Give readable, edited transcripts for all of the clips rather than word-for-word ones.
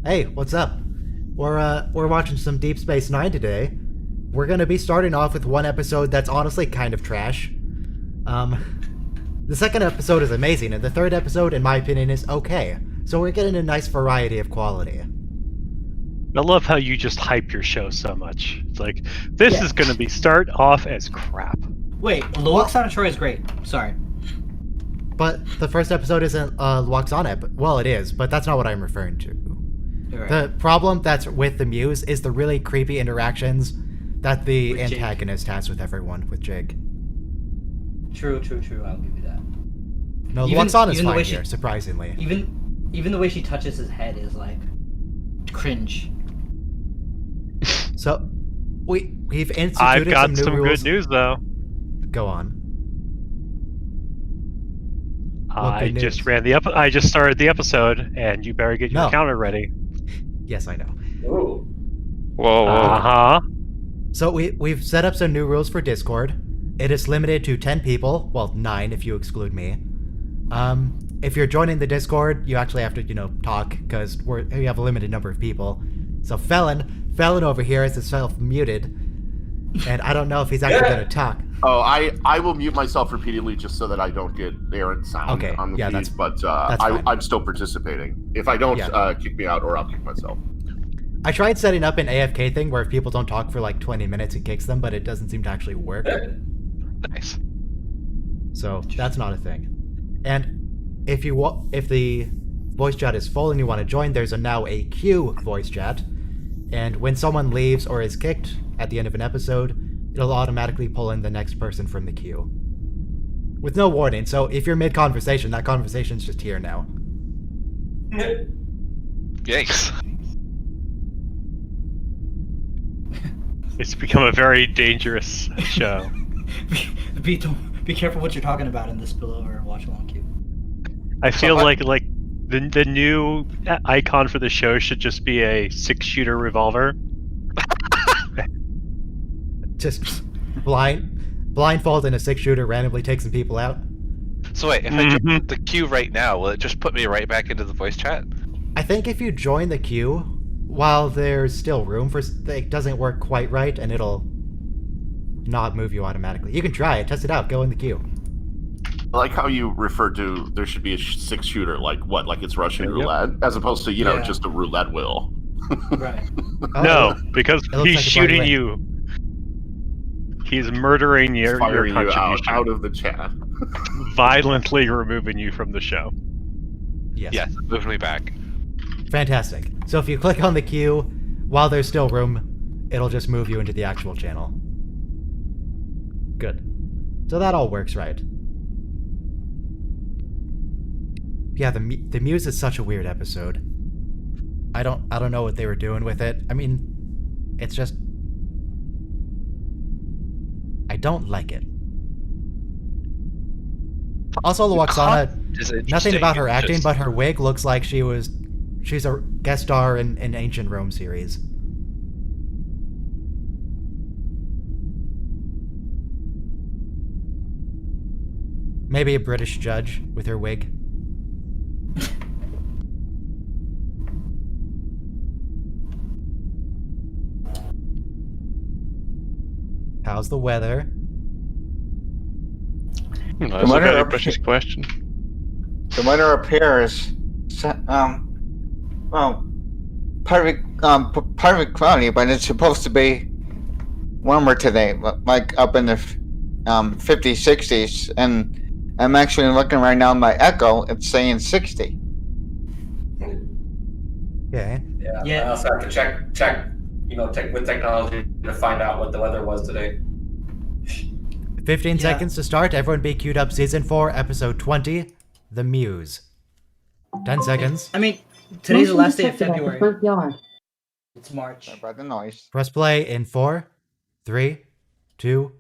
Hey, what's up? We're watching some Deep Space Nine today. We're gonna be starting off with one episode that's honestly kind of trash. The second episode is amazing, and the third episode, in my opinion, is okay. So we're getting a nice variety of quality. I love how you just hype your show so much. It's like, this is gonna be start off as crap. Wait, Loxana Troy is great. Sorry. But the first episode isn't Loxana. Well, it is, but that's not what I'm referring to. Right. The problem that's with the Muse is the really creepy interactions that the With antagonist has with everyone, with Jig. True. I'll give you that. No, Even- Loxana's even the fine way here, surprisingly. Even the way she touches his head is like cringe. So, we've instituted I've got some some new rules. good news, though. Go on. I good just news? ran the I just started the episode, and you better get your No. counter ready. Yes, I know. Ooh. Whoa. Uh-huh. So we've set up some new rules for Discord. It is limited to 10 people. Well, 9 if you exclude me. If you're joining the Discord, you actually have to, talk, because we have a limited number of people. So Felon over here is himself muted, and I don't know if he's actually going to talk. Oh, I will mute myself repeatedly just so that I don't get errant sound Okay, on the yeah, feed, but that's fine. I'm still participating. If I don't, Yeah. kick me out or I'll kick myself. I tried setting up an AFK thing where if people don't talk for like 20 minutes, it kicks them, but it doesn't seem to actually work. Nice. So that's not a thing. And if the voice chat is full and you want to join, there's now a queue voice chat. And when someone leaves or is kicked at the end of an episode, it'll automatically pull in the next person from the queue. With no warning, so if you're mid-conversation, that conversation's just here now. Yikes. It's become a very dangerous show. Be careful what you're talking about in this spillover and watch along queue. I feel like the new icon for the show should just be a 6-shooter revolver. Just blindfold in a 6-shooter randomly take some people out. So wait, if I jump the queue right now, will it just put me right back into the voice chat? I think if you join the queue, while there's still room for it doesn't work quite right, and it'll not move you automatically. You can try it, test it out, go in the queue. I like how you referred to there should be a 6-shooter, like it's Russian Yep. roulette, as opposed to, Yeah. just a roulette wheel. Right. No, because It looks he's like a shooting blind you. He's murdering your Firing you contribution, out of the chat. violently removing you from the show. Yes. Yes, move me back. Fantastic. So if you click on the queue, while there's still room, it'll just move you into the actual channel. Good. So that all works right. Yeah, the Muse is such a weird episode. I don't know what they were doing with it. I mean, it's just I don't like it. Also, Loxana, Is nothing about her acting, just- but her wig looks like she's a guest star in an Ancient Rome series. Maybe a British judge with her wig. How's the weather? That's a very precious question. The weather up here is, partly cloudy, but it's supposed to be warmer today, like up in the 50s, 60s, and I'm actually looking right now at my Echo, it's saying 60. Okay. Yeah. I also have to check, with technology to find out what the weather was today. 15 Yeah. seconds to start. Everyone be queued up. Season 4, Episode 20, The Muse. 10 seconds. I mean, today's the last day of Motion detected at the February. front yard. It's March. Sorry about the noise. Press play in 4, 3, 2,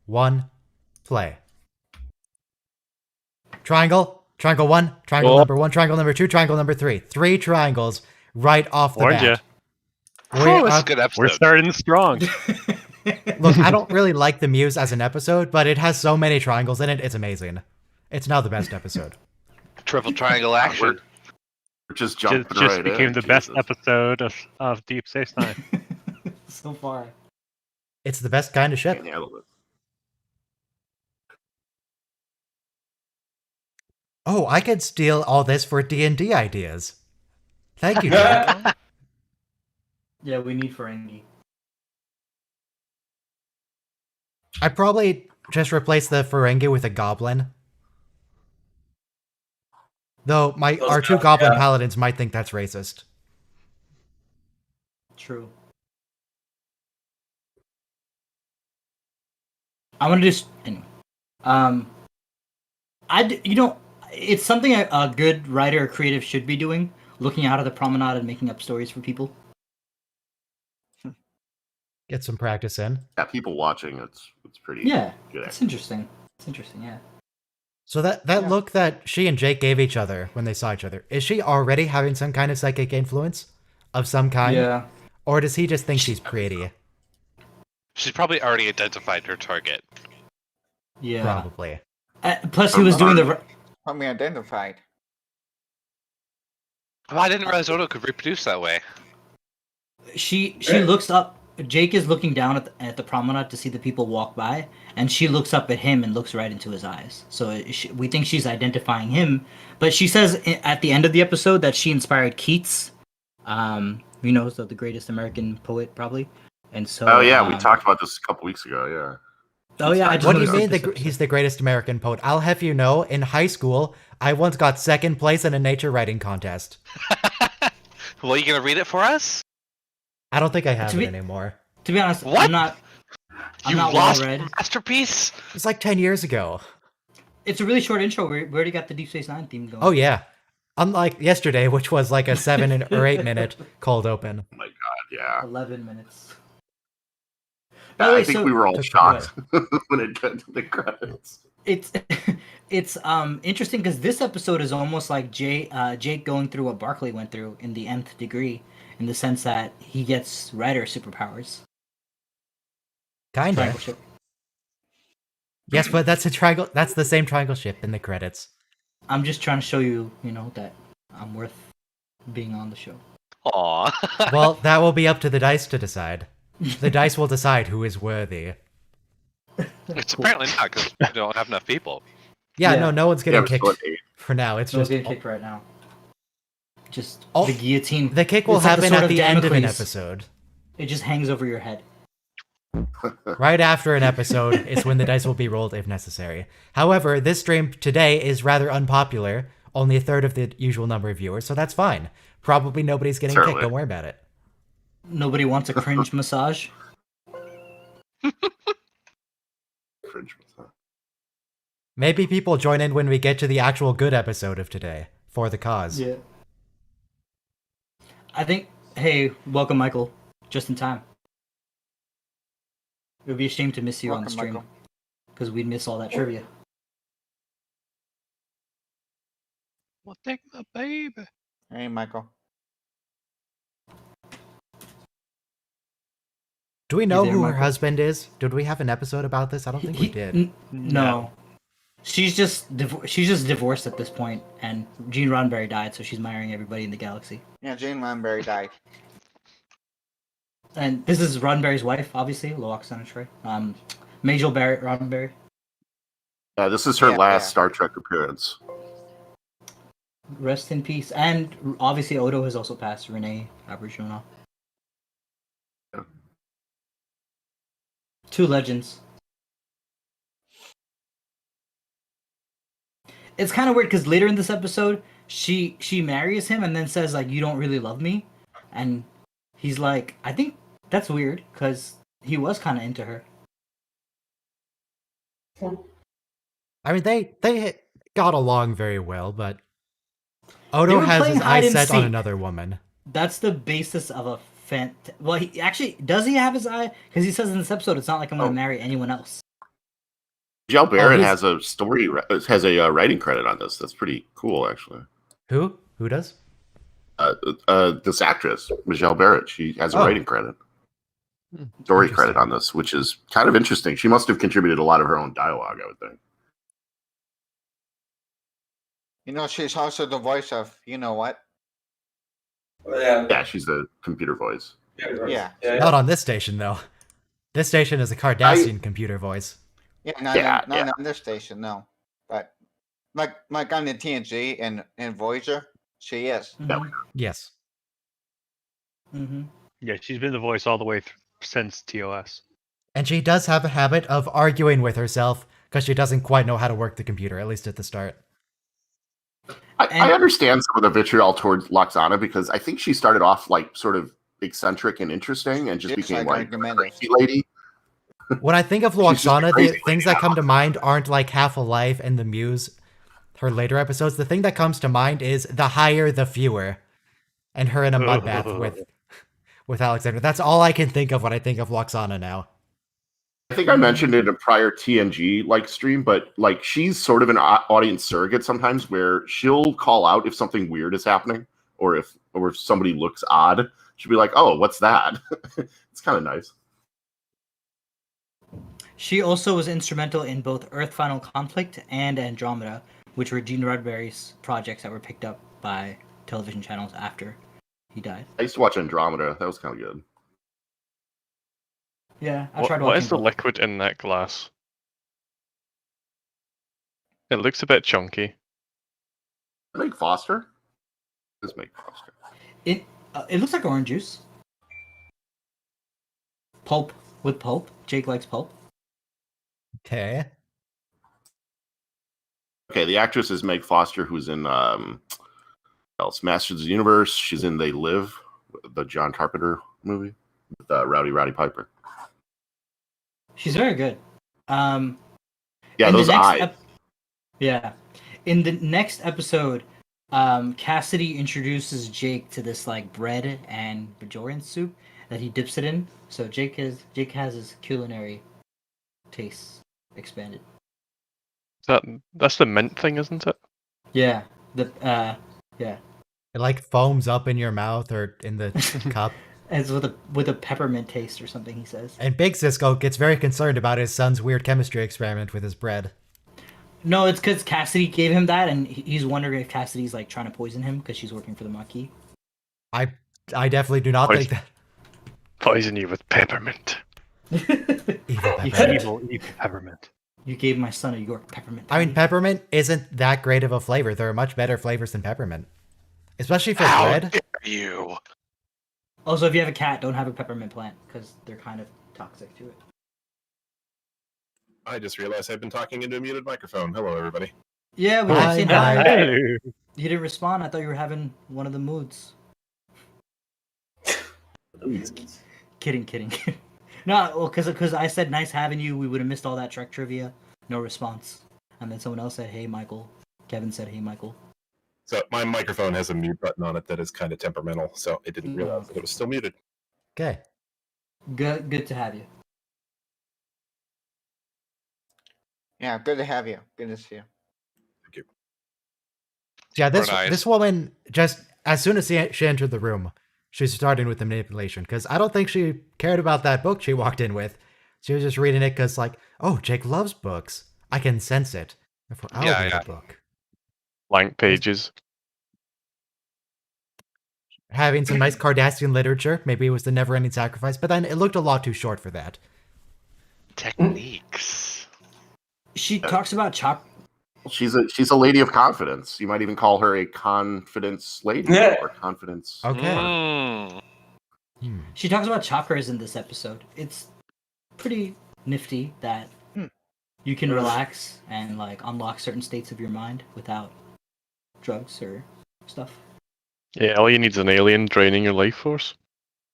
1, play. Triangle. Triangle 1. Triangle Oh. number 1. Triangle number 2. Triangle number 3. 3 triangles right off the Warned bat. Oh, this is a good episode. We're starting strong. Look, I don't really like The Muse as an episode, but it has so many triangles in it, it's amazing. It's now the best episode. Triple triangle action. Just jumping Just right became in. the best Jesus. episode of Deep Space Nine. So far. It's the best kind of ship. Can't handle it. Oh, I could steal all this for D&D ideas. Thank you, Jack. Yeah, we need Ferengi. I'd probably just replace the Ferengi with a goblin. Though our two goblin paladins might think that's racist. True. I want to just anyway. It's something a good writer or creative should be doing, looking out of the promenade and making up stories for people. Get some practice in. Yeah, people watching, it's pretty Yeah, good. it's interesting. It's interesting, yeah. So that look that she and Jake gave each other when they saw each other, is she already having some kind of psychic influence of some kind? Yeah. Or does he just think she's pretty? She's probably already identified her target. Yeah. Probably. Plus, he was doing the. Probably identified. Oh, I didn't realize Odo could reproduce that way. She looks up. Jake is looking down at the promenade to see the people walk by, and she looks up at him and looks right into his eyes. So we think she's identifying him, but she says at the end of the episode that she inspired Keats. The greatest American poet probably, and so. Oh yeah, we talked about this a couple weeks ago. Yeah. Oh yeah, What do you mean he's the greatest American poet? I'll have you know, in high school, I once got second place in a nature writing contest. Well, you gonna read it for us? I don't think I have it anymore. To be honest, What? I'm not lost well read. your masterpiece? It's like 10 years ago. It's a really short intro. We already got the Deep Space Nine theme going. Oh yeah. Unlike yesterday, which was like a 7 or 8 minute cold open. Oh my god, yeah. 11 minutes. I think we were all shocked when it got to the credits. It's interesting because this episode is almost like Jake going through what Barclay went through in the nth degree, in the sense that he gets writer superpowers. Kinda. Triangle ship. Yes, but that's a triangle. That's the same triangle ship in the credits. I'm just trying to show you, that I'm worth being on the show. Aw. Well, that will be up to the dice to decide. The dice will decide who is worthy. It's apparently not because we don't have enough people. Yeah, no one's getting Yeah, kicked but for now. It's No one's just getting kicked right now. Just Oh, the guillotine. the kick will It's like happen sword at the end of an Damocles. episode. It just hangs over your head. Right after an episode is when the dice will be rolled if necessary. However, this stream today is rather unpopular, only a third of the usual number of viewers, so that's fine. Probably nobody's getting Certainly. kicked, don't worry about it. Nobody wants a cringe massage. Cringe with that. Maybe people join in when we get to the actual good episode of today, for the cause. Yeah. I think. Hey, welcome, Michael. Just in time. It would be a shame to miss you on the Welcome, stream, Michael. because we'd miss all that trivia. Well, take my baby. Hey, Michael. Do we know there, who her Michael? husband is? Did we have an episode about this? I don't think we did. No. She's just divorced at this point, and Gene Roddenberry died, so she's marrying everybody in the galaxy. Yeah, Jane Manberry died. And this is Roddenberry's wife, obviously, Loak Senator. Majel Barrett Roddenberry. Yeah, this is her Yeah, last yeah. Star Trek appearance. Rest in peace. And obviously Odo has also passed, Renee Auberjonois. Yeah. Two legends. It's kind of weird because later in this episode, she marries him and then says like, "You don't really love me," and he's like, "I think that's weird," because he was kind of into her. I mean, they got along very well, but Odo were has playing his hide eyes and set on seek. another woman. That's the basis of a well, he actually does he have his eye? Because he says in this episode, it's not like I'm going to marry anyone else. Jill Barrett he's- has a story, has a writing credit on this. That's pretty cool, actually. Who? Who does? This actress, Michelle Barrett, she has a Oh. writing credit, story Interesting. credit on this, which is kind of interesting. She must have contributed a lot of her own dialogue, I would think. She's also the voice of, you know what? Yeah, she's a computer voice. Yeah. Not on this station, though. This station is a Cardassian computer voice. Yeah, not on this station, no. But like on the TNG and Voyager, she is. Mm-hmm. Yes. Mm-hmm. Yeah, she's been the voice all the way since TOS. And she does have a habit of arguing with herself because she doesn't quite know how to work the computer, at least at the start. I understand some of the vitriol towards Loxana because I think she started off like sort of eccentric and interesting and just became like a crazy lady. When I think of Loxana, the things that come to mind aren't like Half-Alive and the Muse, her later episodes. The thing that comes to mind is The Higher, the Fewer, and her in a mud bath with Alexander. That's all I can think of when I think of Loxana now. I think I mentioned it in a prior TNG like stream, but like she's sort of an audience surrogate sometimes where she'll call out if something weird is happening or if somebody looks odd. She'll be like, "Oh, what's that?" It's kind of nice. She also was instrumental in both Earth Final Conflict and Andromeda, which were Gene Roddenberry's projects that were picked up by television channels after he died. I used to watch Andromeda. That was kind of good. Yeah, I tried watching. What is the liquid in that glass? It looks a bit chunky. Make Foster? This make Foster. It looks like orange juice. Pulp with pulp. Jake likes pulp. Okay. Okay, the actress is Meg Foster, who's in else Masters of the Universe. She's in They Live, the John Carpenter movie with Rowdy Piper. She's very good. Yeah, those eyes. Yeah. In the next episode, Cassidy introduces Jake to this like bread and Bajorian soup that he dips it in. So Jake has his culinary tastes expanded. That's the mint thing, isn't it? Yeah. Yeah. It like foams up in your mouth or in the cup. It's with a peppermint taste or something, he says. And Big Cisco gets very concerned about his son's weird chemistry experiment with his bread. No, it's because Cassidy gave him that, and he's wondering if Cassidy's like trying to poison him because she's working for the Maquis. I definitely do not think that. Poison you with peppermint. Evil peppermint. You gave my son a York peppermint. I mean, peppermint isn't that great of a flavor. There are much better flavors than peppermint, especially for How bread. dare you? Also, if you have a cat, don't have a peppermint plant because they're kind of toxic to it. I just realized I've been talking into a muted microphone. Hello, everybody. Yeah, we have seen Hi. that. You didn't respond. I thought you were having one of the moods. Kidding. No, well, because I said nice having you. We would have missed all that Trek trivia. No response. And then someone else said, "Hey, Michael." Kevin said, "Hey, Michael." So my microphone has a mute button on it that is kind of temperamental, so it didn't realize that it was still muted. Okay. Good to have you. Yeah, good to have you. Good to see you. Thank you. Yeah, Nice. this woman, just as soon as she entered the room, she's starting with the manipulation, because I don't think she cared about that book she walked in with. She was just reading it because, like, oh, Jake loves books. I can sense it. Therefore, I'll read a book. Blank pages. Having some nice Cardassian literature. Maybe it was the Never-Ending Sacrifice, but then it looked a lot too short for that. Techniques. She talks about She's a lady of confidence. You might even call her a confidence lady or confidence. Okay. She talks about chakras in this episode. It's pretty nifty that you can relax and like unlock certain states of your mind without drugs or stuff. Yeah, all you need is an alien draining your life force.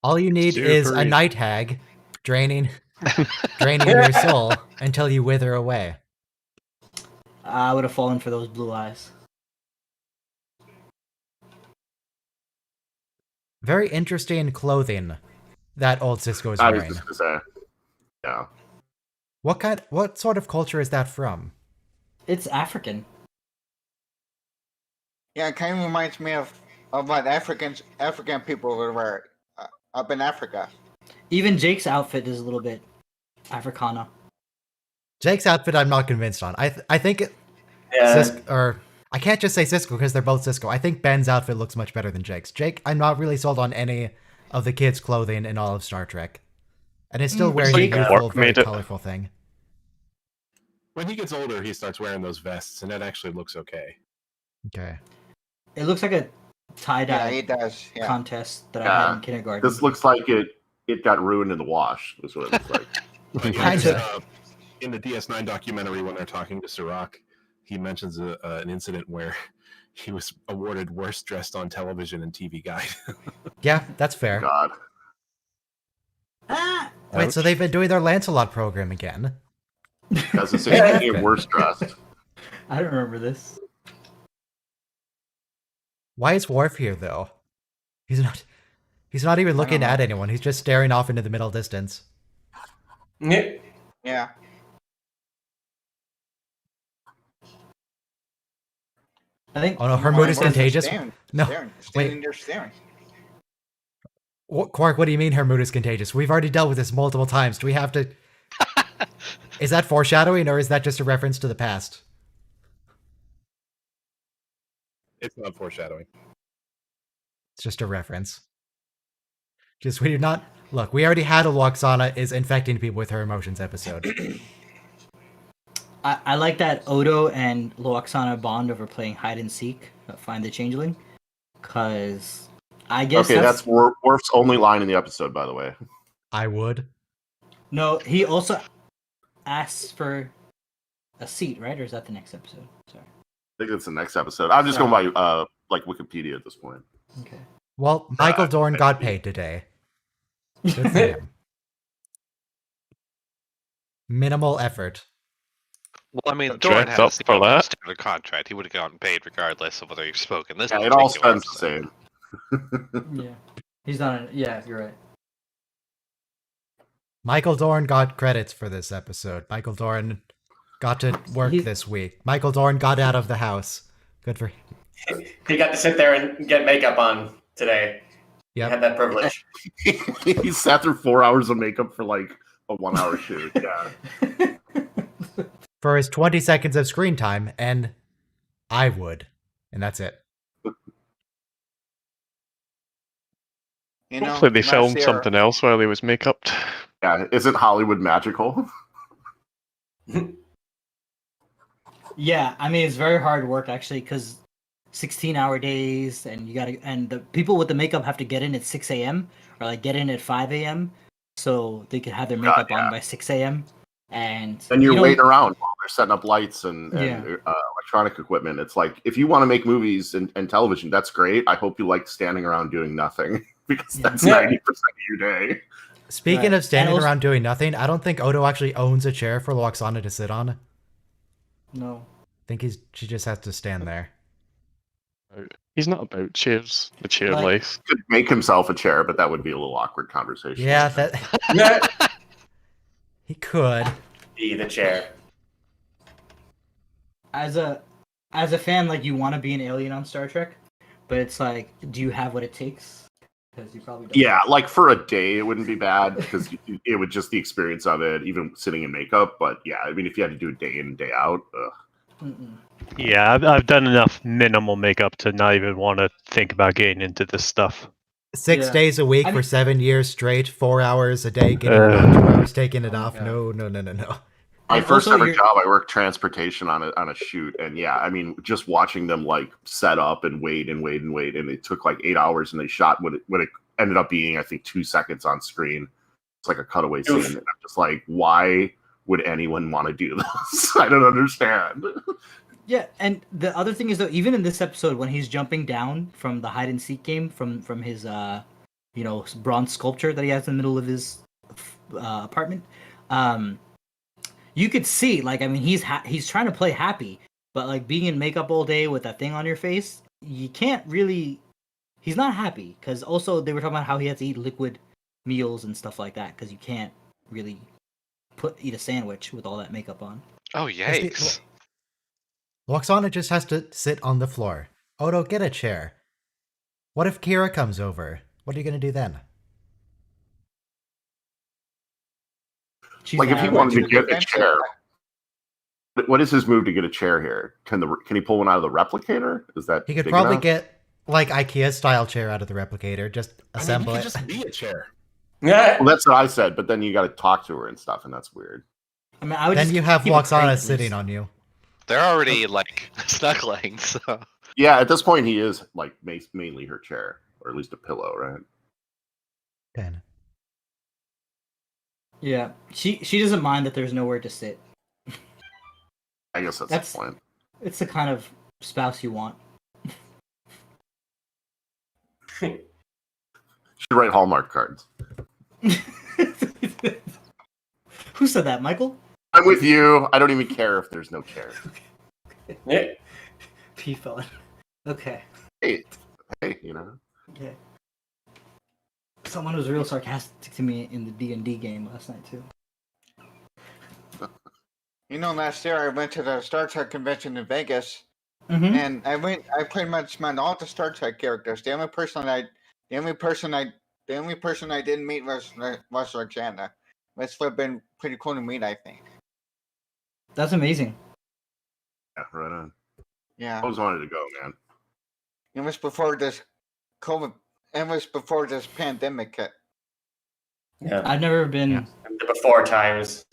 All you need is a night hag draining your soul until you wither away. I would have fallen for those blue eyes. Very interesting clothing that old Cisco is I was wearing. just gonna say, yeah. What sort of culture is that from? It's African. Yeah, it kind of reminds me of what African people would wear up in Africa. Even Jake's outfit is a little bit Africana. Jake's outfit, I'm not convinced on. I think I can't just say Cisco because they're both Cisco. I think Ben's outfit looks much better than Jake's. Jake, I'm not really sold on any of the kids' clothing in all of Star Trek. And it's still wearing a Jake youthful, Work very made it. colorful thing. When he gets older, he starts wearing those vests, and that actually looks okay. Okay. It looks like a tie-dye he does. Yeah. contest that I had in kindergarten. This looks like it got ruined in the wash. Is what it looks like. Kind of. In the DS9 documentary, when they're talking to Sirach, he mentions an incident where he was awarded worst dressed on television and TV Guide. Yeah, that's fair. God. Wait, so they've been doing their Lancelot program again? Because it's a worse dressed. I don't remember this. Why is Worf here, though? He's not even looking at anyone. He's just staring off into the middle distance. Yeah. I think. Oh no, her mood is Worf is contagious. staring, No, standing there staring. Quark, what do you mean her mood is contagious? We've already dealt with this multiple times. Do we have to... Is that foreshadowing, or is that just a reference to the past? It's not foreshadowing. It's just a reference. Just we do not... Look, we already had a Loxana is infecting people with her emotions episode. I like that Odo and Loxana bond over playing hide and seek, find the changeling, because I guess Okay, that's Worf's only line in the episode, by the way. I would. No, he also asks for a seat, right? Or is that the next episode? Sorry. I think it's the next episode. I'm just going by like Wikipedia at this point. Okay. Well, Michael Dorn got paid today. Good for him. Minimal effort. Well, I mean, That's Doran right, had up a for that. standard contract. He would have gotten paid regardless of whether he spoke in this. Yeah, it all particular spends the episode. same. Yeah. He's not. Yeah, you're right. Michael Dorn got credits for this episode. Michael Dorn got to work this week. Michael Dorn got out of the house. Good for him. He got to sit there and get makeup on today. Yep. He had that privilege. He sat through 4 hours of makeup for like a 1 hour shoot. Yeah. For his 20 seconds of screen time, and I would. And that's it. You know, Hopefully they last filmed year- something else while he was makeup. Yeah, isn't Hollywood magical? Yeah, I mean it's very hard work actually because 16-hour days and the people with the makeup have to get in at 6 a.m. or like get in at 5 a.m. so they can have their makeup on by 6 a.m. And you're waiting around while they're setting up lights and Yeah. electronic equipment. It's like, if you want to make movies and television, that's great. I hope you like standing around doing nothing because that's 90% of your day. Speaking Right. of standing And also- around doing nothing, I don't think Odo actually owns a chair for Loxana to sit on. I No. think she just has to stand there. He's not about chairs, the chair Like- life. Could make himself a chair, but that would be a little awkward conversation. Yeah, that he could. Be the chair. As a fan, like you want to be an alien on Star Trek, but it's like, do you have what it takes? Because you probably don't. Yeah, like for a day, it wouldn't be bad because it would just the experience of it, even sitting in makeup. But yeah, I mean, if you had to do it day in and day out, Mm-mm. Yeah, I've done enough minimal makeup to not even want to think about getting into this stuff. 6 Yeah. days a week I for mean- 7 years straight, 4 hours a day, getting around 2 hours, taking it off. God. No. my And first also ever you're- job, I worked transportation on a shoot, and yeah, I mean, just watching them like set up and wait, and it took like 8 hours, and they shot what it ended up being, I think, 2 seconds on screen. It's like a cutaway scene, and I'm just like, why would anyone want to do this? I don't understand. Yeah, and the other thing is though, even in this episode, when he's jumping down from the hide and seek game from his bronze sculpture that he has in the middle of his apartment, you could see, like, I mean, he's trying to play happy, but like being in makeup all day with that thing on your face, you can't really. He's not happy because also they were talking about how he had to eat liquid meals and stuff like that because you can't really eat a sandwich with all that makeup on. Oh, yikes. Loxana just has to sit on the floor. Odo, get a chair. What if Kira comes over? What are you going to do then? She's Like, if he not- wanted to to get a defense chair, What is his move to get a chair here? Can he pull one out of the replicator? Is that He could big probably enough? get like IKEA style chair out of the replicator. Just assemble he it. could just be a chair. Yeah. Well, that's what I said, but then you got to talk to her and stuff, and that's weird. I mean, I would Then just you have keep a crate Loxana loose. sitting on you. They're already like snuggling, so Yeah, at this point, he is like mainly her chair, or at least a pillow, right? 10. Yeah, she doesn't mind that there's nowhere to sit. I guess that's the point. It's the kind of spouse you want. Should write Hallmark cards. Who said that, Michael? I'm with you. I don't even care if there's no chair. Yeah. P felon. Okay. Hey, you know. Okay. Someone was real sarcastic to me in the D&D game last night too. Last year I went to the Star Trek convention in Vegas, Mm-hmm. and I pretty much met all the Star Trek characters. The only person I didn't meet was Roxana, which would have been pretty cool to meet, I think. That's amazing. Yeah, right on. Yeah. I always wanted to go, man. It was before this COVID. It was before this pandemic hit. Yeah. I've never been. Yeah. The before times.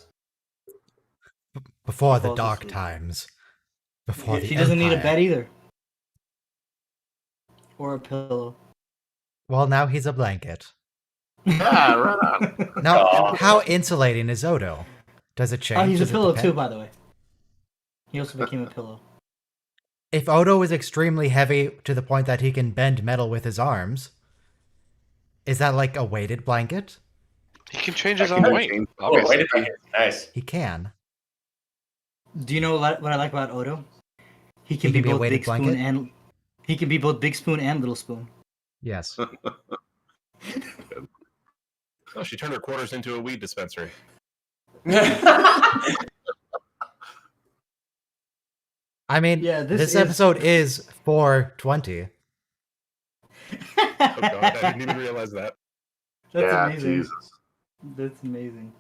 Before the Falls dark asleep. times. Before the She doesn't need a Empire. bed either. Or a pillow. Well, now he's a blanket. Yeah, right on. Now, Aw. how insulating is Odo? Does it change? Oh, he's a Does it pillow depend? too, by the way. He also became a pillow. If Odo is extremely heavy to the point that he can bend metal with his arms, is that like a weighted blanket? he can change his I own can weight. change- Oh, wait Obviously. a second. Nice. He can. Do you know what I like about Odo? He can He be can be a both weighted big spoon blanket? and he can be both big spoon and little spoon. Yes. Oh, she turned her quarters into a weed dispensary. I mean, Yeah, this this is- episode is 420. Oh god, I didn't even realize that. That's Yeah, amazing. Jesus. That's amazing.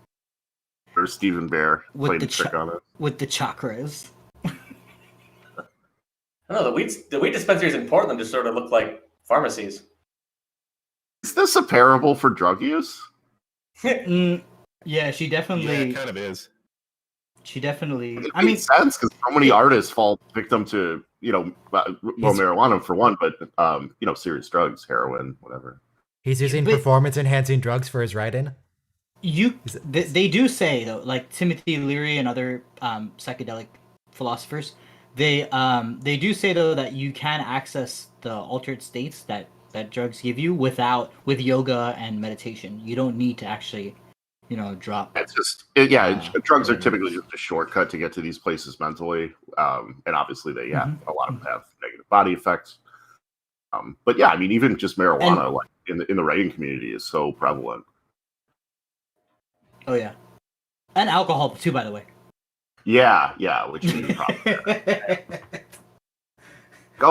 Or Stephen Bear With played the a trick on it. With the chakras. I don't know, the weed dispensaries in Portland just sort of look like pharmacies. Is this a parable for drug use? Yeah, she Yeah, definitely. it kind of is. She definitely. It I mean, makes sense because so many artists fall victim to, marijuana for one, but serious drugs, heroin, whatever. He's using But- performance-enhancing drugs for his writing. they do say though, like Timothy Leary and other psychedelic philosophers, they do say though that you can access the altered states that drugs give you with yoga and meditation. You don't need to actually, drop. It's just, drugs are typically just a shortcut to get to these places mentally, and obviously a lot of them have negative body effects. But yeah, I mean, even just marijuana, like in the writing community, is so prevalent. Oh yeah, and alcohol too, by the way. Yeah, which is a problem.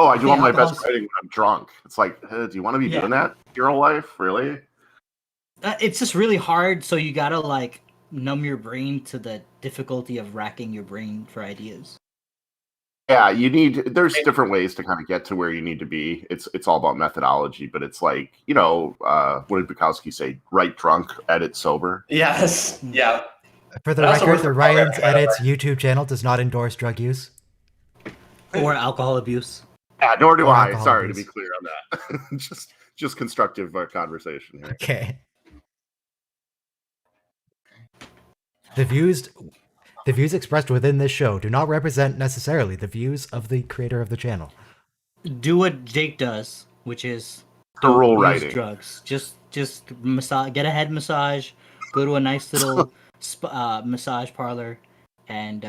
I do all my best alcohol's- writing when I'm drunk. It's like, do you want to be Yeah. doing that your whole life, really? It's just really hard, so you gotta like numb your brain to the difficulty of racking your brain for ideas. Yeah, there's different ways to kind of get to where you need to be. It's all about methodology, but it's like, what did Bukowski say? Write drunk, edit sober. Yes. Yeah. For the That also record, works the for Ryan's programming, by the Edits YouTube channel does not endorse drug use. Or alcohol abuse. Yeah, nor do Or I. alcohol Sorry to abuse. be clear on that. just constructive conversation here. Okay. The views expressed within this show do not represent necessarily the views of the creator of the channel. Do what Jake does, which is The rule use writing. drugs. Just massage, get a head massage, go to a nice little massage parlor, and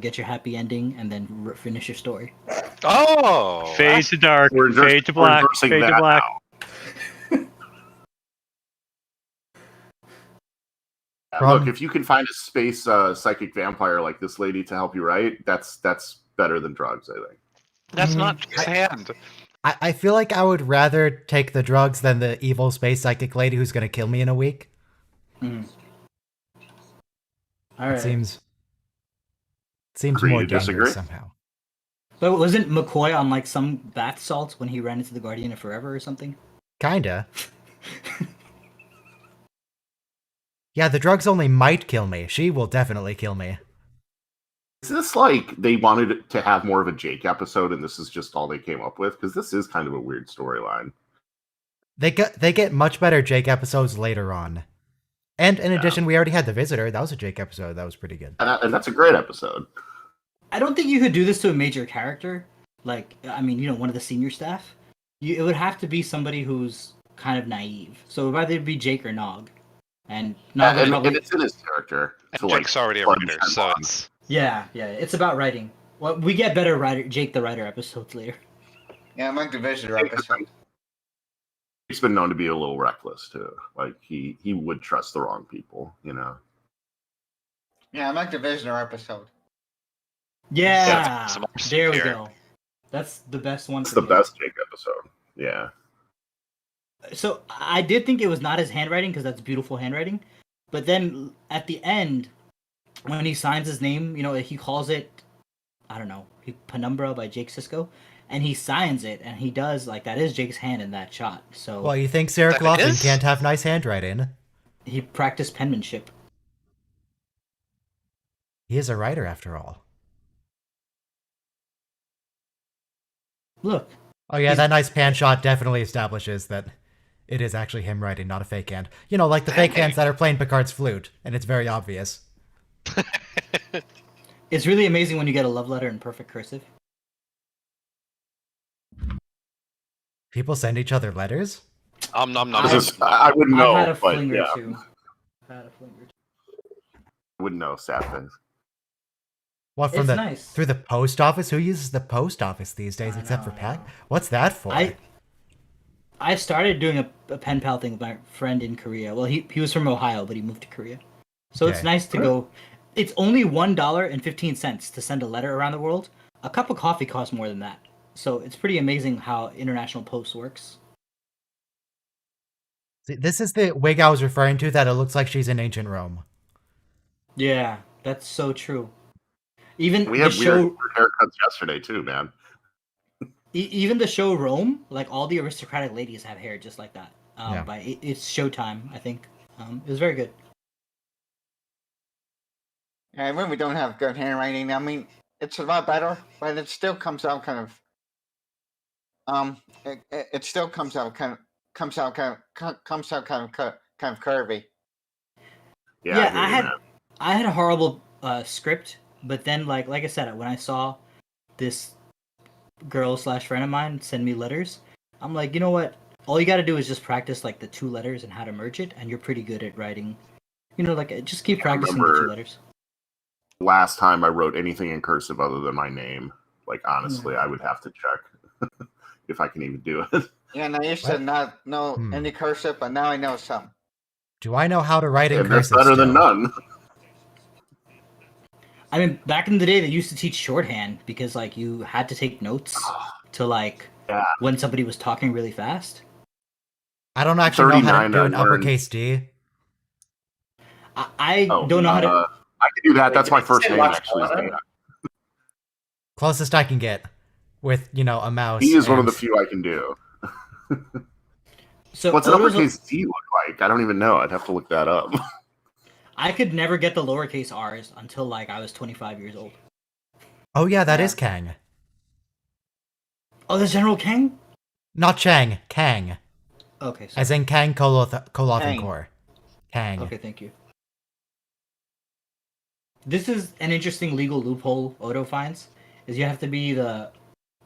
get your happy ending, and then finish your story. Oh, Fade to dark, We're fade to black, reversing fade to that black. now. From- Look, if you can find a space psychic vampire like this lady to help you write, that's better than drugs, I think. that's not sand. I feel like I would rather take the drugs than the evil space psychic lady who's going to kill me in a week. All It right. seems Seems Agree more to dangerous disagree. somehow. But wasn't McCoy on like some bath salts when he ran into the Guardian of Forever or something? Kinda. Yeah, the drugs only might kill me. She will definitely kill me. Is this like they wanted to have more of a Jake episode, and this is just all they came up with? Because this is kind of a weird storyline. They get much better Jake episodes later on. And in addition, we already had The Visitor. That was a Jake episode. That was pretty good. And that's a great episode. I don't think you could do this to a major character. Like, I mean, one of the senior staff. It would have to be somebody who's kind of naive. So it would either be Jake or Nog. And Nog would probably... and it's in his character. And Jake's already a writer, so it's... Yeah, it's about writing. Well, we get better Jake the Writer episodes later. Yeah, I like the Visitor episode. He's been known to be a little reckless too. Like he would trust the wrong people, Yeah, I like the Visitor episode. Yeah, some there we here. go. That's the best one. it's for the me. best Jake episode. Yeah. So I did think it was not his handwriting because that's beautiful handwriting, but then at the end, when he signs his name, he calls it, I don't know, Penumbra by Jake Sisko, and he signs it, and he does that is Jake's hand in that shot. So Well, you think Sarah That Clofton is? can't have nice handwriting? he practiced penmanship. He is a writer after all. Look, Oh yeah, that nice pan shot definitely establishes that it is actually him writing, not a fake hand. Like the fake hands that are playing Picard's flute, and it's very obvious. it's really amazing when you get a love letter in perfect cursive. People send each other letters? Nom nom nom. I wouldn't know, I had a but fling yeah, or two. I wouldn't know. Sad thing. What, from It's the nice. through the post office? Who uses the post office these days I except know, for I Pat? know. What's that for? I started doing a pen pal thing with my friend in Korea. Well, he was from Ohio, but he moved to Korea. So it's Okay. nice to go. It's only $1.15 to send a letter around the world. A cup of coffee costs more than that. So it's pretty amazing how international post works. See, this is the wig I was referring to that it looks like she's in ancient Rome. Yeah, that's so true. Even We the had show, weird haircuts yesterday too, man. even the show Rome, all the aristocratic ladies have hair just like that. Yeah. It's Showtime, I think. It was very good. Yeah, I really don't have good handwriting. I mean, it's a lot better, but it still comes out kind of. It still comes out kind of curvy. Yeah, I had a horrible script, but then like I said, when I saw this girl / friend of mine send me letters, I'm like, you know what? All you got to do is just practice the two letters and how to merge it, and you're pretty good at writing. Just keep practicing the two letters. Last time I wrote anything in cursive other than my name, honestly, I would have to check if I can even do it. Yeah, and I used to not know any cursive, but now I know some. Do I know how to write in And that's cursive better than still? none. I mean, back in the day, they used to teach shorthand because you had to take notes to when somebody was talking really fast. I don't actually know how to 39 do an I learned. uppercase D. I don't know how to. I can do that. That's my first Say name, watch actually. is one. Dan. Closest I can get with, a mouse. He is one of the and- few I can do. So What's an Odo's- uppercase D look like? I don't even know. I'd have to look that up. I could never get the lowercase r's until I was 25 years old. Oh yeah, that is Kang. Oh, there's General Kang? Not Chang, Kang. Okay, sorry. As in Kang Koloth Kang. and Core. Kang. Okay, thank you. This is an interesting legal loophole Odo finds, is you have to be the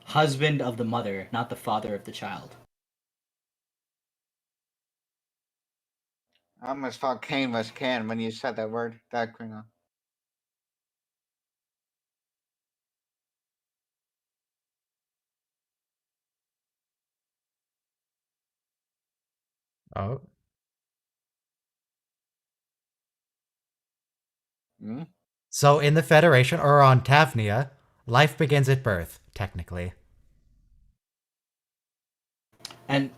husband of the mother, not the father of the child. I almost thought Kane was can when you said that word. That Klingon. Oh. Hmm? So in the Federation, or on Tavnia, life begins at birth, technically. And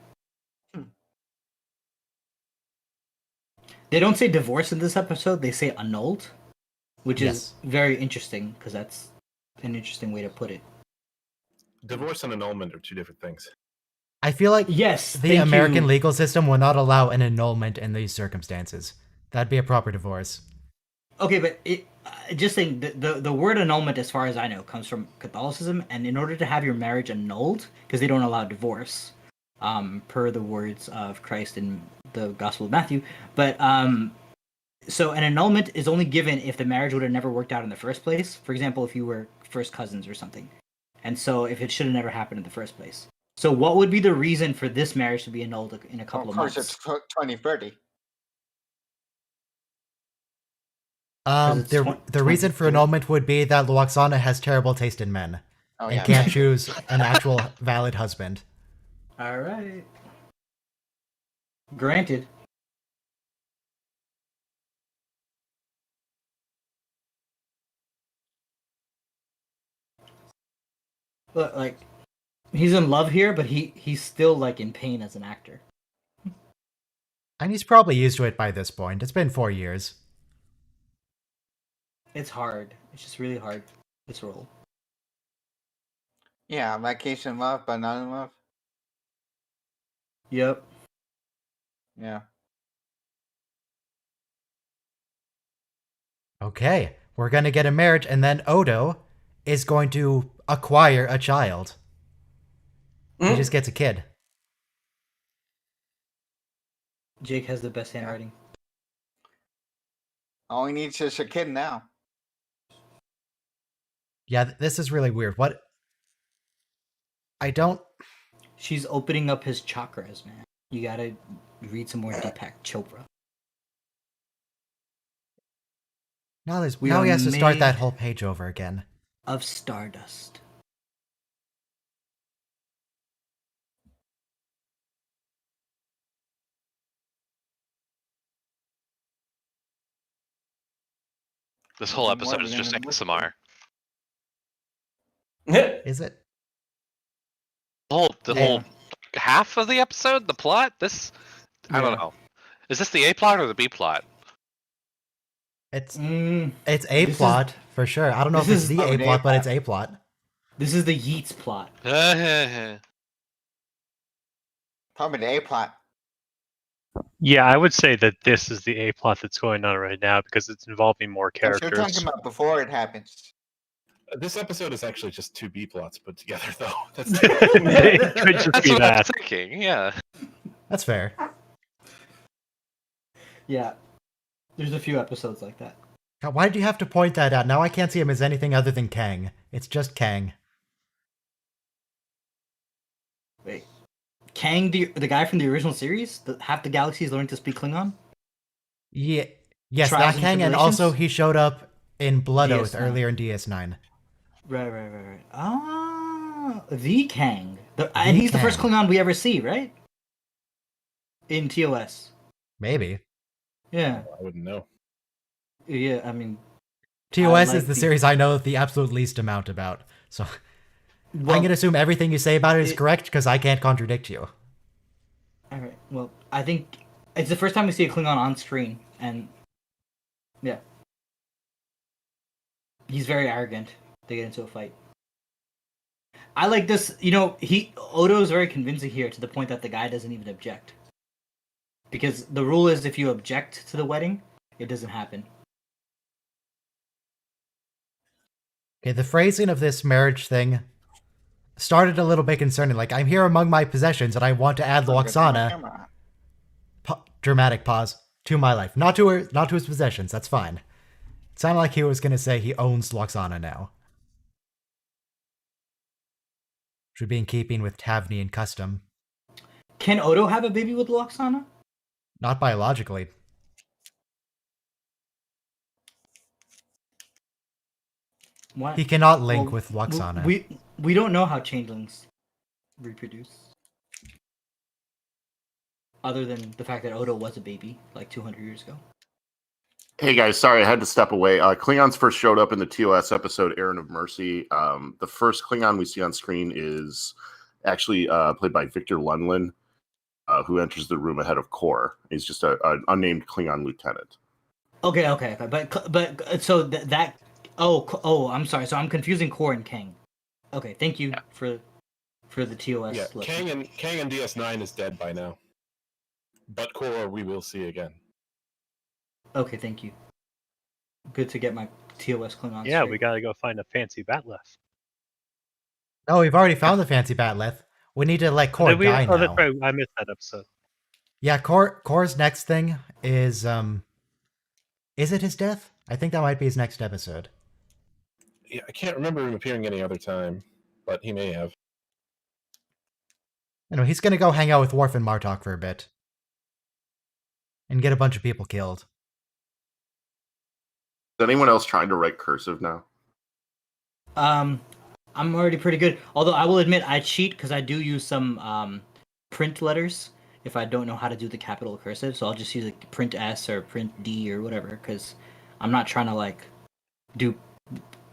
they don't say divorce in this episode, they say annulled. which Yes. is very interesting because that's an interesting way to put it. Divorce and annulment are two different things. I feel like Yes, the thank American you. legal system will not allow an annulment in these circumstances. That'd be a proper divorce. Okay, but just saying the word annulment, as far as I know, comes from Catholicism, and in order to have your marriage annulled, because they don't allow divorce, per the words of Christ in the Gospel of Matthew, but so an annulment is only given if the marriage would have never worked out in the first place. For example, if you were first cousins or something, and so if it should have never happened in the first place. So what would be the reason for this marriage to be annulled in a couple of months? Of course, it's 2030. it's The reason for 20. annulment would be that Luoxana has terrible taste in men Oh and yeah. can't choose an actual valid husband. All right. Granted. But like, he's in love here, but he's still like in pain as an actor. And he's probably used to it by this point. It's been 4 years. It's hard. It's just really hard. This role. Yeah, like he's in love but not in love. Yep. Yeah. Okay, we're gonna get a marriage, and then Odo is going to acquire a child. He just gets a kid. Jake has the best handwriting. All he needs is a kid now. Yeah, this is really weird. What? I don't... She's opening up his chakras, man. You gotta read some more Deepak Chopra. Now, We now are he has to start made- that whole page over again. Of stardust. This whole What episode are is we just gonna look ASMR. Is it? The whole half of the episode, the plot. I don't Yeah. know. Is this the A plot or the B plot? It's Mm, it's a This plot for sure. I don't know if this it's is the an A plot, but A it's a plot. this is the Yeats plot. Probably the A plot. Yeah, I would say that this is the A plot that's going on right now because it's involving more If you're characters. talking about before it happens. This episode is actually just two B plots put together, though. That's It could just That's be what I that. was thinking. Yeah. That's fair. Yeah. There's a few episodes like that. God, why did you have to point that out? Now I can't see him as anything other than Kang. It's just Kang. Wait. Kang, the guy from the original series? Half the galaxies learned to speak Klingon? Yeah. Yes, Trials that and Kang, and also Tribulations? he showed up in Blood Oath DS9. earlier in DS9. Right. Ah, the Kang. And he's the first Kang. Klingon we ever see, right? In TOS. Maybe. Yeah. I wouldn't know. Yeah, I mean... TOS like is the the- series I know the absolute least amount about, so Well, I'm gonna assume everything you say about it is it- correct because I can't contradict you. Alright, well, I think it's the first time we see a Klingon on screen, and... Yeah. He's very arrogant. They get into a fight. I like this, Odo is very convincing here to the point that the guy doesn't even object. Because the rule is if you object to the wedding, it doesn't happen. Okay, the phrasing of this marriage thing started a little bit concerning. Like, I'm here among my possessions and I want to add Luoxana, dramatic pause, to my life. Not to his possessions, that's fine. It sounded like he was gonna say he owns Luoxana now. Which would be in keeping with Tavnian custom. Can Odo have a baby with Luoxana? Not biologically. What? He cannot link Well, with Luoxana. We don't know how changelings reproduce. Other than the fact that Odo was a baby like 200 years ago. Hey guys, sorry I had to step away. Klingons first showed up in the TOS episode Errand of Mercy. The first Klingon we see on screen is actually played by Victor Lunlin, who enters the room ahead of Kor. He's just an unnamed Klingon lieutenant. Okay. But so that. Oh, I'm sorry. So I'm confusing Core and Kang. Okay, thank you for the TOS. Yeah, lesson. Kang and DS9 is dead by now. But Core we will see again. Okay, thank you. Good to get my TOS Klingon. Yeah, straight. we gotta go find a fancy batleth. Oh, we've already found the fancy batleth. We need to let Core Did we? die Oh, that's now. right. I missed that episode. Yeah, Core's next thing is it his death? I think that might be his next episode. Yeah, I can't remember him appearing any other time, but he may have. Anyway, he's gonna go hang out with Worf and Martok for a bit. And get a bunch of people killed. Is anyone else trying to write cursive now? I'm already pretty good. Although I will admit I cheat because I do use some print letters if I don't know how to do the capital cursive. So I'll just use like print S or print D or whatever because I'm not trying to like do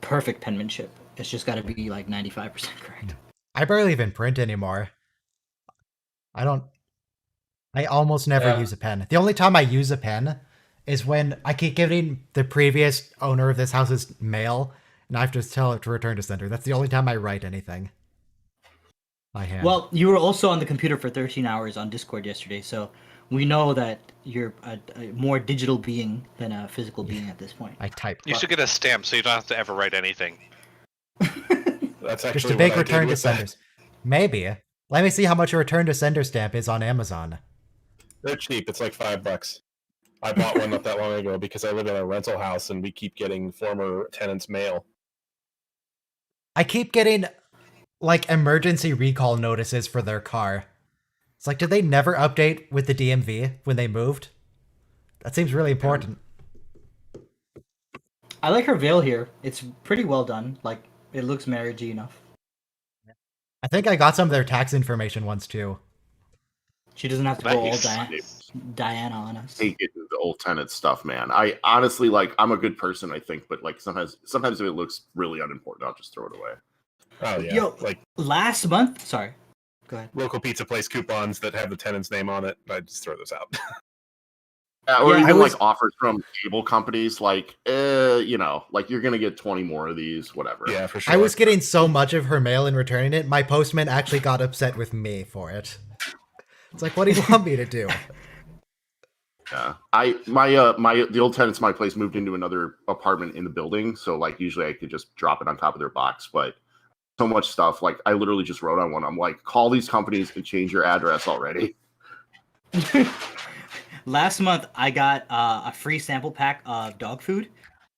perfect penmanship. It's just got to be like 95% correct. I barely even print anymore. I almost never use a pen. The only time I use a pen is when I keep giving the previous owner of this house's mail, and I have to tell it to return to sender. That's the only time I write anything. By hand. Well, you were also on the computer for 13 hours on Discord yesterday, so we know that you're a more digital being than a physical being at this point. I type. You should get a stamp so you don't have to ever write anything. That's actually Just a big what I did return to with that. senders. Maybe. Let me see how much a return to sender stamp is on Amazon. They're cheap. It's like $5. I bought one not that long ago because I live in a rental house and we keep getting former tenants' mail. I keep getting, like, emergency recall notices for their car. It's like, did they never update with the DMV when they moved? That seems really important. I like her veil here. It's pretty well done. Like, it looks marriagey enough. I think I got some of their tax information once, too. She doesn't have to go all Nice. Diana on us. Hate getting the old tenant stuff, man. I honestly like. I'm a good person, I think, but like sometimes if it looks really unimportant, I'll just throw it away. Oh yeah, Yo, like last month? Sorry. Go ahead. local pizza place coupons that have the tenant's name on it. I just throw those out. Or Yeah, even I was- like offers from cable companies, like like you're gonna get 20 more of these, whatever. Yeah, for sure. I was getting so much of her mail and returning it, my postman actually got upset with me for it. It's like, what do you want me to do? Yeah. The old tenants of my place moved into another apartment in the building, so like usually I could just drop it on top of their box, but so much stuff. Like I literally just wrote on one. I'm like, call these companies and change your address already. Last month, I got a free sample pack of dog food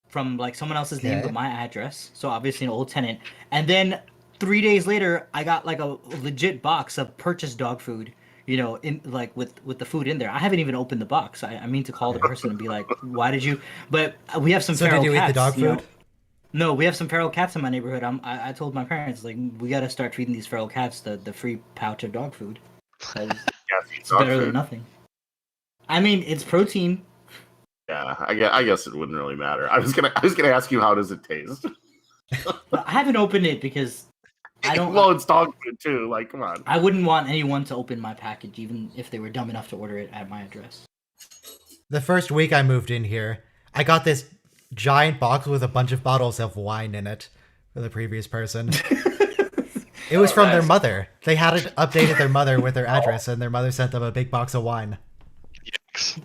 from like someone else's name Okay. but my address. So obviously an old tenant. And then 3 days later, I got like a legit box of purchased dog food. You know, in like with the food in there. I haven't even opened the box. I mean to call the person and be like, "Why did you?" But we have some So feral did you eat cats. the dog you know? food? No, we have some feral cats in my neighborhood. I told my parents like we got to start treating these feral cats the free pouch of dog food. 'Cause it's Dog better food. than nothing. I mean, it's protein. Yeah, I guess it wouldn't really matter. I was gonna ask you, how does it taste? But I haven't opened it because I don't. Well, it's dog food too. Like, come on. I wouldn't want anyone to open my package, even if they were dumb enough to order it at my address. The first week I moved in here, I got this giant box with a bunch of bottles of wine in it for the previous person. It was from their nice. mother. They hadn't updated their mother with their address, and their mother sent them a big box of wine. Yikes.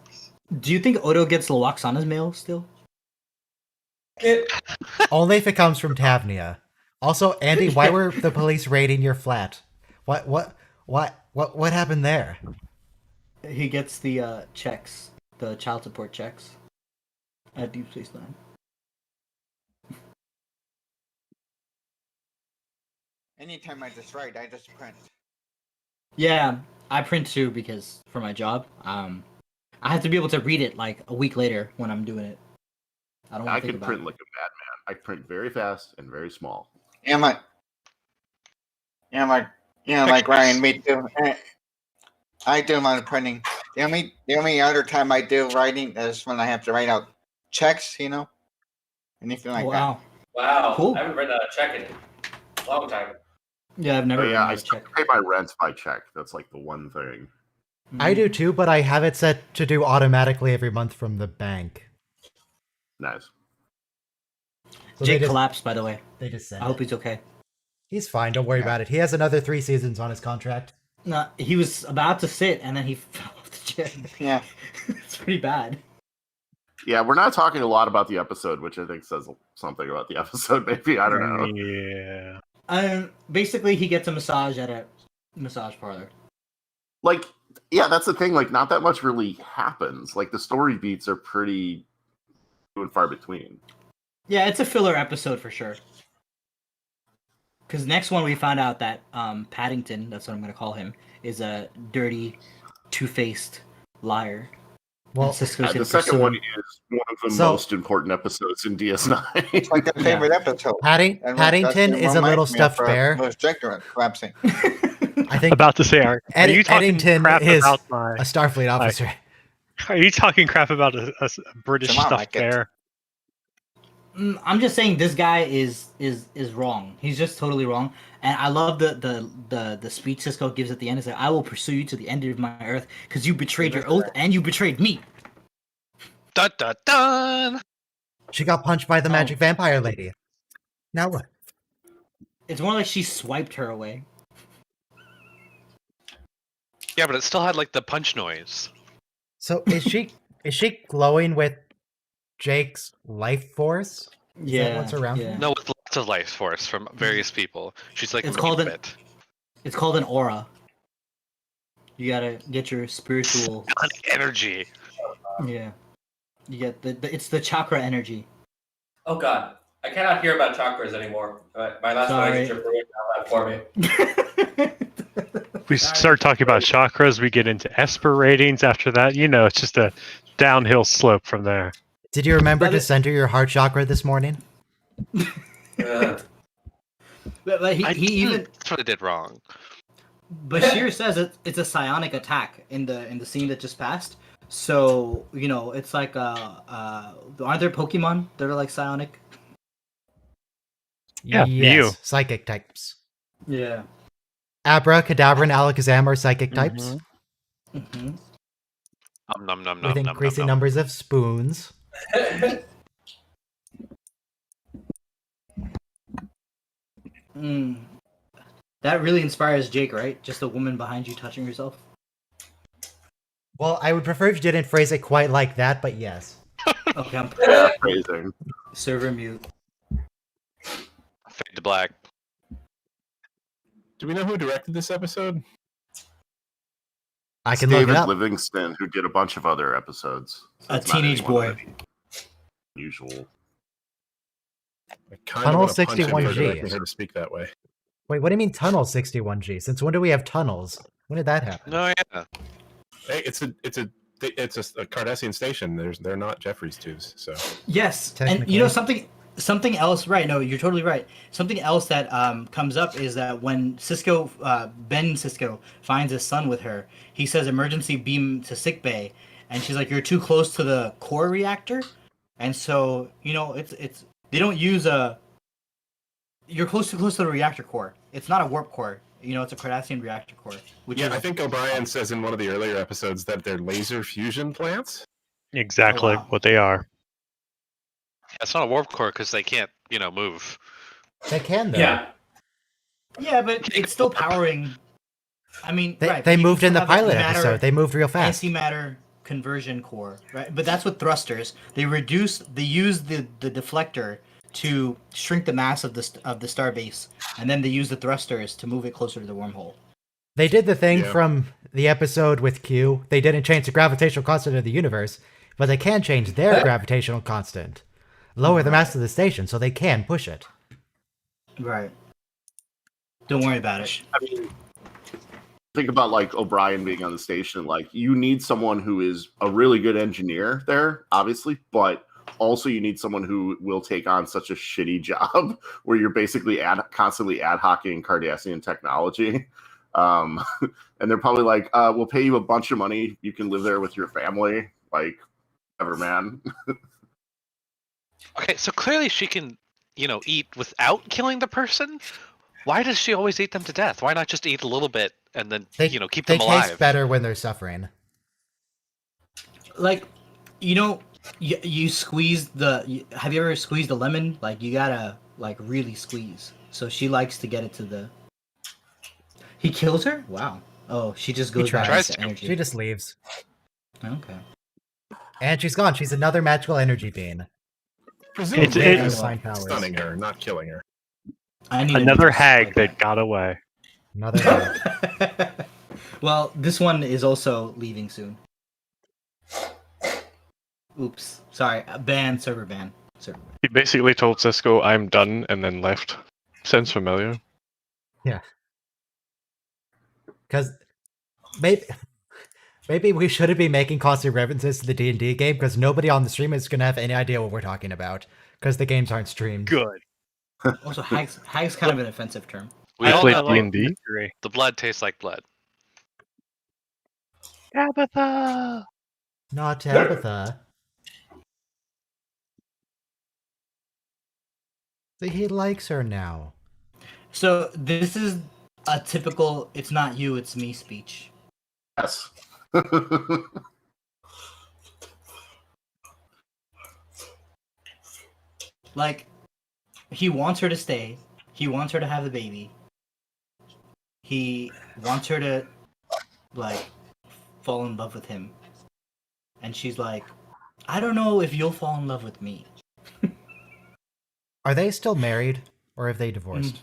Do you think Odo gets Loaxana's mail still? Only if it comes from Tavnia. Also, Andy, why were the police raiding your flat? What happened there? He gets the checks, the child support checks at Deep Space Nine. Anytime I just write, I just print. Yeah, I print too because for my job, I have to be able to read it like a week later when I'm doing it. I don't want I to think can about print it. like a madman. I print very fast and very small. Like Ryan, me too. I do my printing. The only other time I do writing is when I have to write out checks, anything like Wow. Wow. Cool. I haven't written a check in a long time. Yeah, I've never But yeah, I written a still check. pay my rent by check. That's like the one thing. I do too, but I have it set to do automatically every month from the bank. Nice. So Jake they just, collapsed, by the way. they just said I hope it. he's okay. He's fine. Don't worry about it. He has another 3 seasons on his contract. No, he was about to sit and then he fell off the chair. Yeah. It's pretty bad. Yeah, we're not talking a lot about the episode, which I think says something about the episode. Maybe I don't know. Yeah. Basically, he gets a massage at a massage parlor. Like, yeah, that's the thing. Like, not that much really happens. Like, the story beats are pretty few and far between. Yeah, it's a filler episode for sure. Because next one we found out that Paddington, that's what I'm going to call him, is a dirty, two-faced liar. Well, The second one is one of the most important episodes in DS9. It's like a favorite episode. Paddington is a little stuffed bear. Collapsing. I think About to say, are you talking Eddington crap is about my? a Starfleet officer. Are you talking crap about a British Come on, stuffed like it. bear? I'm just saying this guy is wrong. He's just totally wrong. And I love the speech Cisco gives at the end. It's like, I will pursue you to the end of my earth because you betrayed your oath and you betrayed me. Dun dun dun. She got punched by the magic vampire lady. Now what? It's more like she swiped her away. Yeah, but it still had like the punch noise. So is she glowing with Jake's life force? Is that what's around her? No, with lots of life force from various people. She's like, It's called it. It's called an aura. You gotta get your spiritual energy. Yeah. You get it's the chakra energy. Oh god, I cannot hear about chakras anymore. My last relationship ruined all that for me. We start talking about chakras, we get into Esper ratings. After that, it's just a downhill slope from there. Did you remember to center your heart chakra this morning? But he even That's what I did wrong. Bashir says it's a psionic attack in the scene that just passed. So it's like aren't there Pokemon that are like psionic? Yeah, yes, Mew. Psychic types. Yeah. Abra, Kadabra, and Alakazam are psychic types. Mm-hmm. Nom, nom, nom, With nom, increasing nom, nom. numbers of spoons. That really inspires Jake, right? Just a woman behind you touching herself. Well, I would prefer if you didn't phrase it quite like that, but yes. Okay, I'm Phrasing. server mute. Fade to black. Do we know who directed this episode? I can look David it up. Livingston, who did a bunch of other episodes. So A it's not teenage anyone boy. that Usual. I kind Tunnel of want to punch him for 61G. directing her to speak that way. Wait, what do you mean Tunnel 61G? Since when do we have tunnels? When did that happen? No, yeah. Hey, it's a Cardassian station. They're not Jeffrey's tubes. So Yes, and Technically. something else. Right? No, you're totally right. Something else that comes up is that when Ben Cisco finds his son with her, he says emergency beam to sickbay, and she's like, "You're too close to the core reactor," and so it's they don't use You're too close to the reactor core. It's not a warp core. It's a Cardassian reactor core. Which is, I think O'Brien says in one of the earlier episodes that they're laser fusion plants. Exactly what they are. It's not a warp core because they can't, move. They can, though. Yeah, but it's still powering. I mean, They moved in the pilot episode. They moved real fast. Antimatter conversion core, right? But that's with thrusters. They use the deflector to shrink the mass of the starbase, and then they use the thrusters to move it closer to the wormhole. They did the thing from the episode with Q. They didn't change the gravitational constant of the universe, but they can change their gravitational constant. Lower the mass of the station so they can push it. Right. Don't worry about it. I mean, think about like O'Brien being on the station. Like, you need someone who is a really good engineer there, obviously, but also you need someone who will take on such a shitty job where you're basically constantly ad hocing Cardassian technology. And they're probably like, we'll pay you a bunch of money. You can live there with your family. Like, whatever, man. Okay, so clearly she can, eat without killing the person. Why does she always eat them to death? Why not just eat a little bit and then, keep them They alive? taste better when they're suffering. Like, You squeeze have you ever squeezed a lemon? Like you gotta like really squeeze. So she likes to get it to the. He kills her? Wow. Oh, she just goes back tries into to. energy. She just leaves. Okay. And she's gone. She's another magical energy being. Presumably, Very just fine powers. stunning her, not killing her. I need Another hag that got away. Another hag. Well, this one is also leaving soon. Oops. Sorry. Server ban. He basically told Cisco, "I'm done," and then left. Sounds familiar. Yeah. Because maybe we shouldn't be making constant references to the D&D game because nobody on the stream is going to have any idea what we're talking about because the games aren't streamed. Good. Also, hag's kind of an offensive term. We I all played know like, D&D. the blood tastes like blood. Tabitha! Not Tabitha. See, he likes her now. So this is a typical "it's not you, it's me" speech. Yes. Like, he wants her to stay. He wants her to have the baby. He wants her to, like, fall in love with him. And she's like, I don't know if you'll fall in love with me. Are they still married or have they divorced?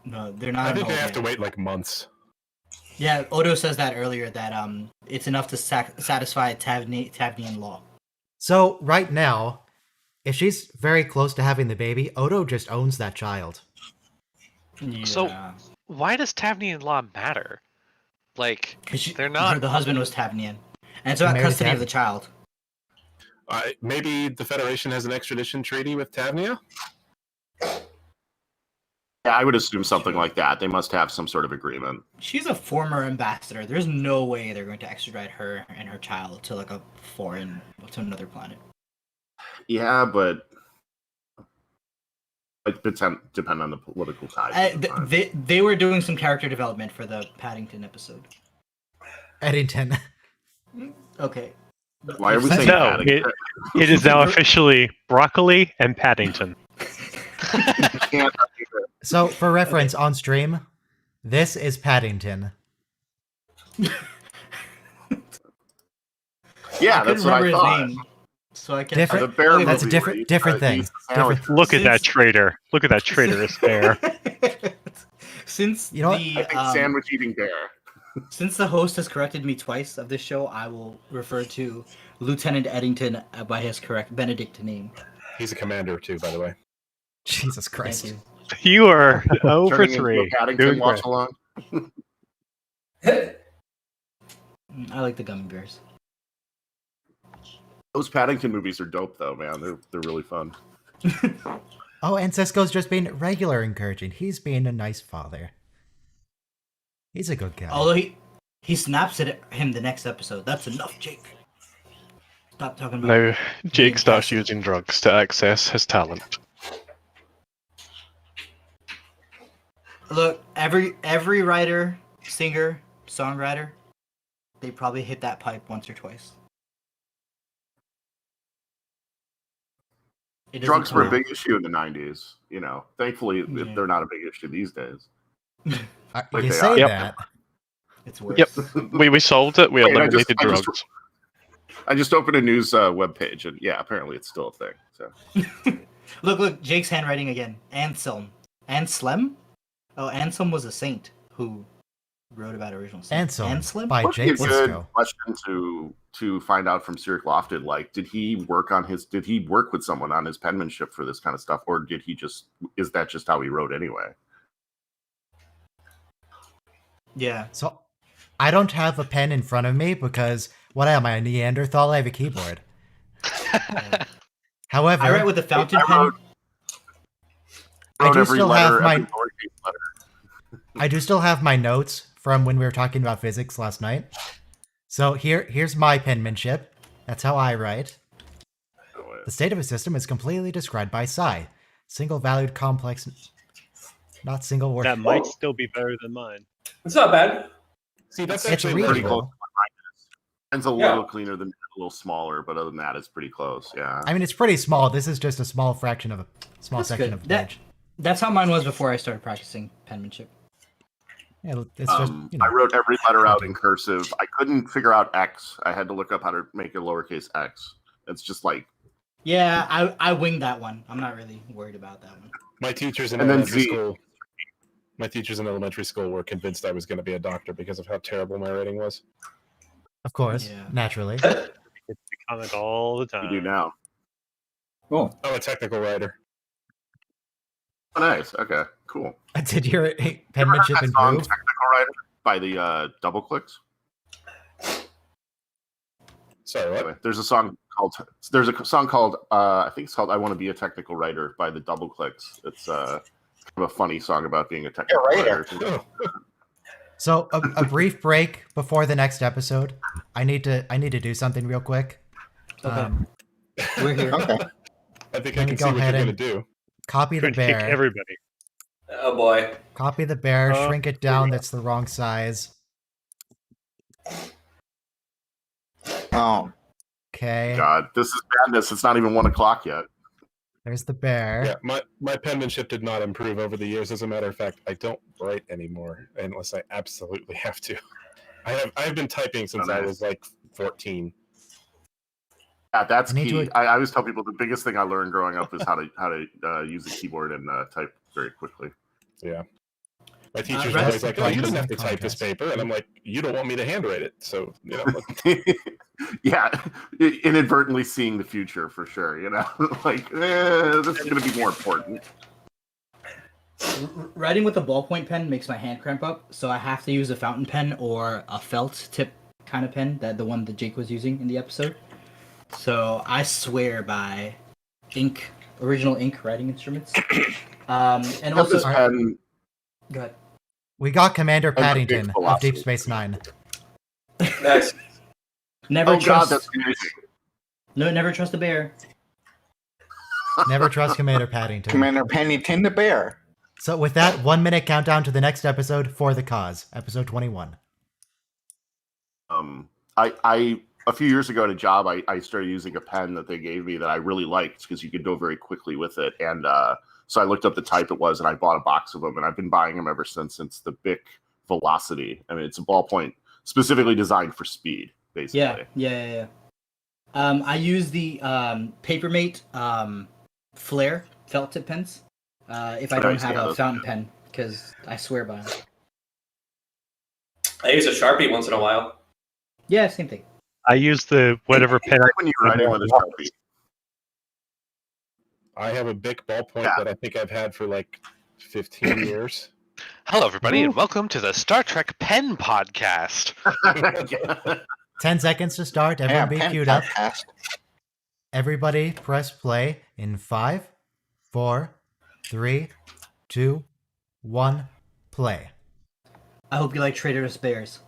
No, they're not. I think they involved have to yet. wait like months. Yeah, Odo says that earlier, that it's enough to satisfy Tavnian law. So, right now, if she's very close to having the baby, Odo just owns that child. Yeah. So, why does Tavnian law matter? Like, 'Cause they're not. the husband was Tavnian. And it's about Married custody of Tav- the child. Maybe the Federation has an extradition treaty with Tavnia? Yeah, I would assume something like that. They must have some sort of agreement. She's a former ambassador. There's no way they're going to extradite her and her child to like to another planet. Yeah, but it depend on the political ties. They were doing some character development for the Paddington episode. Eddington. Okay. Why are we saying No, Paddington? it is now officially Broccoli and Paddington. So, for reference, on stream, this is Paddington. Yeah, I that's couldn't what I remember his thought. name, so I can. Different. The bear That's a movie where different he thing. eats the sandwich. Different. Look at that traitor. Look at that traitorous bear. Since You know what? I think sandwich eating bear. Since the host has corrected me twice of this show, I will refer to Lieutenant Eddington by his correct Benedict name. He's a commander too, by the way. Jesus Thank Christ. you. You are 0 for Turning into 3. a Paddington Doing watch great. along. I like the gummy bears. Those Paddington movies are dope, though, man. They're really fun. Oh, and Cisco's just being regular encouraging. He's being a nice father. He's a good guy. Although he snaps at him the next episode. That's enough, Jake. Stop talking about. Now, Jake starts passive. using drugs to access his talent. Look, every writer, singer, songwriter, they probably hit that pipe once or twice. It doesn't Drugs were a come out. big issue in the 90s. You know, thankfully, Yeah. they're not a big issue these days. Like You they say are. Yep. that. It's worse. Yep. We solved it. We Wait, eliminated I drugs. just opened a news webpage, and yeah, apparently it's still a thing. So Look, Jake's handwriting again. Anselm? Oh, Anselm was a saint who wrote about original sin. Anselm by Would be a Jake good Cisco. question to find out from Cyric Lofted. Like, did he work with someone on his penmanship for this kind of stuff, or is that just how he wrote anyway? Yeah. So, I don't have a pen in front of me because, what am I, a Neanderthal? I have a keyboard. However, I write with a fountain I pen. wrote- I do every still letter, have every my lowercase letter. I do still have my notes from when we were talking about physics last night. So here's my penmanship. That's how I write. The state of a system is completely described by psi. Single-valued complex, not single word. That might still be better than mine. It's not bad. See, that's It's actually readable. pretty cool. Mine's a little cleaner than a little smaller, but other than that, it's pretty close. Yeah. I mean, it's pretty small. This is just a small fraction of a small That's section good. of the That- page. That's how mine was before I started practicing penmanship. Yeah, it's just, I wrote every letter out in cursive. I couldn't figure out X. I had to look up how to make a lowercase X. It's just like. Yeah, I winged that one. I'm not really worried about that one. My teachers in And then elementary Z. school. My teachers in elementary school were convinced I was going to be a doctor because of how terrible my writing was. of course, Yeah. naturally. Comment all the You do time. now. Cool. I'm a technical writer. Oh, nice. Okay. Cool. Did your You ever heard penmanship that song, improve? Technical Writer, by the Double Clicks? Sorry, what? Anyway, there's a song called I think it's called "I Want to Be a Technical Writer" by the Double Clicks. It's kind of a funny song about being a technical writer. writer. So a brief break before the next episode. I need to do something real quick. Okay. We're here. Okay. I think Let I me can go see what you're ahead going and- to do. Copy the Trying to kick bear. everybody. Oh boy. Copy the bear. Shrink it down. That's the wrong size. Oh, Okay. God, this is madness. It's not even 1 o'clock yet. There's the bear. Yeah, my penmanship did not improve over the years. As a matter of fact, I don't write anymore unless I absolutely have to. I've been typing since I was like 14. Yeah, that's I need key. to- I always tell people the biggest thing I learned growing up is how to use the keyboard and type very quickly. Yeah. My teachers Right. are always like, "Oh, you didn't have to Contrast. type this paper," and I'm like, "You don't want me to handwrite it, so you know." Yeah, inadvertently seeing the future for sure. You know, like this is going to be more important. Writing with a ballpoint pen makes my hand cramp up, so I have to use a fountain pen or a felt tip kind of pen, the one that Jake was using in the episode. So I swear by original ink writing instruments. And Have also, this pen. go ahead. We got Commander And the big Paddington of philosophy. Deep Space Nine. Nice. Never Oh God, trust. that's amazing. No, never trust a bear. Never trust Commander Paddington. Commander Pennington the bear. So with that, 1 minute countdown to the next episode for the cause, episode 21. I a few years ago at a job, I started using a pen that they gave me that I really liked because you could go very quickly with it. And so I looked up the type it was, and I bought a box of them, and I've been buying them ever since. It's the Bic Velocity. I mean, it's a ballpoint specifically designed for speed, basically. Yeah. I use the Papermate Flare felt tip pens if I don't Nice, have yeah, a those- fountain pen, because I swear by them. I use a Sharpie once in a while. Yeah, same thing. I use the whatever pen. Like when you're writing with a Sharpie. I have a Bic ballpoint Yeah. that I think I've had for like 15 years. Hello, everybody, and welcome to the Star Trek Pen Podcast. 10 seconds to start. Yeah, Everyone be pen queued up. podcast. Everybody press play in 5, 4, 3, 2, 1, play. I hope you like Traitorous Bears.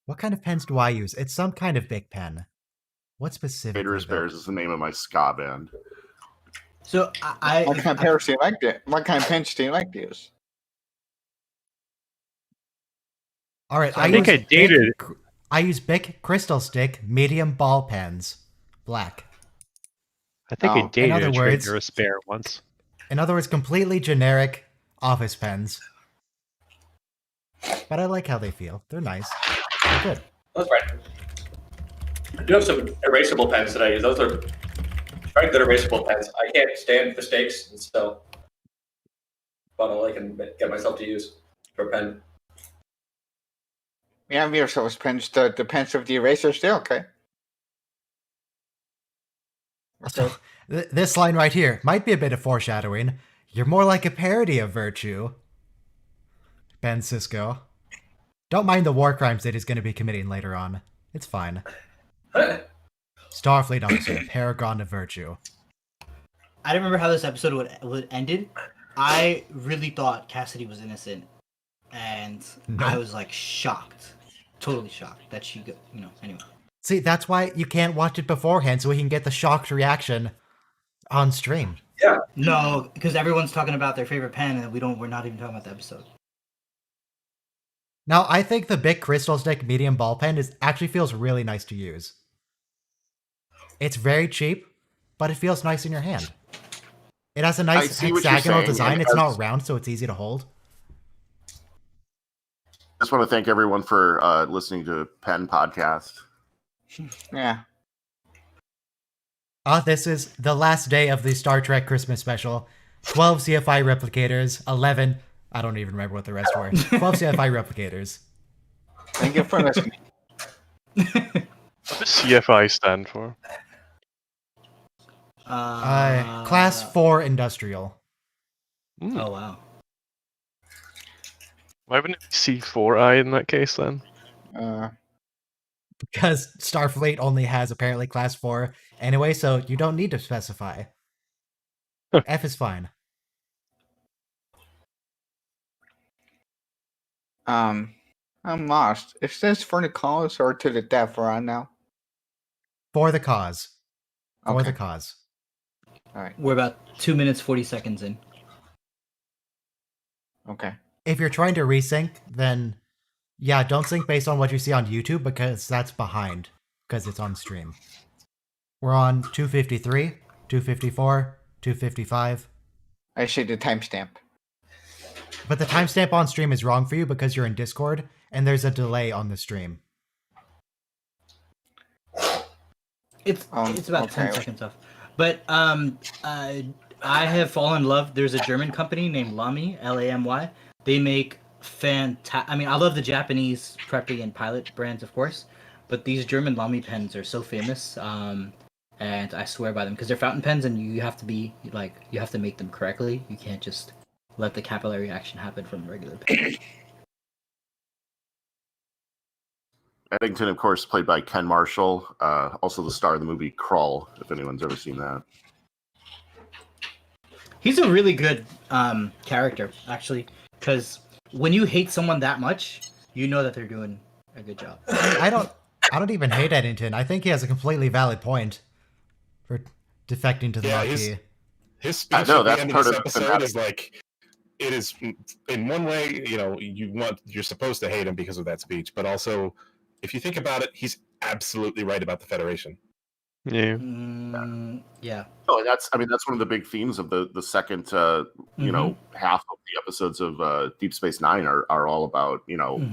What kind of pens do I use? It's some kind of big pen. What specifically? Traitorous though? Bears is the name of my ska band. So What kind of pairs do you like to? What kind of pens do you like to use? All right, I think I dated. I use Bic Crystal Stick medium ball pens, black. I think Oh, I in dated other a words- traitorous bear once. In other words, completely generic office pens. But I like how they feel. They're nice. They're good. That's right. I do have some erasable pens that I use. Those are very good erasable pens. I can't stand mistakes, and so but all I can get myself to use for a pen. Yeah, we have those pens. The pens of the eraser still okay. So, this line right here might be a bit of foreshadowing. You're more like a parody of Virtue. Ben Sisko. Don't mind the war crimes that he's going to be committing later on. It's fine. Starfleet officer, paragon of virtue. I don't remember how this episode would ended. I really thought Cassidy was innocent, and No. I was like shocked, totally shocked that she got. Anyway. See, that's why you can't watch it beforehand, so we can get the shocked reaction on stream. No, because everyone's talking about their favorite pen, and we're not even talking about the episode. Now, I think the Bic Crystal Stick medium ball pen actually feels really nice to use. It's very cheap, but it feels nice in your hand. It has a I nice see what you're hexagonal saying, design. and It's not as- round, so it's easy to hold. I just want to thank everyone for listening to Pen Podcast. Yeah. This is the last day of the Star Trek Christmas special. 12 CFI replicators, 11... I don't even remember what the rest were. 12 CFI replicators. Thank you for listening. What does CFI stand for? Class 4 industrial. Mm. Oh wow. Why wouldn't it be C4I in that case then? Because Starfleet only has apparently class 4 anyway, so you don't need to specify. F is fine. I'm lost. Is this for the cause or to the death right now? For the cause. For Okay. the cause. All right. We're about 2 minutes 40 seconds in. Okay. If you're trying to resync, then yeah, don't sync based on what you see on YouTube because that's behind, because it's on stream. We're on 253, 254, 255. I see the timestamp. But the timestamp on stream is wrong for you because you're in Discord, and there's a delay on the stream. It's about 10 okay. seconds off. But I have fallen in love. There's a German company named Lamy, Lamy. They make fantastic. I mean, I love the Japanese Preppy and Pilot brands, of course, but these German Lamy pens are so famous. And I swear by them because they're fountain pens, and you have to be like you have to make them correctly. You can't just let the capillary action happen from regular pen. Eddington, of course, played by Ken Marshall, also the star of the movie Krull, if anyone's ever seen that. He's a really good character, actually, because when you hate someone that much, you know that they're doing a good job. I don't even hate Eddington. I think he has a completely valid point for defecting to the Marquis. His speech No, at the that's end of part this of episode is like, it is in one way, you're supposed to hate him because of that speech, but also, if you think about it, he's absolutely right about the Federation. Yeah. Yeah. Oh, that's one of the big themes of the second half of the episodes of Deep Space Nine are all about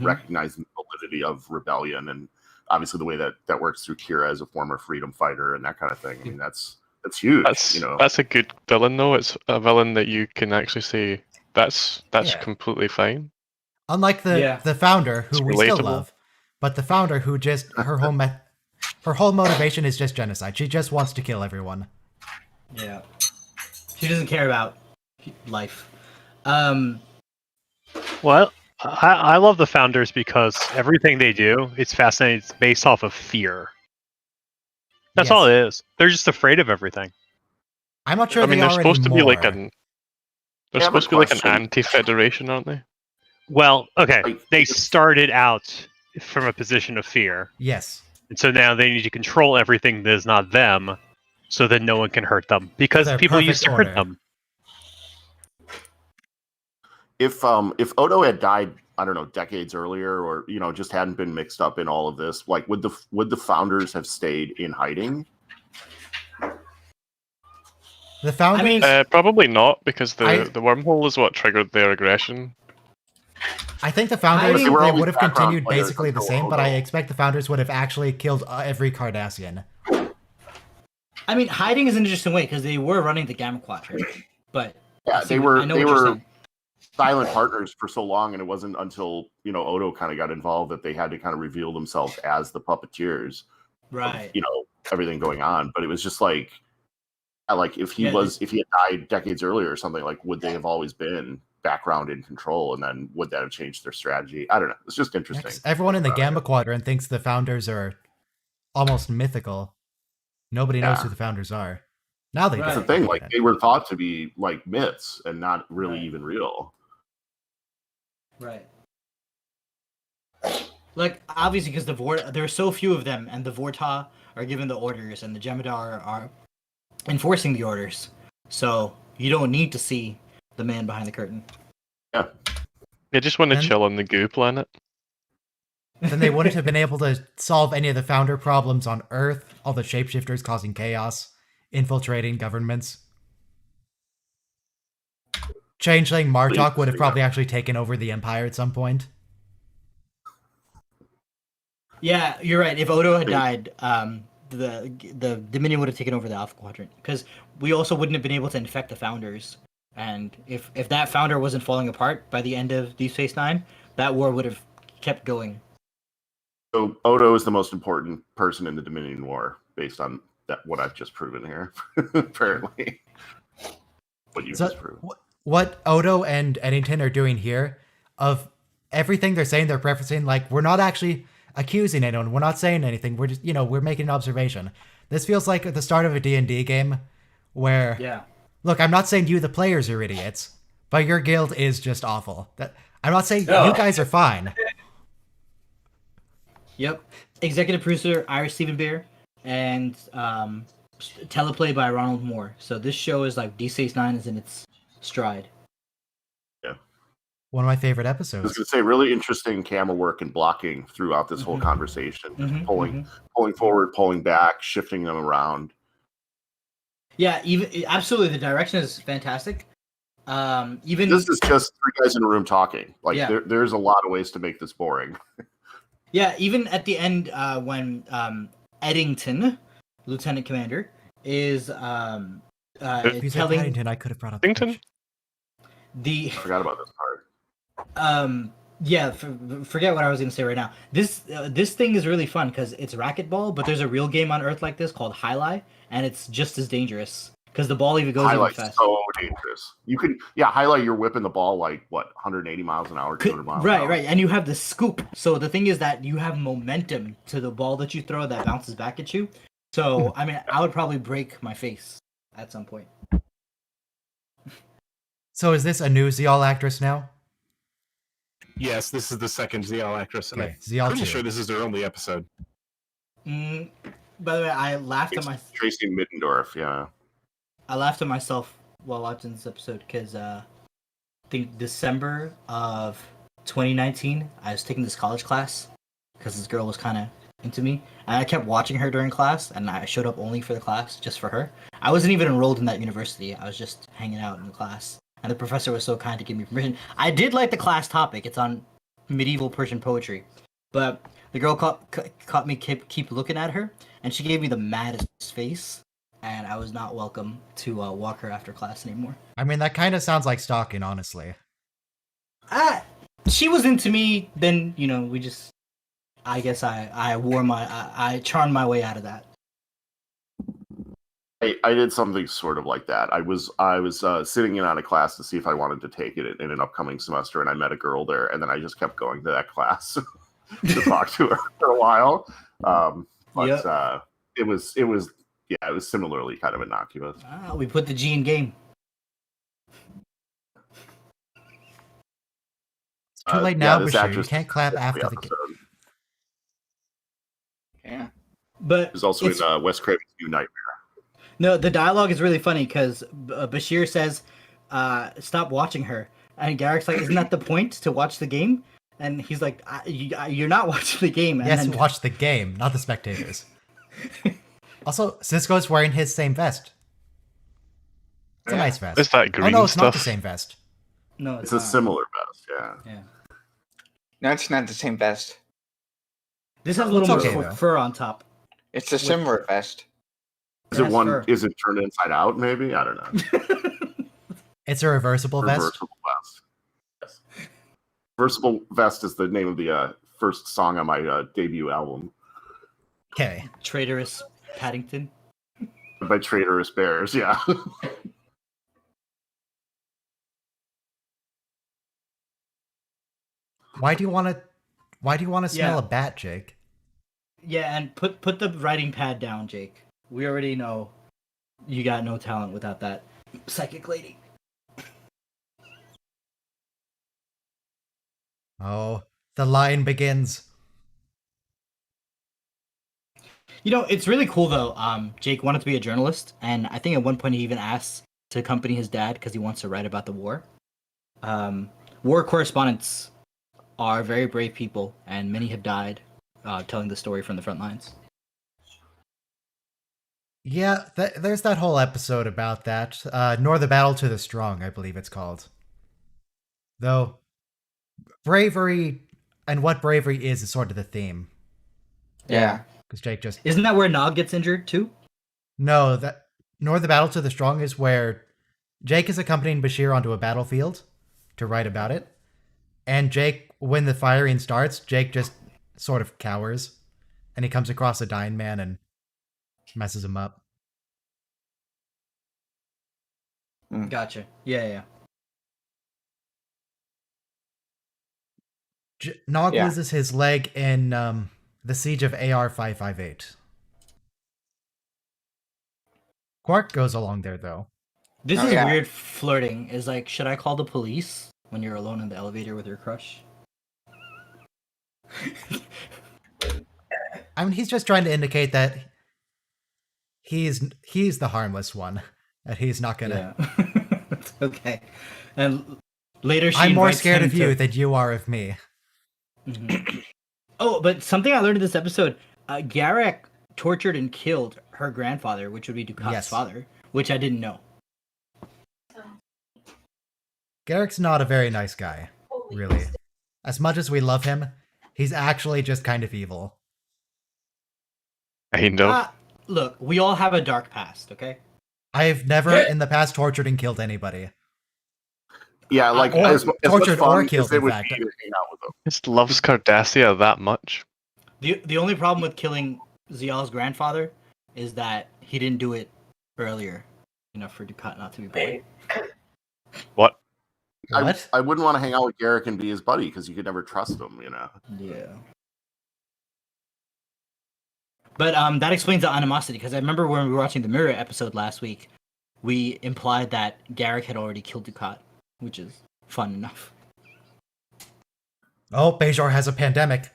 recognizing the validity of rebellion, and obviously the way that works through Kira as a former freedom fighter and that kind of thing. I mean, that's huge. That's a good villain though. It's a villain that you can actually say that's Yeah. completely fine. Unlike the founder, who It's we still relatable. love, but the founder who just her whole motivation is just genocide. She just wants to kill everyone. Yeah. She doesn't care about life. Well, I love the founders because everything they do, it's fascinating. It's based off of fear. That's Yes. all it is. They're just afraid of everything. I'm not sure. I mean, they they're are supposed to be like anymore. they're I have a supposed to be like an question. anti-federation, aren't they? Well, okay, Like, they it's- started out from a position of fear, Yes. and so now they need to control everything that is not them, so that no one can hurt them because Their people used to perfect hurt order. them. If Odo had died, I don't know, decades earlier, or just hadn't been mixed up in all of this, like would the founders have stayed in hiding? The founder. I mean, Probably not, because I- the wormhole is what triggered their aggression. I think the founders But they were they always would have background continued players basically the until same, but I Odo. expect the founders would have actually killed every Cardassian. I mean, hiding is an interesting way because they were running the Gamma Quadrant, but Yeah, I see they what- were I know what you're saying. silent partners for so long, and it wasn't until Odo kind of got involved that they had to kind of reveal themselves as the puppeteers. Right. Everything going on. But it was just like if he Yeah, if he had died decades earlier or something, like would they have always been background in control, and then would that have changed their strategy? I don't know. It's just interesting. Next, everyone in the Gamma Quadrant thinks the founders are almost mythical. Nobody knows Yeah. who the founders are. Now they Right. That's do. the thing. Like they were thought to be like myths and not really Right. even real. Right. Like obviously, because there are so few of them, and the Vorta are given the orders, and the Jem'Hadar are enforcing the orders. So you don't need to see the man behind the curtain. They just want to And- chill on the goo planet. then they wouldn't have been able to solve any of the founder problems on Earth, all the shapeshifters causing chaos, infiltrating governments. Changeling Martok would have probably actually taken over the Empire at some point. Yeah, you're right. If Odo had died, the Dominion would have taken over the Alpha Quadrant, because we also wouldn't have been able to infect the founders. And if that founder wasn't falling apart by the end of Deep Space Nine, that war would have kept going. So Odo is the most important person in the Dominion War, based on what I've just proven here. Apparently, what you just proved. What Odo and Eddington are doing here, of everything they're saying, they're preferencing, like, we're not actually accusing anyone, we're not saying anything, we're just, we're making an observation. This feels like the start of a D&D game, where, look, I'm not saying you, the players, are idiots, but your guild is just awful. I'm not saying you guys are fine. Yep. Executive producer Irish Stephen Beer, and teleplay by Ronald Moore. So this show is like Deep Space Nine is in its stride. Yeah. One of my favorite episodes. I was going to say, really interesting camera work and blocking throughout this whole conversation. Pulling forward, pulling back, shifting them around. Yeah, absolutely. The direction is fantastic. Even this is just three guys in a room talking. Like there's a lot of ways to make this boring. Yeah, even at the end when Eddington, Lieutenant Commander, is telling Eddington, I could have brought up Eddington. I forgot about this part. Yeah, forget what I was going to say right now. This thing is really fun because it's racquetball, but there's a real game on Earth like this called Highlight, and it's just as dangerous because the ball even goes even fast. So dangerous. You can Highlight, you're whipping the ball like 180 miles an hour, 200 miles an hour. Right, and you have the scoop. So the thing is that you have momentum to the ball that you throw that bounces back at you. So I mean, I would probably break my face at some point. So is this a new Zeal actress now? Yes, this is the second Zeal actress, and I'm Zeal pretty 2. sure this is her only episode. By the way, I laughed at myself. Tracy Middendorf, yeah. I laughed at myself while watching this episode because I think December of 2019, I was taking this college class because this girl was kind of into me, and I kept watching her during class, and I showed up only for the class, just for her. I wasn't even enrolled in that university. I was just hanging out in the class. And the professor was so kind to give me permission. I did like the class topic. It's on medieval Persian poetry. But the girl caught me keep looking at her, and she gave me the maddest face, and I was not welcome to walk her after class anymore. I mean, that kind of sounds like stalking, honestly. She was into me, then, we just... I guess I charmed my way out of that. I did something sort of like that. I was sitting in on a class to see if I wanted to take it in an upcoming semester, and I met a girl there, and then I just kept going to that class to talk to her for a while. It was similarly kind of innocuous. We put the G in game. It's too late now, Bashir. You can't clap after the game. Yeah. But there's also in Wes Craven's New Nightmare. No, the dialogue is really funny because Bashir says, stop watching her. And Garrick's like, isn't that the point, to watch the game? And he's like, you're not watching the game. And yes, watch the game, not the spectators. Also, Cisco's wearing his same vest. It's a nice vest. It's that green no, it's stuff. not the same vest. No, it's a similar vest, Yeah. No, it's not the same vest. This has a little more fur on top. It's a similar vest. Is it one? Fur. Is it turned inside out? Maybe, I don't know. It's a reversible vest. Reversible vest. Yes. Reversible vest is the name of the first song on my debut album. Okay. Traitorous Paddington. By Traitorous Bears, yeah. Why do you want to smell a bat, Jake? Yeah, and put the writing pad down, Jake. We already know you got no talent without that psychic lady. Oh, the line begins. It's really cool though. Jake wanted to be a journalist, and I think at one point he even asked to accompany his dad because he wants to write about the war. War correspondence are very brave people, and many have died telling the story from the front lines. Yeah, there's that whole episode about that. Nor the Battle to the Strong, I believe it's called. Though, bravery and what bravery is sort of the theme. Yeah. Because Jake just... Isn't that where Nog gets injured, too? No, Nor the Battle to the Strong is where Jake is accompanying Bashir onto a battlefield to write about it. And Jake, when the firing starts, Jake just sort of cowers. And he comes across a dying man and messes him up. Gotcha. Yeah. Nog loses his leg in the Siege of AR-558. Quark goes along there, though. This is weird flirting. Is like, should I call the police when you're alone in the elevator with your crush? I mean, he's just trying to indicate that he's the harmless one. That he's not gonna... Yeah. Okay. And later she I'm more invites scared him of you to... than you are of me. Mm-hmm. Oh, but something I learned in this episode, Garak tortured and killed her grandfather, which would be Ducat's father, which I didn't know. Garak's not a very nice guy, really. As much as we love him, he's actually just kind of evil. Kind of. Look, we all have a dark past, okay? I've never in the past tortured and killed anybody. Yeah, like as tortured much fun or killed, as it in would fact. be to hang out with them. Just loves Cardassia that much. The only problem with killing Zial's grandfather is that he didn't do it earlier enough for Ducat not to be bored. What? I wouldn't want to hang out with Garak and be his buddy because you could never trust him, you know? Yeah. But that explains the animosity, because I remember when we were watching the Mirror episode last week, we implied that Garak had already killed Ducat, which is fun enough. Oh, Bajor has a pandemic.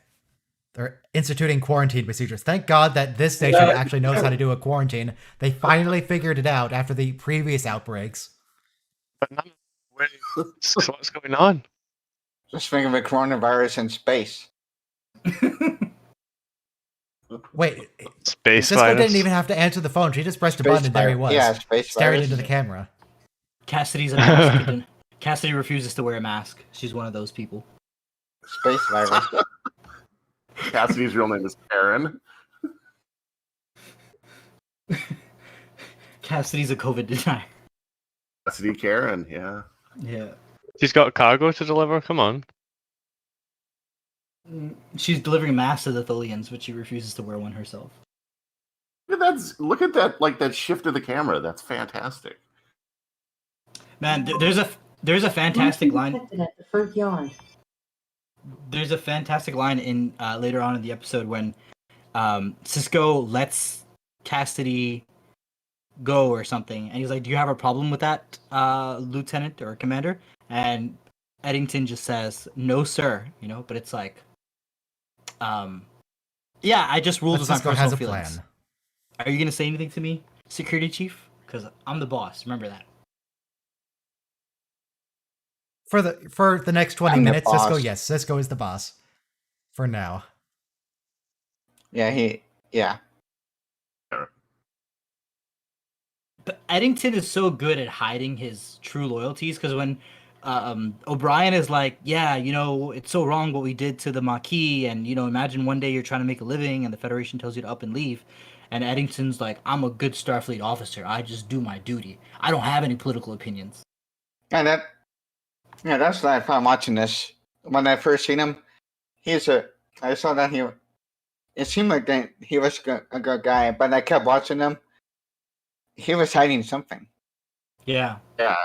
They're instituting quarantine procedures. Thank God that this station actually knows how to do a quarantine. They finally figured it out after the previous outbreaks. But none so what's going on? Just think of a coronavirus in space. Wait, Space Cisco virus. didn't even have to answer the phone. She just pressed a button and there he was. Yeah, space staring virus. into the camera. Cassidy's a mask. Cassidy refuses to wear a mask. She's one of those people. Space virus. Cassidy's real name is Karen. Cassidy's a COVID denier. Cassidy Karen, yeah. Yeah. She's got cargo to deliver. Come on. She's delivering masks to the Tholians, but she refuses to wear one herself. Look at that, like that shift of the camera. That's fantastic. Man, there's a fantastic line. At the front yard. There's a fantastic line in later on in the episode when Cisco lets Cassidy go or something, and he's like, "Do you have a problem with that, Lieutenant or Commander?" And Eddington just says, "No, sir." You know, but it's like, yeah, I just ruled with my personal has a feelings. plan. Are you gonna say anything to me, Security Chief? Because I'm the boss. Remember that. For the next 20 I'm the minutes, Cisco, boss. yes, Cisco is the boss. For now. Yeah. But Eddington is so good at hiding his true loyalties, because when O'Brien is like, yeah, you know, it's so wrong what we did to the Maquis, and, you know, imagine one day you're trying to make a living and the Federation tells you to up and leave, and Eddington's like, I'm a good Starfleet officer, I just do my duty. I don't have any political opinions. That's what I found watching this. When I first seen him, I saw that it seemed like that he was a good guy, but I kept watching him. He was hiding something. Yeah. Yeah.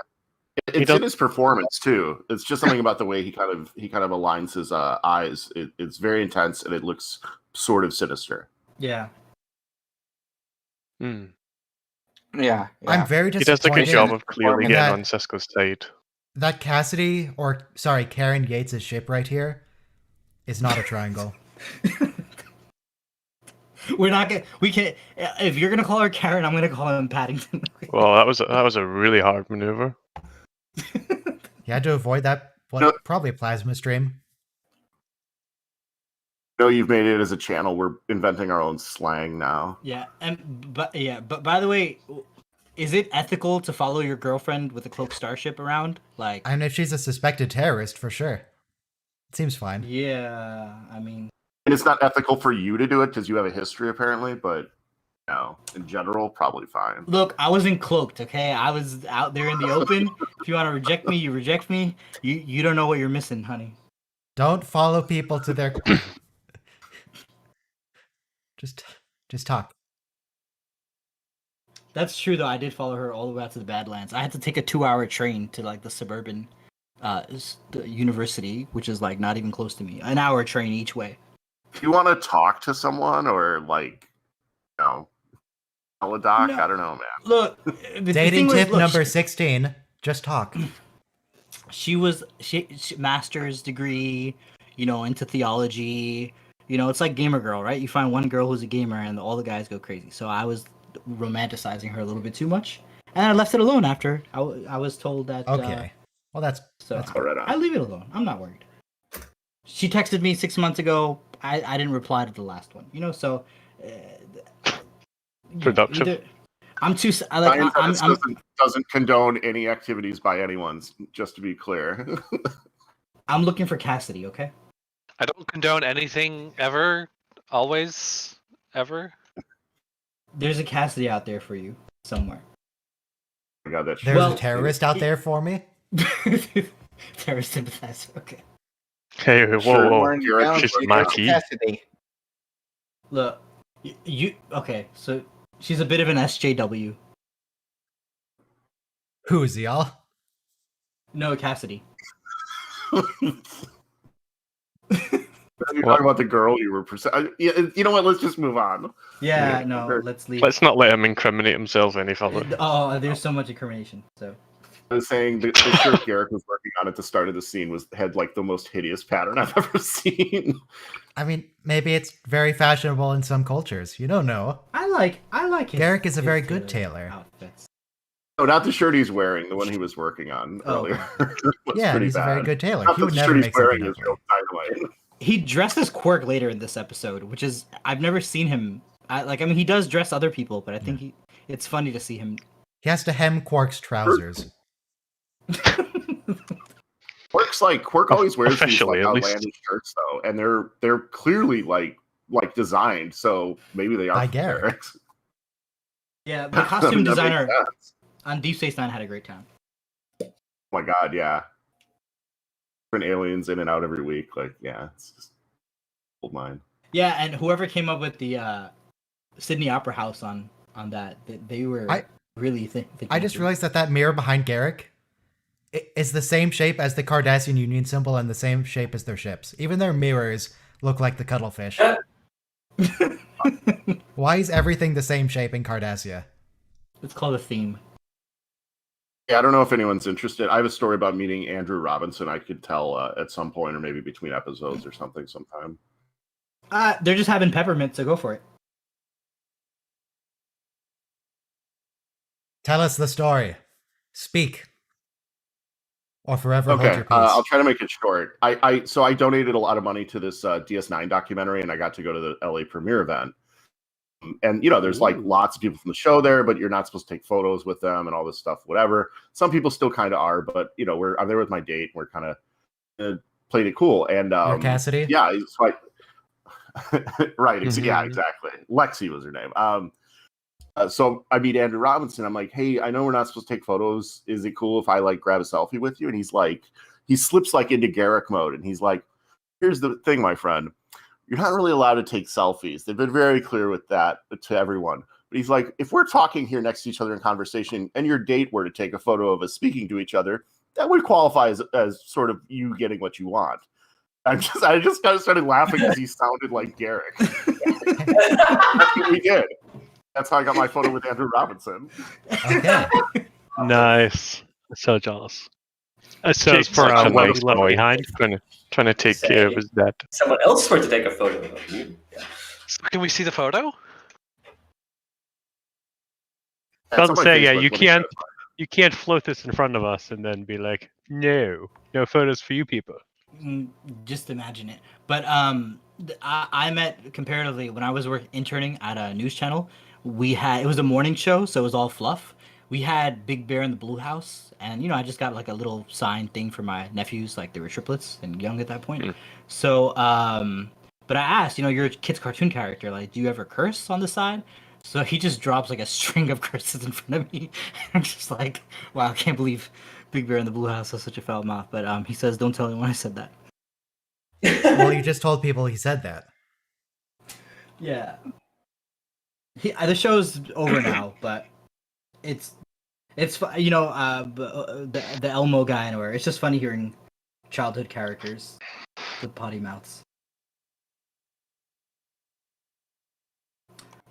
It's in his performance too. It's just something about the way he kind of aligns his eyes. It's very intense and it looks sort of sinister. Yeah. Yeah. I'm very He does a disappointed. good job of clearly in getting that- on Cisco's side. That Karen Yates' ship right here is not a triangle. We can't, if you're gonna call her Karen, I'm gonna call him Paddington. Well, that was a really hard maneuver. You had to avoid that, probably a plasma stream. No, you've made it as a channel. We're inventing our own slang now. Yeah, but by the way, is it ethical to follow your girlfriend with a cloaked starship around? Like, I mean, if she's a suspected terrorist, for sure. It seems fine. yeah, I mean, And it's not ethical for you to do it because you have a history, apparently, but no, in general, probably fine. look, I wasn't cloaked, okay? I was out there in the open. If you want to reject me, you reject me. You don't know what you're missing, honey. Don't follow people to their... Just talk. That's true, though. I did follow her all the way out to the Badlands. I had to take a 2-hour train to like the suburban the university, which is like not even close to me. An hour train each way. Do you want to talk to someone or like, tell a doc? No. I don't know, man. Look, the Dating thing was, tip look, number 16. Just talk. she master's degree, into theology. It's like gamer girl, right? You find one girl who's a gamer and all the guys go crazy. So I was romanticizing her a little bit too much, and I left it alone after I was told that. Okay. Well, that's All right. I leave it alone. I'm not worried. She texted me 6 months ago. I didn't reply to the last one. So. Productive. I'm too. Science doesn't condone any activities by anyone. Just to be clear. I'm looking for Cassidy. Okay. I don't condone anything ever, always, ever. There's a Cassidy out there for you somewhere. I got that. There's a terrorist out there for me. Terrorist sympathizer. Okay. Hey, whoa, Sure, whoa. Warren, You're down just for my your key. Cassidy. Look, you okay? So she's a bit of an SJW. Who's y'all? No, Cassidy. You're talking about the girl you were yeah, you know what? Let's just move on. Yeah, no, let's leave. Let's not let him incriminate himself any further. Oh, there's so much incrimination. So I was saying the shirt Garrick was working on at the start of the scene had like the most hideous pattern I've ever seen. I mean, maybe it's very fashionable in some cultures. You don't know. I like his, Garrick is a his very good tailor. Outfits. No, not the shirt he's wearing. The one he was working on Oh. earlier. was Yeah, pretty he's bad. a very good tailor. Not He that would the never shirt he's make wearing something is ugly. real dynamite. He dressed as Quark later in this episode, which is I've never seen him. He does dress other people, but I think it's funny to see him. He has to hem Quark's trousers. Quark always wears these Officially, like at least. outlandish shirts though, and they're clearly like designed, so maybe they are By from Garrick. Garrick's. Yeah, the costume That makes designer sense. on Deep Space Nine had a great time. Oh my god, yeah. Different aliens in and out every week, it's just old mine. Yeah, and whoever came up with the Sydney Opera House on that, they were really thinking. I just realized that mirror behind Garrick is the same shape as the Cardassian Union symbol and the same shape as their ships. Even their mirrors look like the cuttlefish. Why is everything the same shape in Cardassia? It's called a theme. Yeah, I don't know if anyone's interested. I have a story about meeting Andrew Robinson. I could tell at some point, or maybe between episodes or something sometime. They're just having peppermint, so go for it. Tell us the story. Speak. Or forever hold Okay, your peace. I'll try to make it short. So I donated a lot of money to this DS9 documentary, and I got to go to the LA premiere event. And there's like lots of people from the show there, but you're not supposed to take photos with them and all this stuff, whatever. Some people still kind of are, but I'm there with my date. We're kind of played it cool. And You're Cassidy? yeah, so right, Mm-hmm. yeah, exactly. Lexi was her name. So I meet Andrew Robinson. I'm like, hey, I know we're not supposed to take photos. Is it cool if I like grab a selfie with you? And he's like, he slips like into Garrick mode, and he's like, here's the thing, my friend. You're not really allowed to take selfies. They've been very clear with that to everyone. But he's like, if we're talking here next to each other in conversation and your date were to take a photo of us speaking to each other, that would qualify as sort of you getting what you want. I just kind of started laughing because he sounded like Garrick. That's what we did. That's how I got my photo with Andrew Robinson. Okay. Nice. So jealous. So Jake's for such a what nice we left boy. behind. Trying to take care of his dad. Someone else were to take a photo of you. Yeah. So can we see the photo? I'll That's on my say, yeah, Facebook you when he can't- says You can't float this in front of us and then be like, no photos for you people. Just imagine it. But I met comparatively when I was interning at a news channel. It was a morning show, so it was all fluff. We had Big Bear in the Blue House, and I just got like a little sign thing for my nephews, like they were triplets and young at that point. Mm. So, but I asked, you're a kid's cartoon character, like, do you ever curse on the side? So he just drops like a string of curses in front of me. I'm just like, wow, I can't believe Big Bear in the Blue House has such a foul mouth. But he says, don't tell anyone I said that. Well, you just told people he said that. Yeah. The show's over now, but it's the Elmo guy and where it's just funny hearing childhood characters with potty mouths.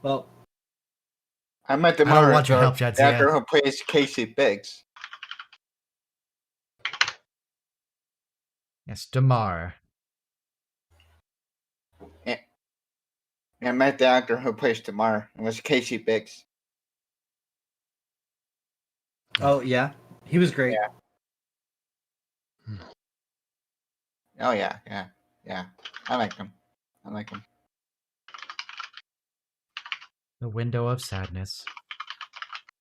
Well, I met the I don't want your help, Jadzia. actor who plays Casey Biggs. Yes, Damar. I met the actor who plays Damar. It was Casey Biggs. Oh yeah, he was great. Yeah. Oh yeah. I like him. The window of sadness.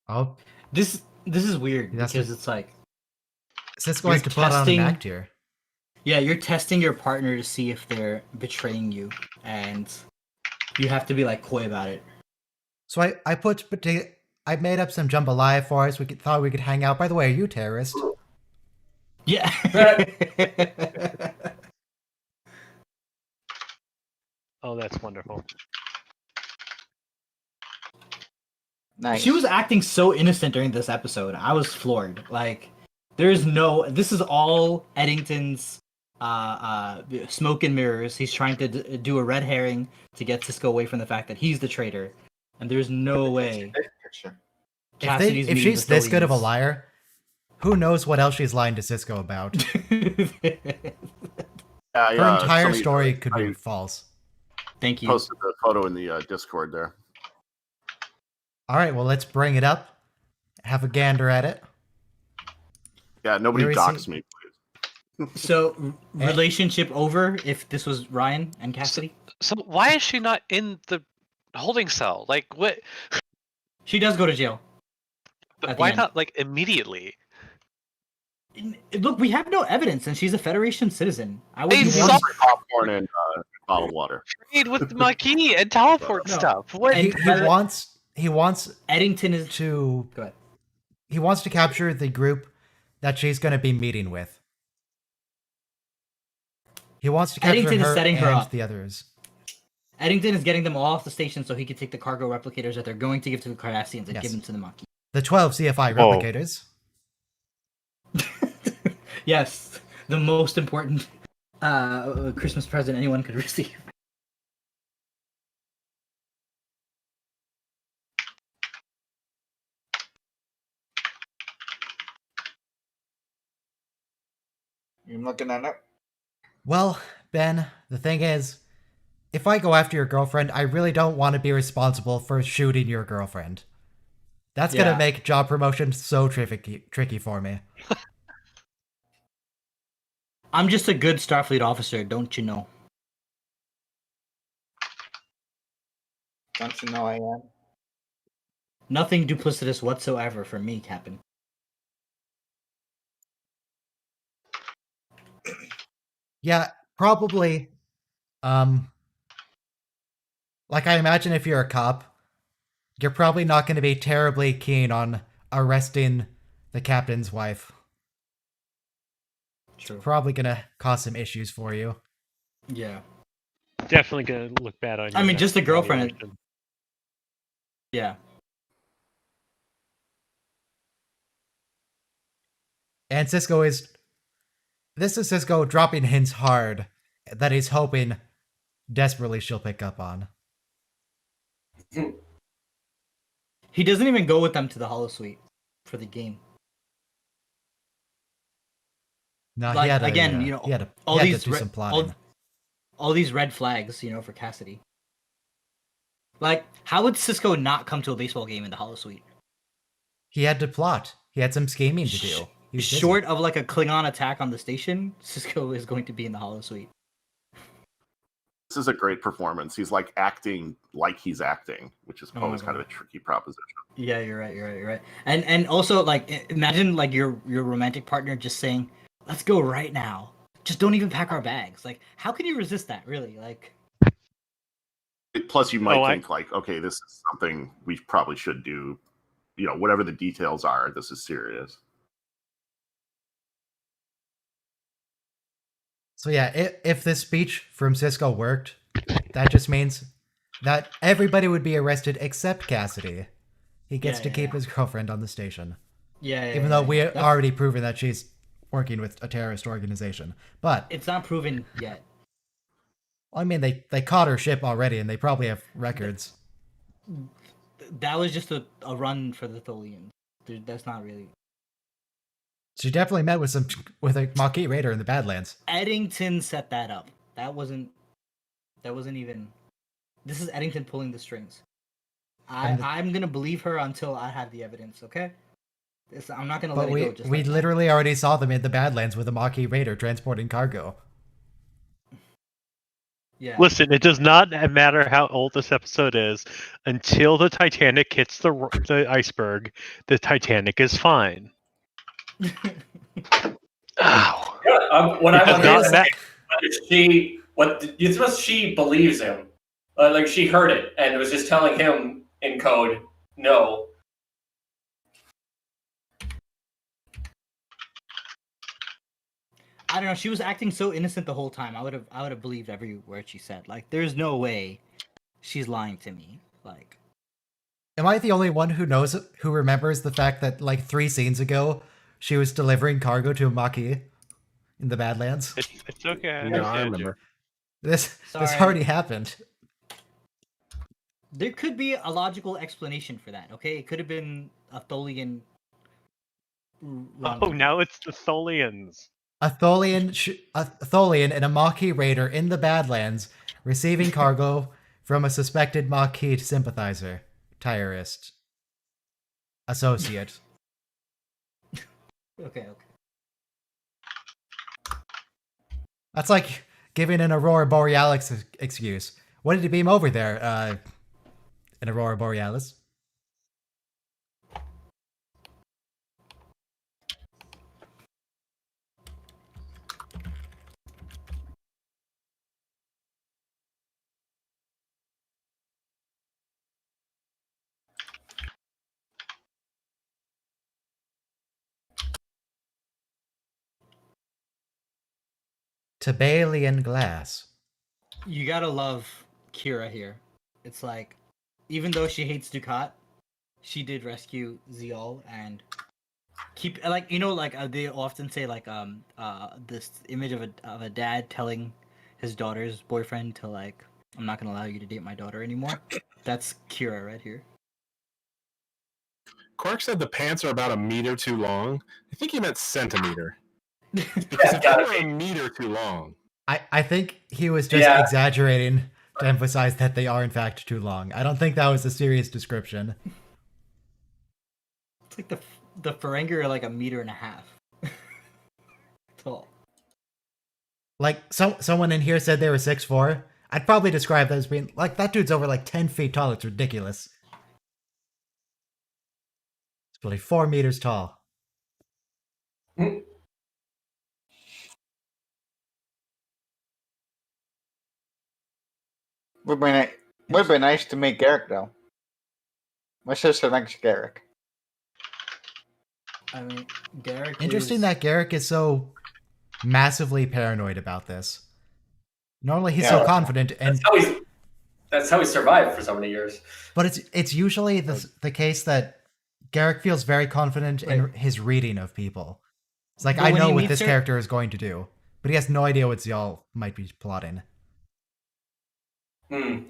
Oh, This is weird That's because it's like Cisco has to put on an act here. Yeah, you're testing your partner to see if they're betraying you, and you have to be like coy about it. So I made up some jambalaya for us. Thought we could hang out. By the way, are you a terrorist? Yeah. Oh, that's wonderful. Nice. She was acting so innocent during this episode. I was floored. Like, this is all Eddington's smoke and mirrors. He's trying to do a red herring to get Cisco away from the fact that he's the traitor. And there's no way. If she's this good of a liar, who knows what else she's lying to Cisco about? Her entire story could be false. Thank you. Posted the photo in the Discord there. All right, well, let's bring it up. Have a gander at it. Yeah, nobody doxed me, please. So, relationship over if this was Ryan and Cassidy? So why is she not in the holding cell? Like, what? She does go to jail. But why not, like, immediately? Look, we have no evidence, and she's a Federation citizen. I would popcorn and bottled water. Trade with the Maquis and teleport stuff. What? He wants Eddington is to. Go ahead. He wants to capture the group that she's going to be meeting with. He wants to capture Eddington her is setting her and up. the others. Eddington is getting them all off the station so he can take the cargo replicators that they're going to give to the Cardassians and give them to the Maquis. The 12 CFI replicators. Yes, the most important Christmas present anyone could receive. You looking at it? Well, Ben, the thing is, if I go after your girlfriend, I really don't want to be responsible for shooting your girlfriend. That's going to make job promotion so tricky for me. I'm just a good Starfleet officer, don't you know? Don't you know I am? Nothing duplicitous whatsoever for me, Captain. Yeah, probably. Like, I imagine if you're a cop, you're probably not going to be terribly keen on arresting the captain's wife. True. Probably going to cause some issues for you. Yeah. Definitely gonna look bad on you. I mean, just a girlfriend. Yeah. And this is Cisco dropping hints hard that he's hoping desperately she'll pick up on. He doesn't even go with them to the holosuite for the game. No, like, he had to, again, he had to do some plotting. All these red flags, for Cassidy. Like, how would Cisco not come to a baseball game in the holosuite? He had to plot. He had some scheming to do. Short of like a Klingon attack on the station, Cisco is going to be in the holosuite. This is a great performance. He's like acting like he's acting, which is Oh my always kind of God. a tricky proposition. Yeah, you're right. And also like imagine like your romantic partner just saying, "Let's go right now. Just don't even pack our bags." Like, how can you resist that? Really? Like, Plus, you might Oh, think like, okay, this is something we probably should do. You know, whatever the details are, this is serious. So yeah, if this speech from Cisco worked, that just means that everybody would be arrested except Cassidy. He gets to keep his girlfriend on the station. Even though we already proven that she's working with a terrorist organization. But it's not proven yet. I mean, they caught her ship already, and they probably have records. That was just a run for the Tholians. That's not really. She definitely met with a Maquis raider in the Badlands. Eddington set that up. That wasn't even. This is Eddington pulling the strings. I'm gonna believe her until I have the evidence. Okay. I'm not gonna let it go. Just we literally already saw them in the Badlands with a Maquis raider transporting cargo. Yeah. Listen, it does not matter how old this episode is. Until the Titanic hits the iceberg, the Titanic is fine. Ow. Yeah, what I was she believes him, like she heard it and was just telling him in code, no. I don't know. She was acting so innocent the whole time. I would have believed every word she said. Like, there's no way she's lying to me. Like, am I the only one who remembers the fact that like 3 scenes ago she was delivering cargo to a Maquis in the Badlands? It's okay. No, I remember. This already happened. There could be a logical explanation for that. Okay, it could have been a Tholian. Oh, now it's the Tholians. A Tholian and a Maquis raider in the Badlands receiving cargo from a suspected Maquis sympathizer, terrorist, associate. Okay. That's like giving an Aurora Borealis excuse. What did you beam over there? An Aurora Borealis. Tabalian glass. You gotta love Kira here. It's like, even though she hates Ducat, she did rescue Zeal and keep like they often say like this image of a dad telling his daughter's boyfriend to like, I'm not gonna allow you to date my daughter anymore. That's Kira right here. Quark said the pants are about a meter too long. I think he meant centimeter. Because if they were a meter too long. I think he was just exaggerating to emphasize that they are in fact too long. I don't think that was a serious description. It's like the Ferengi are like a meter and a half tall. Like someone in here said they were 6'4". I'd probably describe that as being like, that dude's over like 10 feet tall. It's ridiculous. It's probably 4 meters tall. Would be nice to meet Garrick though. My sister likes Garrick. I mean, Garrick. Interesting that Garrick is so massively paranoid about this. Normally he's so confident, and that's how he survived for so many years. But it's usually the case that Garrick feels very confident in his reading of people. It's like, I know what this character is going to do, but he has no idea what Zeal might be plotting. He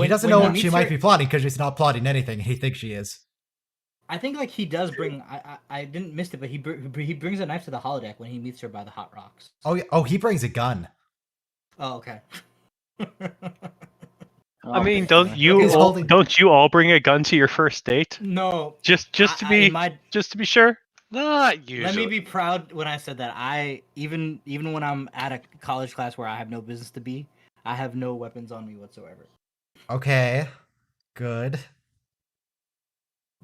doesn't know what she might be plotting because she's not plotting anything. He thinks she is. I think like he does bring. I didn't miss it, but he brings a knife to the holodeck when he meets her by the hot rocks. Oh yeah. Oh, he brings a gun. Oh, okay. I mean, don't you all bring a gun to your first date? No. Just to be sure. Not usually. Let me be proud when I said that. Even when I'm at a college class where I have no business to be, I have no weapons on me whatsoever. Okay. Good.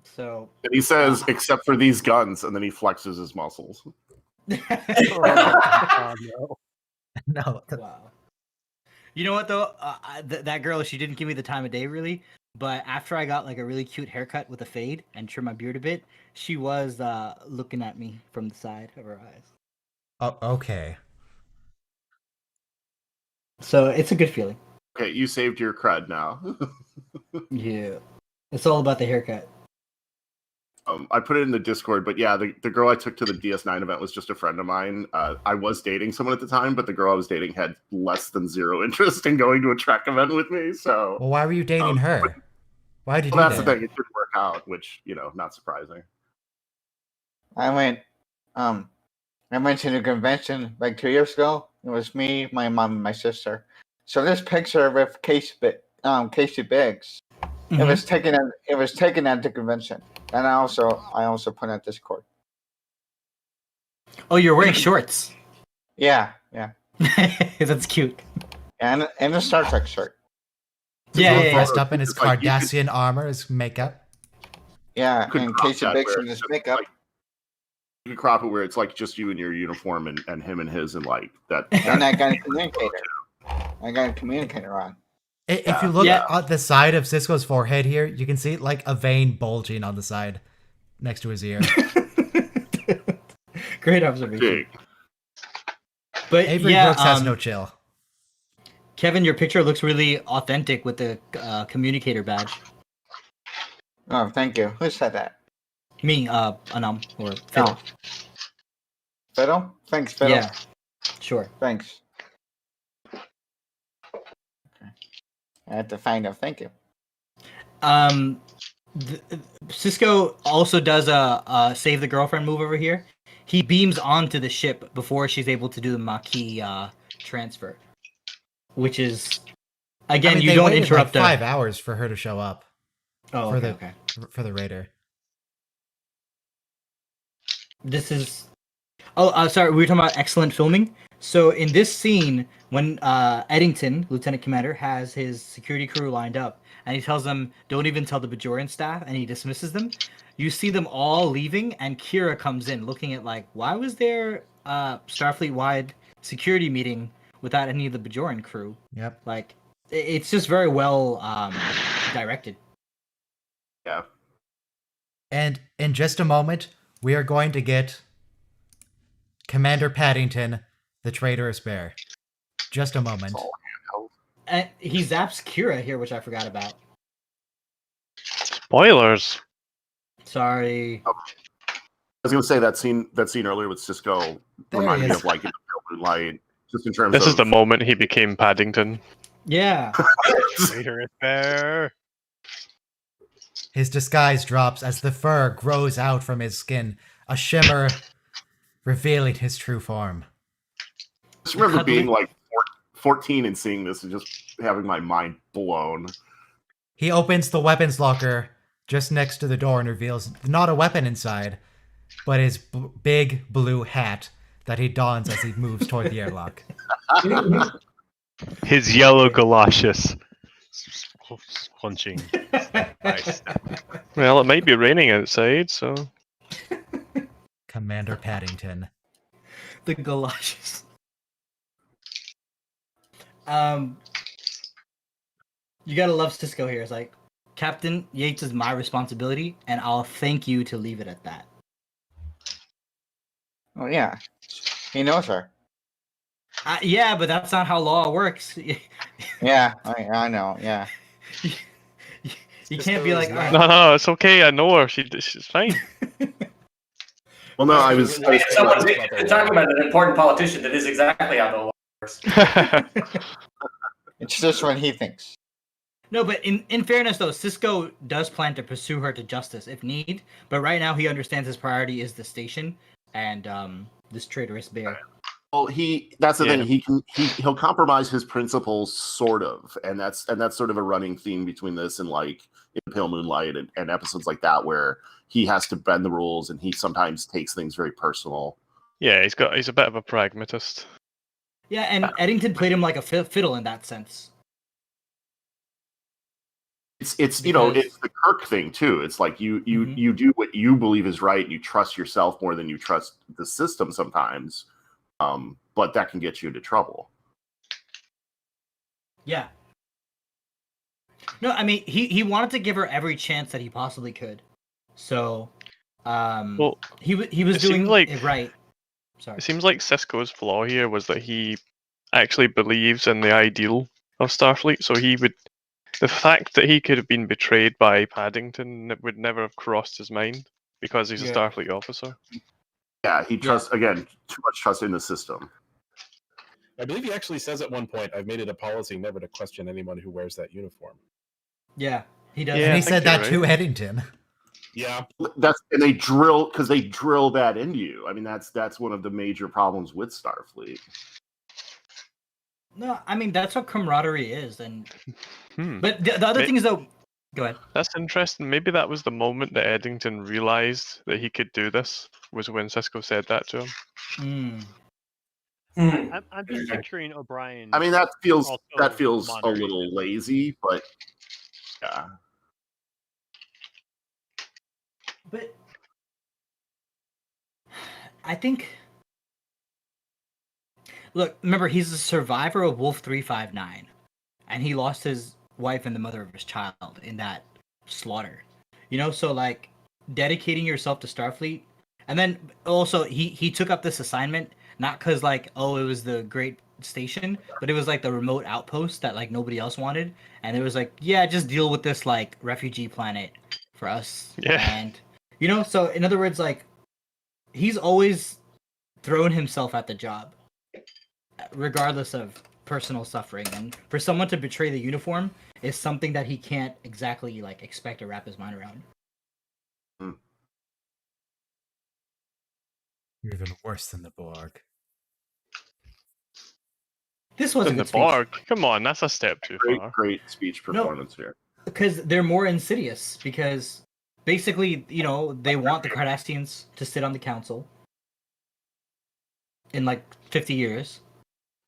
So And he says, except for these guns, and then he flexes his muscles. Oh, no. No. wow. You know what though? That girl, she didn't give me the time of day really. But after I got like a really cute haircut with a fade and trimmed my beard a bit, she was looking at me from the side of her eyes. Oh, okay. So it's a good feeling. Okay, you saved your cred now. Yeah. It's all about the haircut. I put it in the Discord, but yeah, the girl I took to the DS9 event was just a friend of mine. I was dating someone at the time, but the girl I was dating had less than zero interest in going to a Trek event with me. So, Well, why were you dating her? Why did you well, do that's that? the thing. It didn't work out, which not surprising. I went to the convention like 2 years ago. It was me, my mom, and my sister. So this picture with Casey Biggs, it was taken at the convention. And I also put on Discord. Oh, you're wearing shorts. Yeah. That's cute. And a Star Trek shirt. Yeah. Dressed up in his It's like you could- Cardassian armor, his makeup. Yeah, Could and crop Casey that Biggs where in it's his just makeup. like- you can crop it where it's like just you in your uniform and him and his and like that. And I got a communicator. I got a communicator on. If you look Yeah. at the side of Cisco's forehead here, you can see like a vein bulging on the side next to his ear. Great observation. Big. But Avery yeah, Brooks has no chill. Kevin, your picture looks really authentic with the communicator badge. Oh, thank you. Who said that? Me, Anam or Phil. Oh. Fiddle? Thanks, Fiddle. Yeah, sure. Thanks. Okay. I have to find out. Thank you. Cisco also does a save the girlfriend move over here. He beams onto the ship before she's able to do the Maquis transfer, which is again, I mean, you they don't waited interrupt like her. 5 hours for her to show up Oh, for okay. for the raider. This is. Oh, sorry. We were talking about excellent filming. So in this scene, when Eddington, Lieutenant Commander, has his security crew lined up, and he tells them, "Don't even tell the Bajorian staff," and he dismisses them. You see them all leaving, and Kira comes in, looking at like, why was there Starfleet-wide security meeting without any of the Bajorian crew? Yep. Like, it's just very well directed. Yeah. And in just a moment, we are going to get Commander Paddington, the traitorous bear. Just a moment. And he zaps Kira here, which I forgot about. Spoilers. Sorry. I was gonna say that scene earlier with Cisco There reminded he me is. of like in the Pale Moonlight, just in terms This of is the moment he became Paddington. Yeah. Traitorous bear. His disguise drops as the fur grows out from his skin, a shimmer revealing his true form. I just remember being like 14 and seeing this and just having my mind blown. He opens the weapons locker just next to the door and reveals not a weapon inside, but his big blue hat that he dons as he moves toward the airlock. His yellow galoshes. Punching. Nice. Well, it might be raining outside, so. Commander Paddington. The galoshes. You gotta love Cisco here. It's like, Captain Yates is my responsibility, and I'll thank you to leave it at that. Oh yeah, he knows her. Yeah, but that's not how law works. Yeah, I know. Yeah. You can't be like, "Oh, No, it's okay. I know her. She's fine. Well, no, I was I mean, if someone's talking about an important politician, that is exactly how the law works. It's just when he thinks. No, but in fairness, though, Cisco does plan to pursue her to justice if need. But right now, he understands his priority is the station and this traitorous bear. Well, that's the thing. He'll compromise his principles, sort of, and that's sort of a running theme between this and like in Pale Moonlight and episodes like that where he has to bend the rules and he sometimes takes things very personal. Yeah, he's a bit of a pragmatist. Yeah, and Eddington played him like a fiddle in that sense. It's you know, it's the Kirk thing too. It's like you do what you believe is right, and you trust yourself more than you trust the system sometimes. But that can get you into trouble. Yeah. No, I mean he wanted to give her every chance that he possibly could. So, he was doing it right. Sorry. It seems like Sisko's flaw here was that he actually believes in the ideal of Starfleet, so the fact that he could have been betrayed by Paddington would never have crossed his mind because he's a Starfleet officer. Yeah, he trusts again too much trust in the system. I believe he actually says at one point, "I've made it a policy never to question anyone who wears that uniform." Yeah, he does. Yeah, and he said that to Eddington. Yeah, and they drill that into you. I mean, that's one of the major problems with Starfleet. No, I mean that's what camaraderie is, and but the other thing is though. Go ahead. That's interesting. Maybe that was the moment that Eddington realized that he could do this. Was when Sisko said that to him. I'm just picturing O'Brien. I mean, that feels a little lazy, but yeah. But I think. Look, remember, he's a survivor of Wolf 359, and he lost his wife and the mother of his child in that slaughter. You know, so like dedicating yourself to Starfleet, and then also he took up this assignment not because like it was the great station, but it was like the remote outpost that like nobody else wanted, and it was like just deal with this like refugee planet for us. And you know, so in other words, like he's always thrown himself at the job, regardless of personal suffering, and for someone to betray the uniform is something that he can't exactly like expect to wrap his mind around. You're even worse than the Borg. This was the Borg. Come on, that's a step too far. Great speech performance here. Because they're more insidious. Because basically, you know, they want the Cardassians to sit on the council in like 50 years.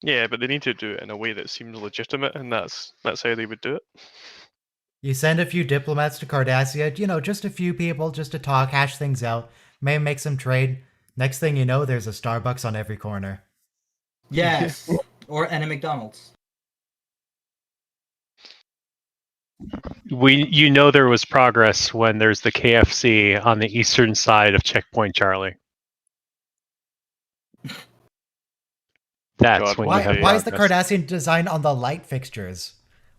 Yeah, but they need to do it in a way that seems legitimate, and that's how they would do it. You send a few diplomats to Cardassia, you know, just a few people, just to talk, hash things out, maybe make some trade. Next thing you know, there's a Starbucks on every corner. Yes, and a McDonald's. You know there was progress when there's the KFC on the eastern side of Checkpoint Charlie. That's when why is the Cardassian design on the light fixtures?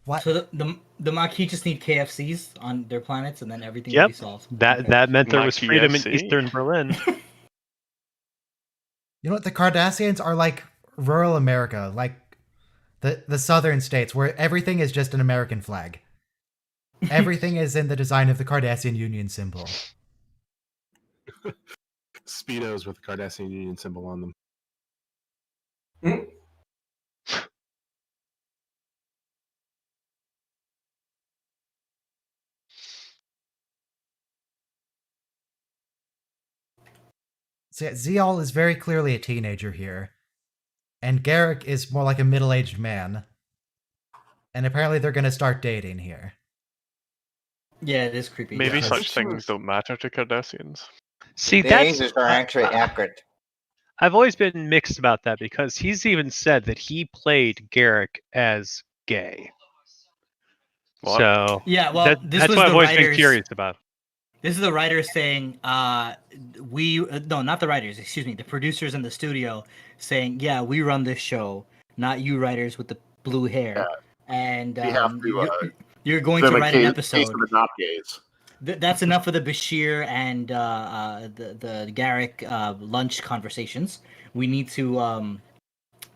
What? So the Maquis just need KFCs on their planets, and then everything will be solved. That meant there was freedom in Eastern Berlin. You know what? The Cardassians are like rural America, like the southern states, where everything is just an American flag. Everything is in the design of the Cardassian Union symbol. Speedos with the Cardassian Union symbol on them. So yeah, Zeal is very clearly a teenager here. And Garrick is more like a middle-aged man. And apparently they're going to start dating here. Yeah, it is creepy. Maybe such things don't matter to Cardassians. See, the ages are actually accurate. I've always been mixed about that because he's even said that he played Garrick as gay. What? So yeah, well, that's what I've always been curious about. This is the writers saying, no, not the writers, excuse me, the producers in the studio saying, yeah, we run this show, not you writers with the blue hair. Yeah. And you're going to write an episode. For the not gays. That's enough of the Bashir and the Garrick lunch conversations. We need to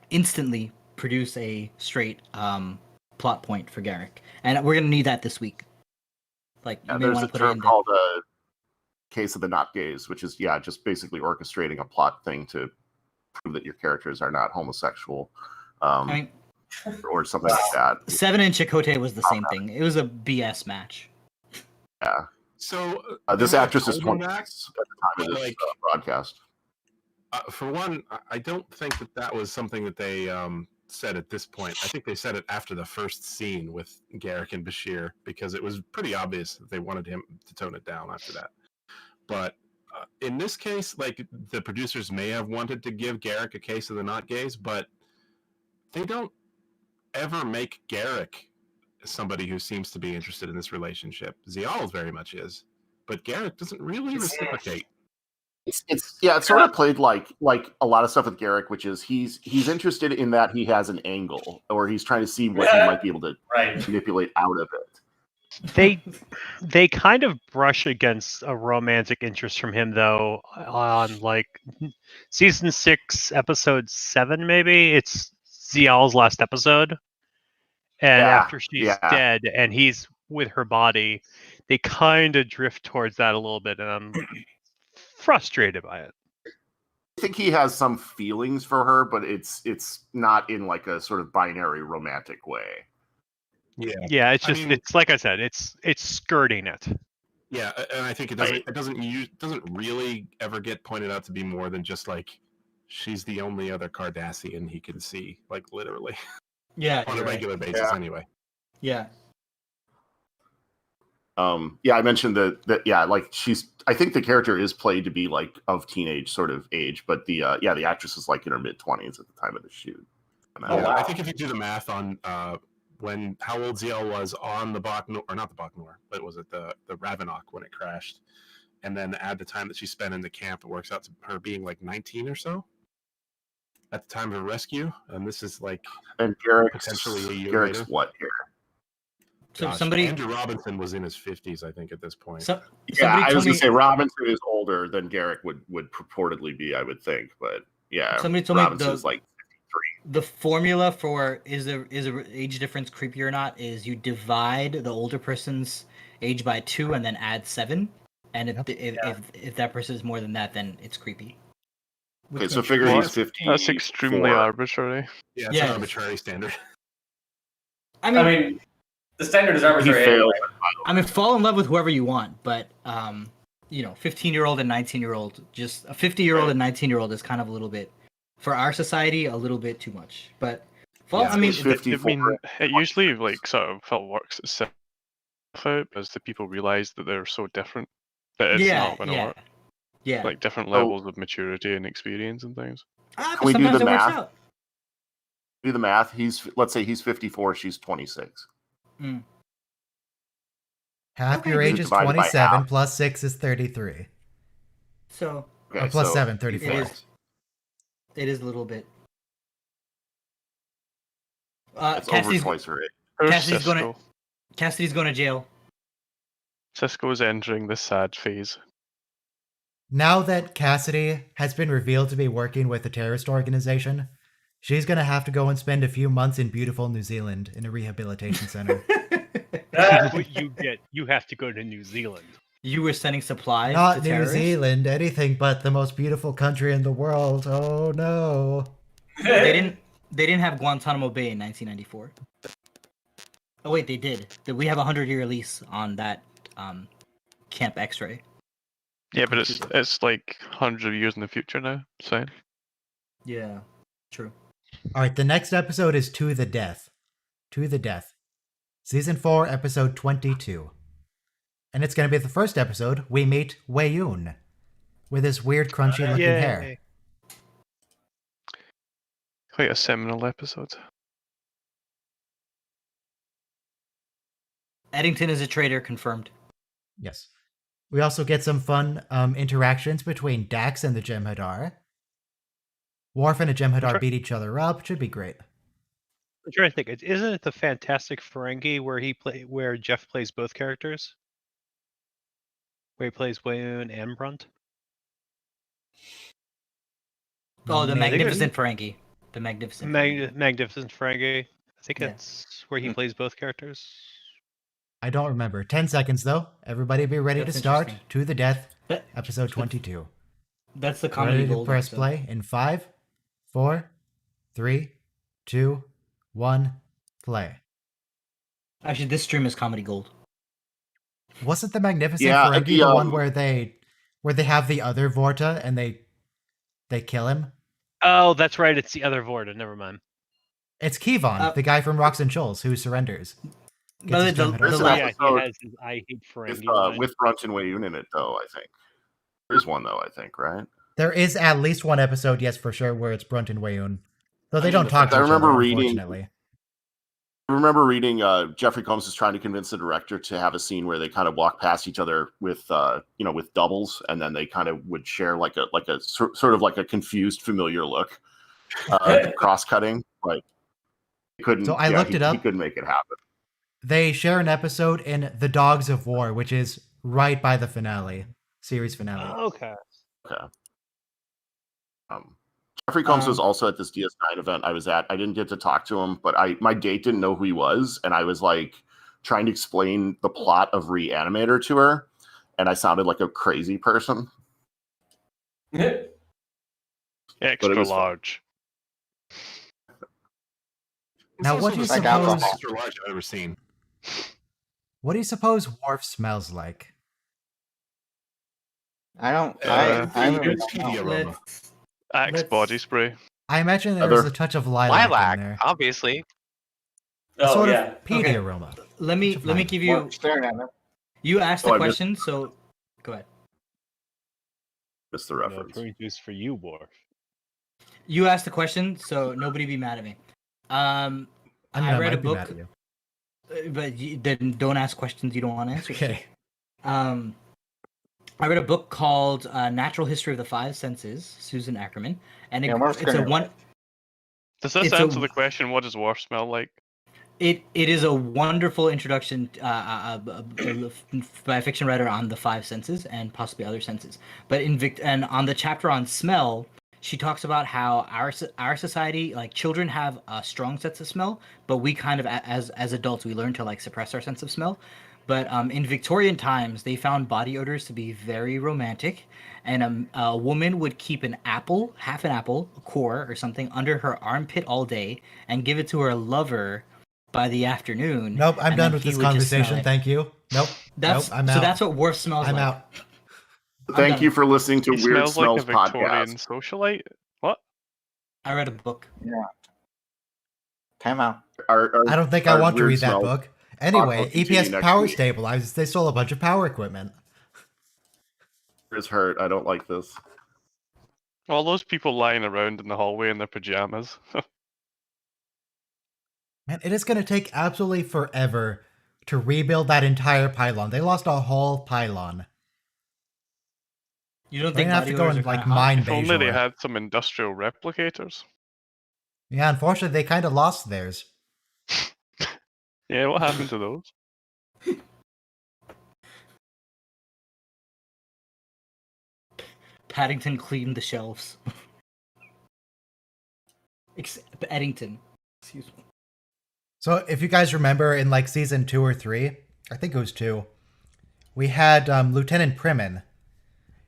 instantly produce a straight plot point for Garrick. And we're going to need that this week. Like, you may there's want a to put it term in called case of the not gays, which is just basically orchestrating a plot thing to prove that your characters are not homosexual, or something like that. Seven and Chakotay was the same thing. It was a BS match. Yeah. So this actress is 26 at the time of this broadcast. For one, I don't think that was something that they said at this point. I think they said it after the first scene with Garrick and Bashir, because it was pretty obvious that they wanted him to tone it down after that. But in this case, like, the producers may have wanted to give Garrick a case of the not gays, but they don't ever make Garrick somebody who seems to be interested in this relationship. Zial very much is, but Garrick doesn't really reciprocate. It's sort of played like a lot of stuff with Garrick, which is he's interested in that he has an angle, or he's trying to see what he might be able to manipulate out of it. They kind of brush against a romantic interest from him, though, on like season 6, episode 7, maybe. It's Zial's last episode, and after she's dead and he's with her body, they kind of drift towards that a little bit, and I'm frustrated by it. I think he has some feelings for her, but it's not in like a sort of binary romantic way. Yeah, it's just, it's like I said, it's skirting it. Yeah, and I think it doesn't really ever get pointed out to be more than just like she's the only other Cardassian he can see, like literally. Yeah, on a regular basis, anyway. Yeah. I mentioned that like I think the character is played to be like of teenage sort of age, but the actress is like in her mid-20s at the time of the shoot. I think if you do the math on how old Zial was on the not the Bach-Nor, but was it the Ravenok when it crashed, and then add the time that she spent in the camp, it works out to her being like 19 or so at the time of her rescue, and this is like potentially a year later. What here? So Gosh, Andrew Robinson was in his 50s, I think, at this point. I was going to say Robinson is older than Garrick would purportedly be, I would think, but yeah, somebody told Robinson's me like 53. The formula for is a age difference creepy or not is you divide the older person's age by 2 and then add 7, and if that person is more than that, then it's creepy. Okay, so figure he's 50. That's extremely arbitrary. Yeah, it's an arbitrary standard. I mean, the standard is arbitrary. I mean, fall in love with whoever you want, but 15-year-old and 19-year-old, just a 50-year-old and 19-year-old is kind of a little bit, for our society, a little bit too much. But it usually like sort of works itself out as the people realize that they're so different that it's not going to work. Yeah, like different levels of maturity and experience and things. Can we do the math? Do the math. Let's say he's 54, she's 26. Half your age is 27, plus 6 is 33. So plus 7, 34. It is a little bit. It's over twice her age. Cassidy's going to jail. Cisco is entering the sad phase. Now that Cassidy has been revealed to be working with a terrorist organization, she's going to have to go and spend a few months in beautiful New Zealand in a rehabilitation center. You have to go to New Zealand. You were sending supplies Not to New terrorists? Zealand, anything but the most beautiful country in the world. Oh no. They didn't have Guantanamo Bay in 1994. Oh wait, they did. We have a 100-year lease on that Camp X-Ray. Yeah, but it's like hundreds of years in the future now. So. Yeah, true. All right, the next episode is To the Death. To the Death. Season 4, episode 22. And it's going to be the first episode we meet Weyoun with his weird crunchy looking hair. Quite a seminal episode. Eddington is a traitor, confirmed. Yes. We also get some fun interactions between Dax and the Jem'Hadar. Worf and a Jem'Hadar beat each other up. Should be great. I'm trying to think. Isn't it the Fantastic Ferengi where Jeff plays both characters? Where he plays Weyoun and Brunt? Oh, the Magnificent Ferengi. The Magnificent Magnificent Ferengi. I think that's where he plays both characters. I don't remember. 10 seconds, though. Everybody be ready to start. To the Death, episode 22. That's the comedy ready gold. To press play in 5, 4, 3, 2, 1, play. Actually, this stream is comedy gold. Wasn't the Magnificent Ferengi the one where they have the other Vorta and they they kill him. Oh, that's right. It's the other Vorta. Never mind. It's Kevon, the guy from Rocks and Shoals, who surrenders. But Gets his jump hit There's off. an Yeah, episode he has his I hate with, Ferengi line. with Brunt and Weyoun in it, though, I think. There's one, though, I think, right? There is at least one episode, yes, for sure, where it's Brunt and Weyoun. Though they I mean, don't the talk fact- to I each remember other, reading- unfortunately. I remember reading Jeffrey Combs is trying to convince the director to have a scene where they kind of walk past each other with with doubles, and then they kind of would share like a sort of like a confused familiar look, cross cutting. Like he couldn't. So I looked he, it up. He couldn't make it happen. They share an episode in The Dogs of War, which is right by the finale, series finale. Okay. Okay. Jeffrey Combs was also at this DS9 event I was at. I didn't get to talk to him, but my date didn't know who he was, and I was like trying to explain the plot of Reanimator to her, and I sounded like a crazy person. Extra was large. Now, This what do you was the suppose- most extra large I've ever seen. What do you suppose Worf smells like? I don't. Uh, I it's don't TV know. aroma. Axe Let's- body spray. I imagine there's Other- a touch of lilac, in Lilac, there. obviously. A Oh sort yeah. of peaty Okay. aroma. Let me Fine. give you. Mark staring at him. You asked Oh, the I missed- question, so go ahead. Missed the No reference. fruit juice for you, Worf. You asked the question, so nobody be mad at me. I mean, I read a might be mad book, at you. but then don't ask questions you don't want to answer. Okay. I read a book called Natural History of the Five Senses, Susan Ackerman, and Yeah, Mark's it's a gonna- one. Does this It's a- answer the question? What does Worf smell like? It is a wonderful introduction by a fiction writer on the five senses and possibly other senses. But and on the chapter on smell, she talks about how our society, like children, have a strong sense of smell, but we kind of as adults we learn to like suppress our sense of smell. But in Victorian times, they found body odors to be very romantic, and a woman would keep an apple, half an apple, a core or something, under her armpit all day and give it to her lover by the afternoon. Nope, I'm and done then with he this would just smell conversation. it. Thank you. Nope. That's nope, I'm so. out. That's what Worf smells I'm like. out. Thank done. you for listening to He Weird smells like a Smells Victorian podcast. socialite. What? I read a book. Time out. I don't think I our want to Weird read that Smells book. Anyway, will continue EPS next Power week. Stabilized. They stole a bunch of power equipment. It's hurt. I don't like this. All those people lying around in the hallway in their pajamas. Man, it is going to take absolutely forever to rebuild that entire pylon. They lost a whole pylon. You don't They're think gonna have to body go odors and are like kinda hot? mine If only they Bajor. had some industrial replicators. Yeah, unfortunately, they kind of lost theirs. Yeah, what happened to those? Paddington cleaned the shelves. Eddington. Excuse me. So, if you guys remember in like season 2 or 3, I think it was 2, we had Lieutenant Primin,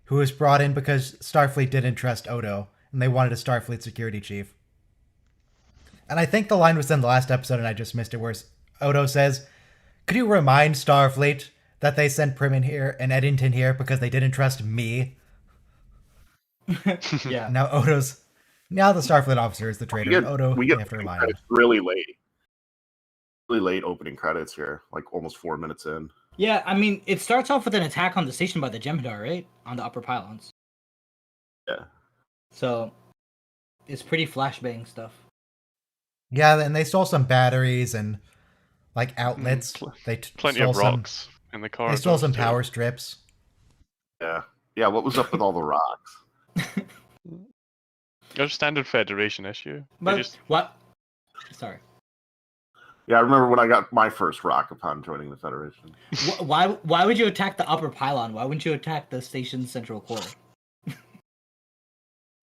who was brought in because Starfleet didn't trust Odo, and they wanted a Starfleet security chief. And I think the line was in the last episode, and I just missed it, where Odo says, "Could you remind Starfleet that they sent Primin here and Eddington here because they didn't trust me?" Yeah. Now the Starfleet officer is the traitor. Odo, we they get have to opening remind him. credits really late. Really late opening credits here, like almost 4 minutes in. Yeah, I mean, it starts off with an attack on the station by the Jem'Hadar, right? On the upper pylons. Yeah. So, it's pretty flashbang stuff. Yeah, and they stole some batteries and like outlets. They Plenty stole of some. rocks in the car. They stole some power strips. Yeah. Yeah, what was up with all the rocks? Your standard Federation issue. They But just what? Sorry. Yeah, I remember when I got my first rock upon joining the Federation. Why would you attack the upper pylon? Why wouldn't you attack the station's central core?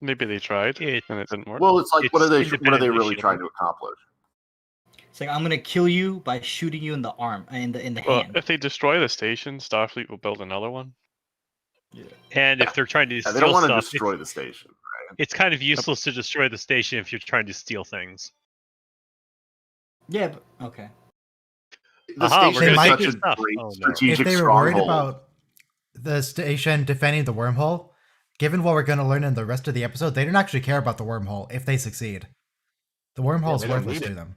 maybe they tried It- and it didn't work. Well, it's like, what are they independently really shielded. trying to accomplish? It's like I'm gonna kill you by shooting you in the arm, in the Well, hand. if they destroy the station, Starfleet will build another one. And if they're trying to Yeah, steal they don't want to stuff, destroy the station. it's kind of useless to destroy the station if you're trying to steal things. Yeah. But, okay. The Aha, we're station gonna is take such your a stuff. great Oh, no. If strategic they were worried stronghold. about the station defending the wormhole, given what we're going to learn in the rest of the episode, they don't actually care about the wormhole if they succeed. The wormhole is they don't worthless need to it. them.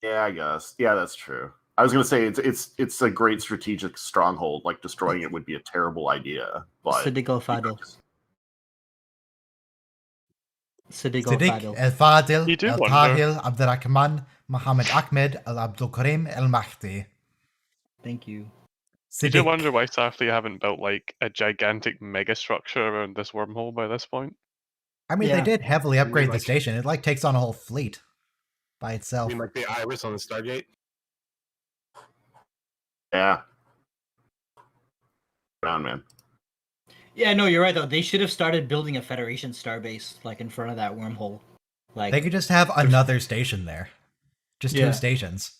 Yeah, I guess. Yeah, that's true. I was gonna say it's a great strategic stronghold. Like destroying it would be a terrible idea, but Siddiq Fadil. Siddiq Siddiq Fadil. El Fadil You do El wonder. Tahil Abdurrahman Muhammad Ahmed Al Abdul Karim El Mahdi. Thank you. You do Siddiq. wonder why Starfleet haven't built like a gigantic megastructure around this wormhole by this point. I mean, Yeah. they did heavily upgrade the like- station. It like takes on a whole fleet by I itself. mean, like the iris on the Stargate. yeah. Brown man. Yeah, no, you're right though. They should have started building a Federation starbase like in front of that wormhole. Like They could just have another station there. Just Yeah. 2 stations.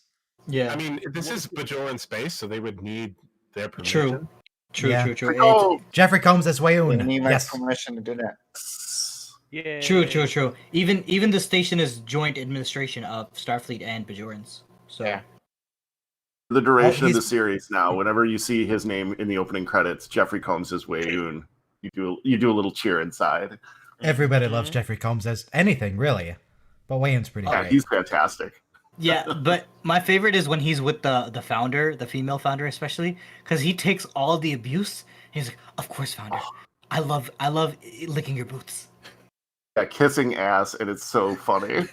yeah, I mean, this is Bajoran space, so they would need their permission. true. True, Yeah. true, true. Oh, Jeffrey Combs as They Weyoun. need my Yes. permission to do that. Yeah. True, true, true. Even the station is joint administration of Starfleet and Bajorans. So Yeah. the duration of the he's- series now. Whenever you see his name in the opening credits, Jeffrey Combs is Weyoun. You do a little cheer inside. Everybody loves Jeffrey Combs as anything, really. But Weyoun's pretty Yeah, great. he's fantastic. yeah, but my favorite is when he's with the founder, the female founder especially, because he takes all the abuse. He's like, "Of course, founder. I love licking your boots." Yeah, kissing ass, and it's so funny.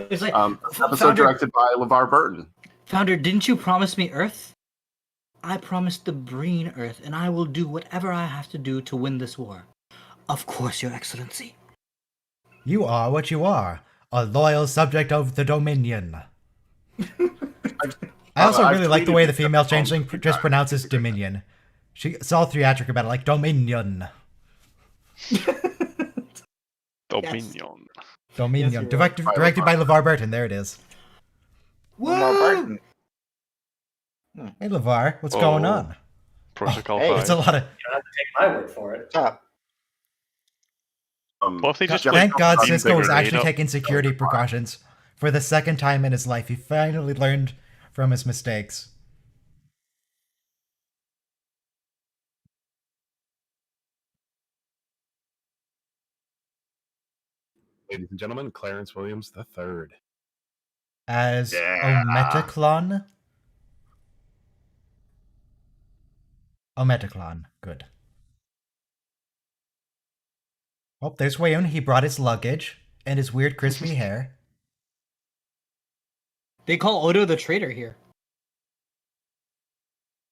It's like, Episode founder, directed by LeVar Burton. founder, didn't you promise me Earth? I promised the Breen Earth, and I will do whatever I have to do to win this war. Of course, Your Excellency. You are what you are. A loyal subject of the Dominion. I also I've really like the tweeted way the Jeffrey female Combs changeling a few just times. pronounces Dominion. It's all theatric about it, like Dominion. Dominion. Dominion. Yes, you're directed right. directed by LeVar Burton. There it is. Lamar Barton. Hey, LeVar, what's going Oh. on? Protocol hey, 5. It's a lot of. You don't have to take my word for it. Top. What if they just Jeffrey Thank God Combs beam Cisco was the grenade actually up? taking security precautions for the second time in his life. He finally learned from his mistakes. Ladies and gentlemen, Clarence Williams III. As Yeah. Ometaclon. Ometaclon. Good. Oh, there's Weyoun. He brought his luggage and his weird crispy hair. They call Odo the traitor here.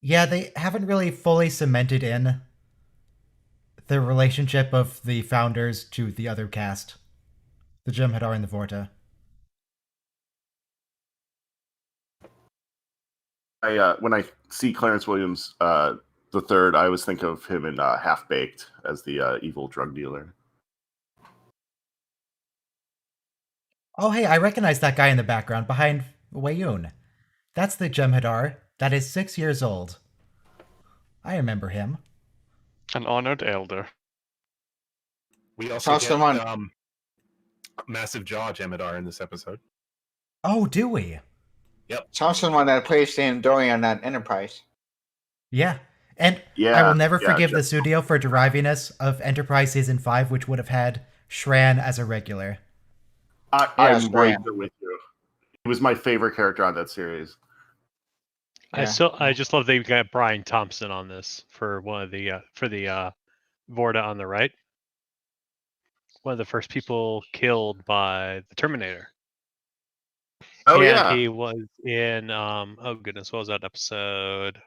Yeah, they haven't really fully cemented in the relationship of the founders to the other cast. The Jem'Hadar and the Vorta. When I see Clarence Williams the third, I always think of him in Half Baked as the evil drug dealer. Oh, hey, I recognize that guy in the background behind Weyoun. That's the Jem'Hadar that is 6 years old. I remember him. An honored elder. We also Toss get them on. Massive Jaw Jem'Hadar in this episode. Oh, do we? Sounds someone that plays the Andorian on that Enterprise. Yeah. And Yeah, I will never yeah, forgive Jeff- the studio for deriving us of Enterprise Season 5, which would have had Shran as a regular. I'm right Graham. there with you. He was my favorite character on that series. Yeah. I just love they got Brian Thompson on this for one of the Vorta on the right. One of the first people killed by the Terminator. Oh and yeah, he was in oh goodness, what was that episode?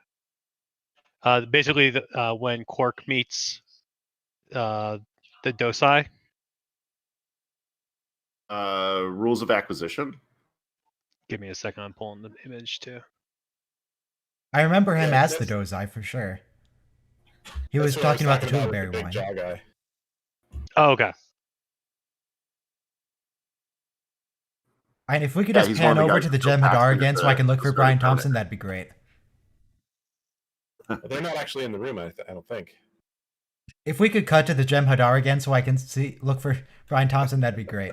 Basically, when Quark meets the Dosai. Rules of Acquisition. Give me a second, I'm pulling the image too. I remember him Yeah, as the that's- Dozai for sure. He That's was what I talking about the with Tuberberry big wine. jaw guy. Oh, okay. And if we could Yeah, just he's pan one of the over guys to the who go past Jem'Hadar into again so I can look the for sort of Brian Terminator. Thompson, that'd be great. But they're not actually in the room, I don't think. If we could cut to the Jem'Hadar again so I can look for Brian Thompson, that'd be great.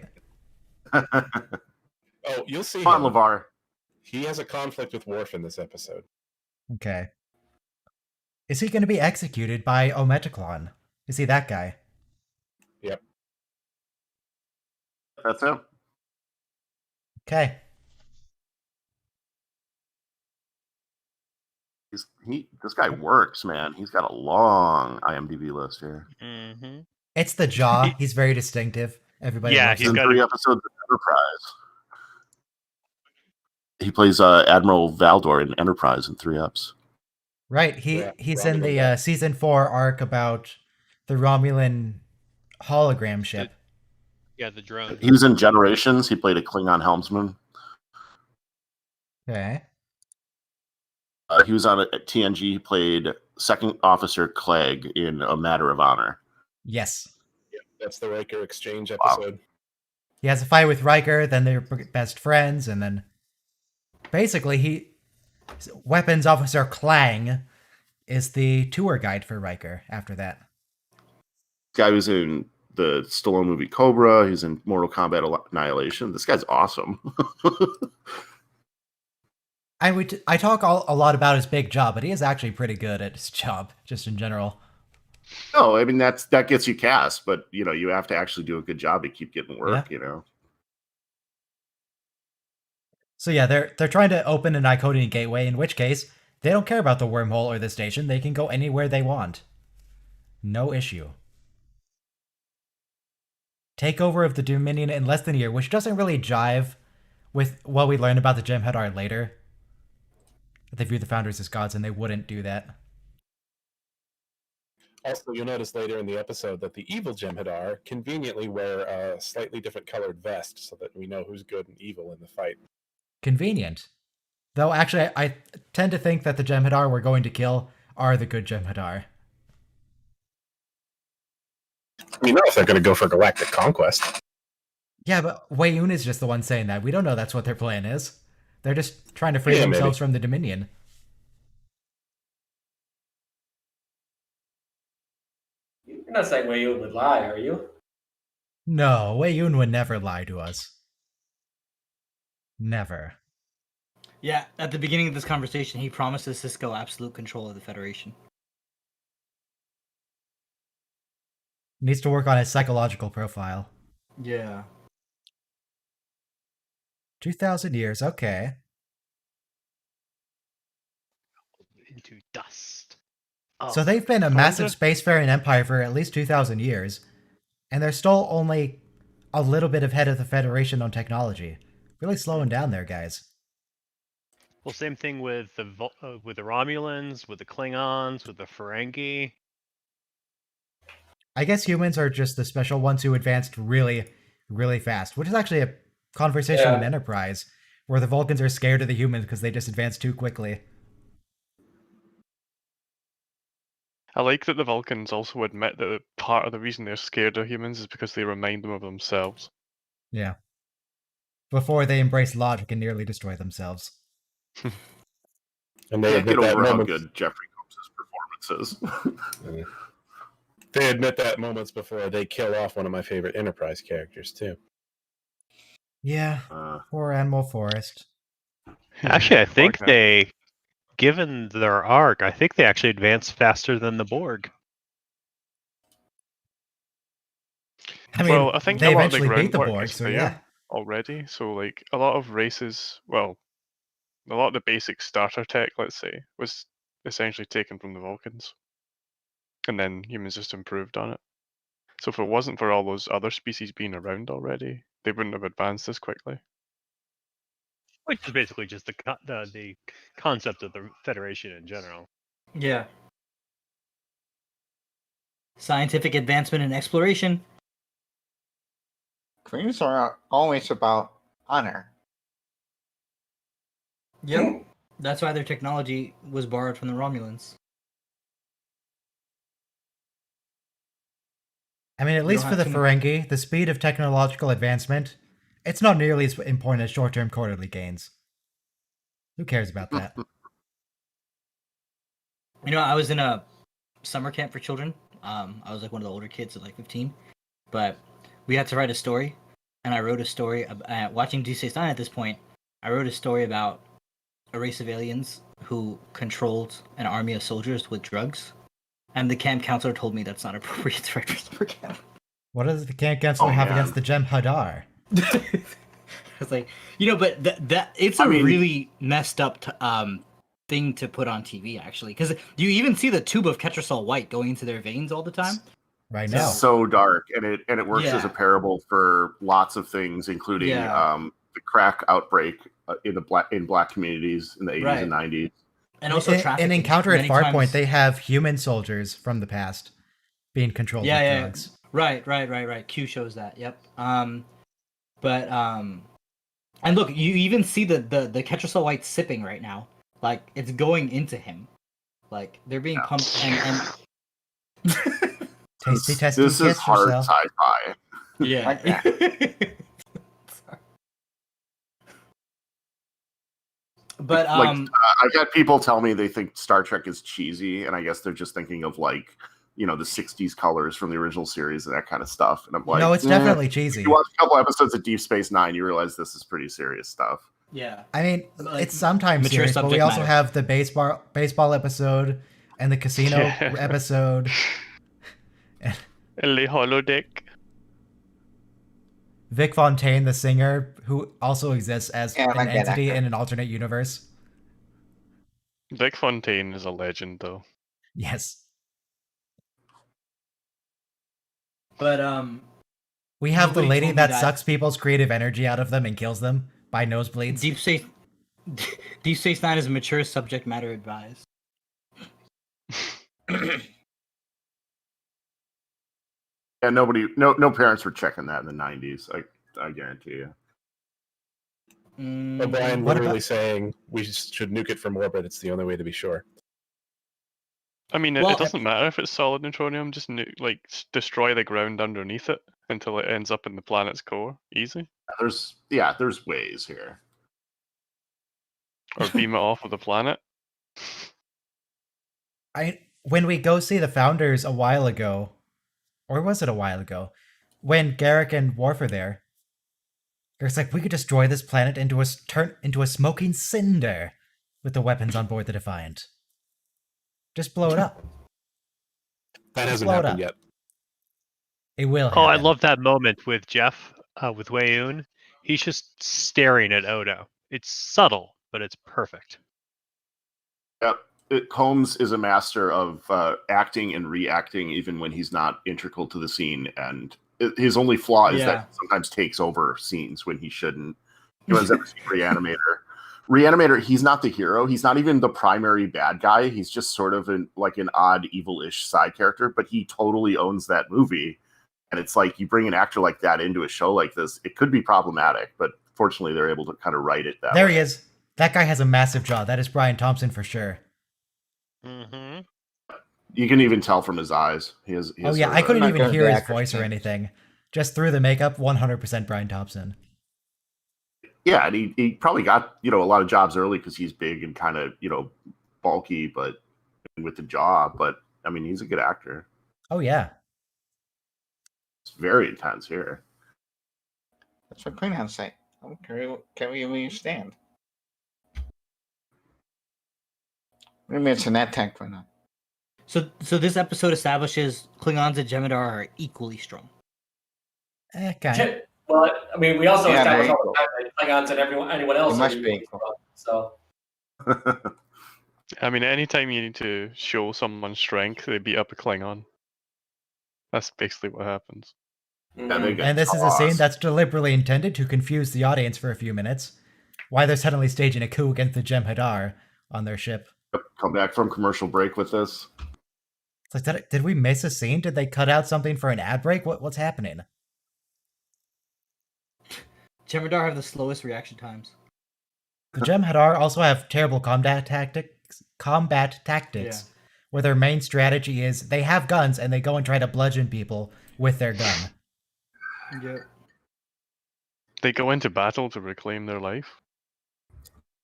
Oh, you'll see Come on, him. LeVar. He has a conflict with Worf in this episode. Okay. Is he going to be executed by Ometaclon? Is he that guy? Yep. That's him. Okay. This guy works, man. He's got a long IMDb list here. Mm-hmm. It's the jaw. He's very distinctive. Everybody Yeah, loves he's him. got 3 a- episodes of Enterprise. He plays Admiral Valdor in Enterprise in 3 eps. Right. Yeah, He's in Romulan the guy. season 4 arc about the Romulan hologram ship. Yeah, the drone. He was in Generations. He played a Klingon helmsman. Okay. He was on at TNG. He played Second Officer Clegg in A Matter of Honor. Yes. That's the Riker exchange episode. He has a fight with Riker, then they're best friends, and then basically Weapons Officer Clang is the tour guide for Riker after that. This guy was in the Stallone movie Cobra. He's in Mortal Kombat Annihilation. This guy's awesome. I talk a lot about his big job, but he is actually pretty good at his job, just in general. No, I mean that gets you cast, but you have to actually do a good job to keep getting work. So yeah, they're trying to open an Iconian gateway, in which case they don't care about the wormhole or the station. They can go anywhere they want. No issue. Takeover of the Dominion in less than a year, which doesn't really jive with what we learn about the Jem'Hadar later. They view the founders as gods, and they wouldn't do that. Also, you'll notice later in the episode that the evil Jem'Hadar conveniently wear a slightly different colored vest so that we know who's good and evil in the fight. Convenient. Though, actually, I tend to think that the Jem'Hadar we're going to kill are the good Jem'Hadar. You know if they're going to go for galactic conquest. Yeah, but Weyoun is just the one saying that. We don't know that's what their plan is. They're just trying to free Yeah, themselves maybe. from the Dominion. You're not saying Weyoun would lie, are you? No, Weyoun would never lie to us. Never. Yeah, at the beginning of this conversation, he promises Cisco absolute control of the Federation. Needs to work on his psychological profile. Yeah. 2,000 years, okay. Into dust. So they've been a massive spacefaring empire for at least 2,000 years, and they're still only a little bit ahead of the Federation on technology. Really slowing down there, guys. Well, same thing with the Romulans, with the Klingons, with the Ferengi. I guess humans are just the special ones who advanced really, really fast, which is actually a conversation in Enterprise, where the Vulcans are scared of the humans because they just advance too quickly. I like that the Vulcans also admit that part of the reason they're scared of humans is because they remind them of themselves. Yeah. Before they embrace logic and nearly destroy themselves. And they Can't admit get that over how moment. good Jeffrey Combs' performance is. They admit that moments before they kill off one of my favorite Enterprise characters too. Yeah. Poor Animal Forest. Actually, I think Poor guy. they, given their arc, I think they actually advanced faster than the Borg. I mean, Well, I think they a lot of the eventually beat the groundwork Borg, is so there yeah. already. So, like, a lot of races, well, a lot of the basic starter tech, let's say, was essentially taken from the Vulcans. And then humans just improved on it. So if it wasn't for all those other species being around already, they wouldn't have advanced this quickly. Which is basically just the concept of the Federation in general. Yeah. Scientific advancement and exploration. Dreams are always about honor. Yep. That's why their technology was borrowed from the Romulans. I mean, at You least don't for the have to- Ferengi, the speed of technological advancement, it's not nearly as important as short-term quarterly gains. Who cares about that? You know, I was in a summer camp for children. I was like one of the older kids at like 15. But we had to write a story. And I wrote a story, watching DS9 at this point, I wrote a story about a race of aliens who controlled an army of soldiers with drugs, and the camp counselor told me that's not appropriate to write for summer camp. What does the camp counselor have man. against the Jem'Hadar? It's like, but that it's a really messed up thing to put on TV, actually, because you even see the tube of Ketracel White going into their veins all the time. Right now. So dark, and it works as a parable for lots of things, including the crack outbreak in black communities in the 80s and 90s. And also in Encounter at Farpoint, they have human soldiers from the past being controlled with drugs. Right. Q shows that. Yep. And look, you even see the Ketracel White sipping right now. Like, it's going into him. Like, they're being pumped and Tasty testy. This is hard sci-fi. Yeah. But I've had people tell me they think Star Trek is cheesy, and I guess they're just thinking of like, the 60s colors from the original series and that kind of stuff. And I'm like, no, it's definitely cheesy. If you watch a couple episodes of Deep Space Nine, you realize this is pretty serious stuff. Yeah. I mean, it's sometimes serious, but we also have the baseball episode and the casino episode. And the holodeck. Vic Fontaine, the singer, who also exists as an entity in an alternate universe. Vic Fontaine is a legend, though. Yes. But we have the lady that sucks people's creative energy out of them and kills them by nosebleeds. Deep Space Nine is mature subject matter advised. Yeah, no parents were checking that in the 90s. I guarantee you. O'Brien literally saying we should nuke it from orbit. It's the only way to be sure. I mean, it doesn't matter if it's solid neutronium. Just destroy the ground underneath it until it ends up in the planet's core. Easy. There's ways here. Or beam it off of the planet. When we go see the Founders a while ago, or was it a while ago, when Garrick and Worf are there, it's like, we could destroy this planet into a smoking cinder with the weapons on board the Defiant. Just blow it up. That hasn't happened yet. It will happen. Oh, I love that moment with Jeff, with Weyoun. He's just staring at Odo. It's subtle, but it's perfect. Yep. Combs is a master of acting and reacting even when he's not integral to the scene, and his only flaw is that he sometimes takes over scenes when he shouldn't. You know, ever seen Reanimator, he's not the hero. He's not even the primary bad guy. He's just sort of an odd, evil-ish side character, but he totally owns that movie. And it's like, you bring an actor like that into a show like this, it could be problematic, but fortunately they're able to kind of write it that way. There he is. That guy has a massive jaw. That is Brian Thompson for sure. Mm-hmm. You can even tell from his eyes. I couldn't even hear his voice or anything. Just through the makeup, 100% Brian Thompson. Yeah, and he probably got, a lot of jobs early because he's big and kind of, bulky, but with the jaw. But, I mean, he's a good actor. Oh, yeah. It's very intense here. That's what Klingons say. Can we understand? Maybe it's an attack for now. So this episode establishes Klingons and Jem'Hadar are equally strong. Okay. Well, I mean, we also established all the time that Klingons and anyone else must be equal. So. I mean, anytime you need to show someone's strength, they beat up a Klingon. That's basically what happens. Mm-hmm. And this is a scene that's deliberately intended to confuse the audience for a few minutes. Why they're suddenly staging a coup against the Jem'Hadar on their ship. Come back from commercial break with this. It's like, did we miss a scene? Did they cut out something for an ad break? What's happening? Jem'Hadar have the slowest reaction times. The Jem'Hadar also have terrible combat tactics, where their main strategy is they have guns and they go and try to bludgeon people with their gun. Yeah. They go into battle to reclaim their life.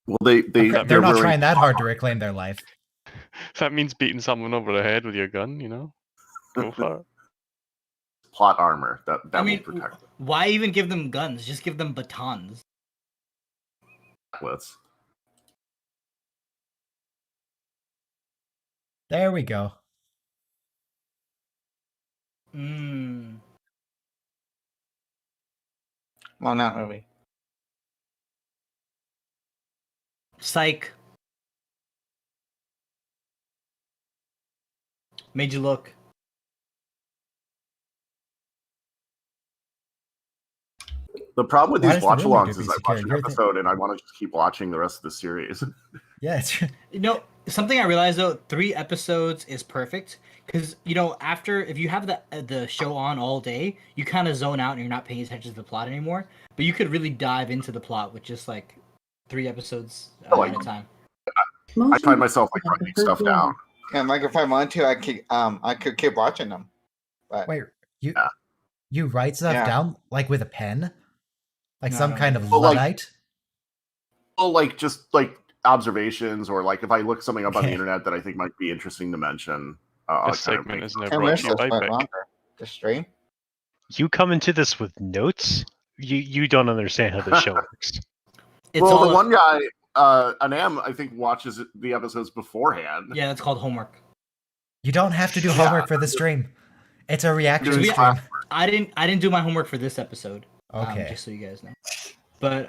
Well, they're not trying that hard to reclaim their life. That means beating someone over the head with your gun, Go for it. Plot armor that will protect them. Why even give them guns? Just give them batons. Let's. There we go. Mm. Well, not really. Psych. Made you look. The problem with Why these does the watch ruler alongs do is be I watch secure? an You're the- episode and I want to just keep watching the rest of the series. Yeah, it's You know, something I realized though, 3 episodes is perfect because after if you have the show on all day, you kind of zone out and you're not paying attention to the plot anymore. But you could really dive into the plot with just like 3 episodes like- at a time. I find myself like writing stuff down. And like if I want to, I could keep watching them. But wait. Yeah. You write stuff Yeah. down like with a pen, like No, some no, kind no. of Well, like- Luddite. Well, like just like observations, or like if I look something up on the Okay. internet that I think might be interesting to mention. This kind of segment make- is now I brought missed to you this by much Bic. longer. The stream. You come into this with notes. You don't understand how the show works. It's well, all the one guy, Anam, I think watches the episodes beforehand. yeah, that's called homework. You don't have to do Yeah. homework for the stream. It's a reaction Doing we- stream. I didn't do my homework for this episode. Okay. Just so you guys know. But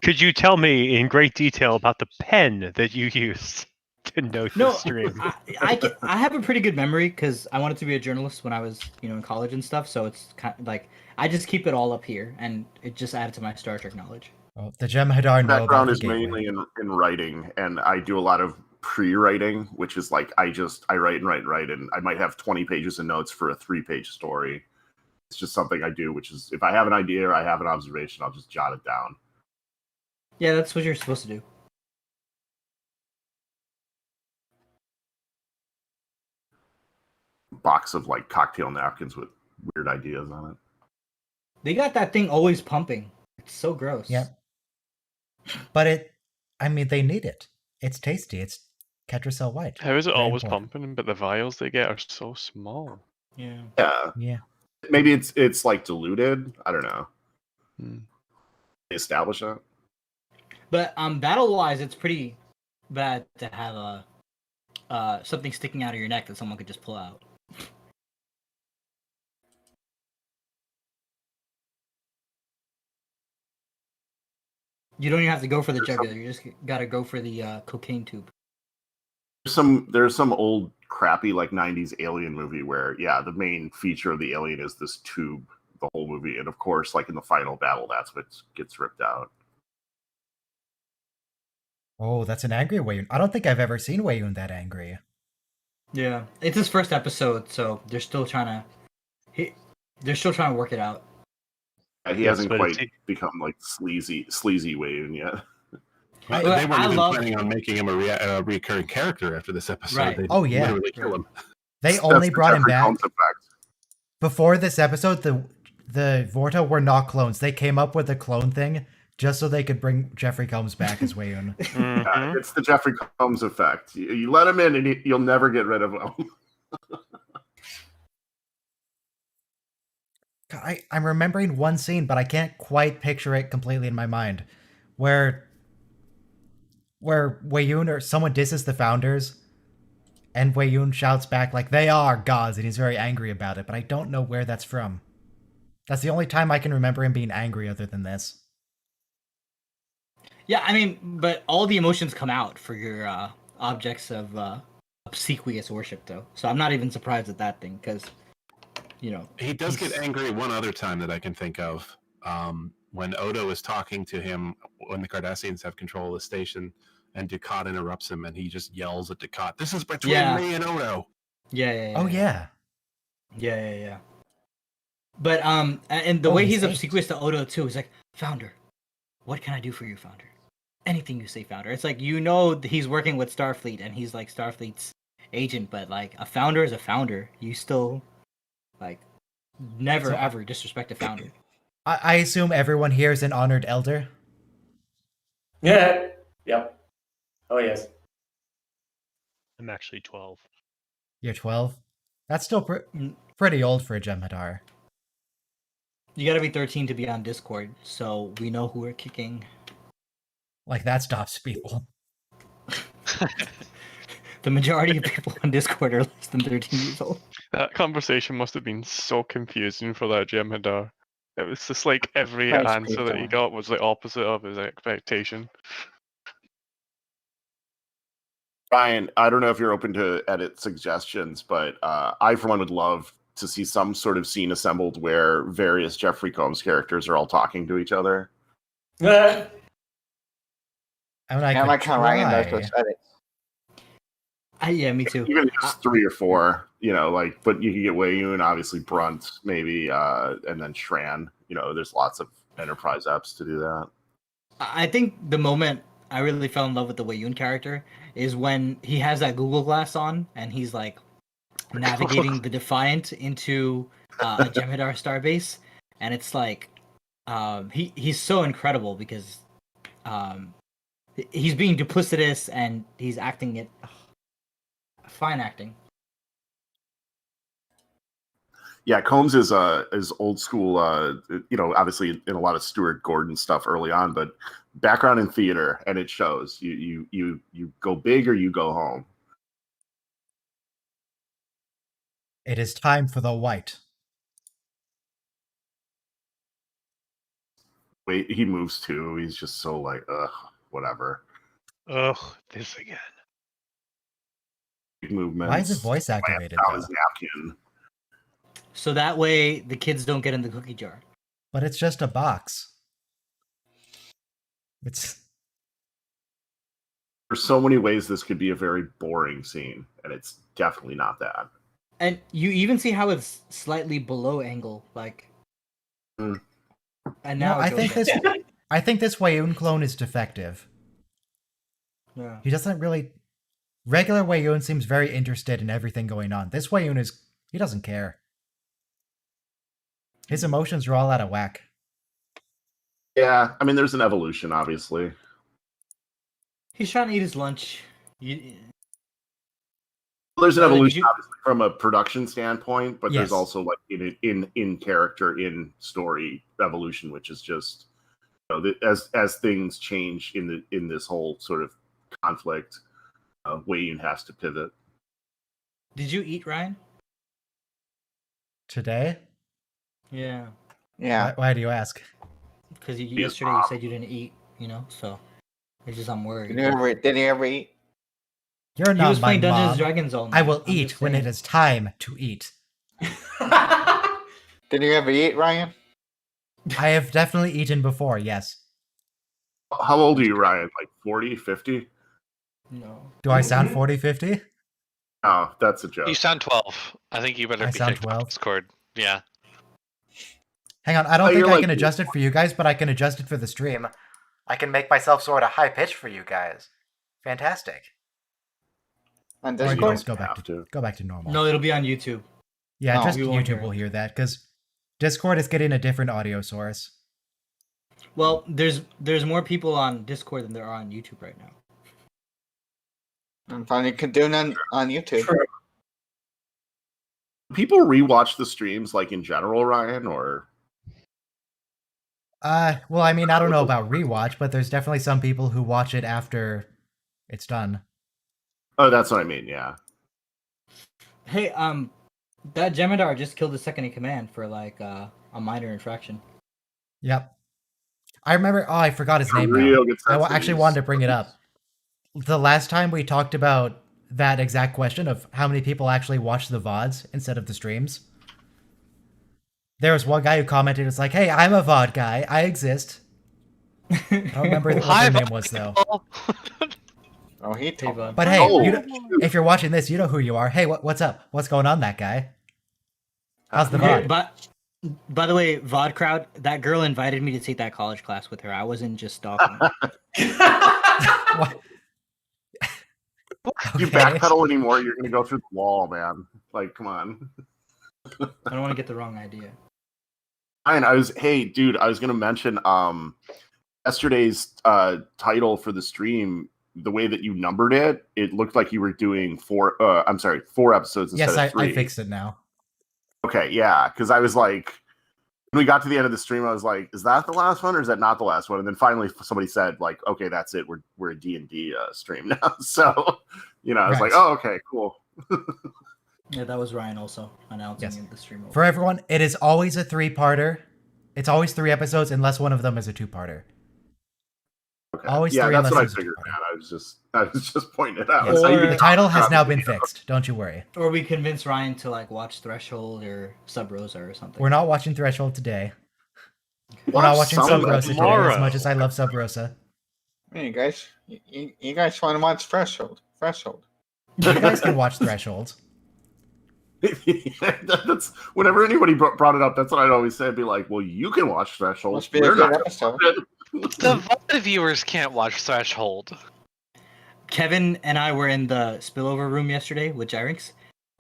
Could you tell me in great detail about the pen that you used to note No, the stream? I have a pretty good memory because I wanted to be a journalist when I was in college and stuff. So it's kind of like I just keep it all up here, and it just added to my Star Trek knowledge. Oh, the Jem'Hadar know about Background the is gateway. mainly in writing, and I do a lot of pre-writing, which is like I write, and I might have 20 pages of notes for a 3-page story. It's just something I do, which is if I have an idea or I have an observation, I'll just jot it down. Yeah, that's what you're supposed to do. Box of like cocktail napkins with weird ideas on it. They got that thing always pumping. It's so gross. Yep. But I mean, they need it. It's tasty. It's Ketracel White. How is it Very always important. pumping? But the vials they get are so small. Yeah. Yeah, Yeah. maybe it's like diluted. I don't know. Hmm. They establish that. But battle wise, it's pretty bad to have something sticking out of your neck that someone could just pull out. You don't even have to go for the jugular. You just gotta go for the cocaine tube. There's some old crappy like 90s alien movie where the main feature of the alien is this tube the whole movie, and of course like in the final battle that's what gets ripped out. Oh, that's an angry Weyoun. I don't think I've ever seen Weyoun that angry. Yeah, it's his first episode, so they're still trying to work it out. He Yes, hasn't but quite it's- become like sleazy Weyoun yet. I- They I weren't even love- planning on making him a recurring character after this episode. Right. They Oh, yeah. literally kill him. They That's only the brought him Jeffrey back Combs effect. before this episode. The Vorta were not clones. They came up with the clone thing just so they could bring Jeffrey Combs back as Weyoun. Mhm. It's the Jeffrey Combs effect. You let him in, and you'll never get rid of him. I'm remembering one scene, but I can't quite picture it completely in my mind, where Weyoun or someone disses the founders, and Weyoun shouts back like, "They are gods," and he's very angry about it, but I don't know where that's from. That's the only time I can remember him being angry other than this. Yeah, I mean, but all the emotions come out for your objects of obsequious worship, though. So I'm not even surprised at that thing, because, He does get angry one other time that I can think of. When Odo is talking to him when the Cardassians have control of the station, and Ducat interrupts him, and he just yells at Ducat, "This is between Yeah. me and Odo." Yeah. Oh yeah, Yeah. But and the Oh, way he's he's angry. obsequious to Odo too is like, "Founder, what can I do for you, Founder? Anything you say, Founder." It's like he's working with Starfleet and he's like Starfleet's agent, but like a Founder is a Founder. You still like never So- ever disrespect a Founder. I assume everyone here is an honored elder. Yeah. Yep. Oh yes. I'm actually 12. You're 12. That's still Mm. pretty old for a Jem'Hadar. You gotta be 13 to be on Discord, so we know who we're kicking. Like that stops people. The majority of people on Discord are less than 13 years old. That conversation must have been so confusing for that Jem'Hadar. It was just like every Nice answer that he people. got was the opposite of his expectation. Ryan, I don't know if you're open to edit suggestions, but I, for one, would love to see some sort of scene assembled where various Jeffrey Combs characters are all talking to each other. I mean, I I could like how Ryan does try. those edits. Yeah, me too. Even just 3 or 4, like, but you could get Weyoun, obviously Brunt, maybe, and then Shran. There's lots of Enterprise apps to do that. I think the moment I really fell in love with the Weyoun character is when he has that Google Glass on and he's like navigating the Defiant into a Jem'Hadar starbase, and it's like he's so incredible because he's being duplicitous and he's acting it fine acting. Yeah, Combs is old school. Obviously in a lot of Stuart Gordon stuff early on, but background in theater, and it shows. You go big or you go home. It is time for the white. Wait, he moves too. He's just so like, whatever. Ugh, this again. Movements. Why is it voice activated? Out Though? his napkin. So that way the kids don't get in the cookie jar. But it's just a box. It's There's so many ways this could be a very boring scene, and it's definitely not that. And you even see how it's slightly below angle, like. Mm. And now I think this Weyoun clone is defective. Yeah. He doesn't really. Regular Weyoun seems very interested in everything going on. This Weyoun he doesn't care. His emotions are all out of whack. Yeah, I mean, there's an evolution, obviously. He's trying to eat his lunch. There's an Did evolution, you- obviously, from a production standpoint, but Yes. there's also like in character, in story evolution, which is just as things change in this whole sort of conflict, Weyoun has to pivot. Did you eat, Ryan? Today? Yeah. Yeah. Why do you ask? Because Yes, yesterday you Mom. said you didn't eat, so it's just I'm worried. Did he ever eat? You're He not was my playing Dungeons mom. and Dragons all night. I will I'm eat just when saying. it is time to eat. Did you ever eat, Ryan? I have definitely eaten before, yes. How old are you, Ryan? Like 40, 50? No. Do I sound 40, 50? Oh, that's a joke. You sound 12. I think you better I be sound kicked off 12? Discord. Yeah. Hang on, I don't Oh, think you're I like- can adjust it for you guys, but I can adjust it for the stream. I can make myself sort of high pitched for you guys. Fantastic. On Or you Discord? just go back to normal. No, it'll be on YouTube. Yeah, No, just we won't hear YouTube will it. hear that because Discord is getting a different audio source. Well, there's more people on Discord than there are on YouTube right now. I'm fine. You can do it on YouTube. True. People rewatch the streams like in general, Ryan, or Well, I mean, I don't know about rewatch, but there's definitely some people who watch it after it's done. oh, that's what I mean. Yeah. Hey, that Jem'Hadar just killed the second in command for like a minor infraction. Yep. I remember. Oh, I forgot his name now. Real good I sense actually of wanted to these. bring it up. The last time we talked about that exact question of how many people actually watch the VODs instead of the streams, there was one guy who commented, it's like, hey, I'm a VOD guy. I exist. I don't remember what Hi, their name was, though. people. Oh, he Hey, told bud. But hey, Oh, if you're watching this, you know who you are. Hey, what's up? What's going on, that guy? How's the Hey, VOD? but by the way, VOD crowd, that girl invited me to take that college class with her. I wasn't just stalking. What? You Okay. backpedal anymore, you're gonna go through the wall, man. Like, come on. I don't want to get the wrong idea. Ryan, I was gonna mention yesterday's title for the stream. The way that you numbered it, it looked like you were doing 4 episodes instead Yes, of 3. I fixed it now. Okay, yeah, because I was like, we got to the end of the stream, I was like, "Is that the last one, or is that not the last one?" And then finally, somebody said, "Like, okay, that's it. We're a D&D stream now." So, I was like, "Oh, okay, cool." Yeah, that was Ryan also announcing in the stream. For everyone, it is always a 3-parter. It's always 3 episodes unless one of them is a 2-parter. Okay. Always yeah, 3 that's unless what I it's a figured. 2-parter. Man. I was just pointing it out. Yes. Or- The title has now been fixed. Don't you worry. Or we convince Ryan to like watch Threshold or Sub Rosa or something. We're not watching Threshold today. We're Watch not watching some Sub of Rosa it. today, as much as I love Sub Rosa. Hey, you guys, you guys want to watch Threshold? Threshold. You guys can watch Threshold. That's whenever anybody brought it up. That's what I'd always say. I'd be like, "Well, you can watch Threshold. Must be a We're good not." episode. The VOD viewers can't watch Threshold. Kevin and I were in the spillover room yesterday with Jyrix,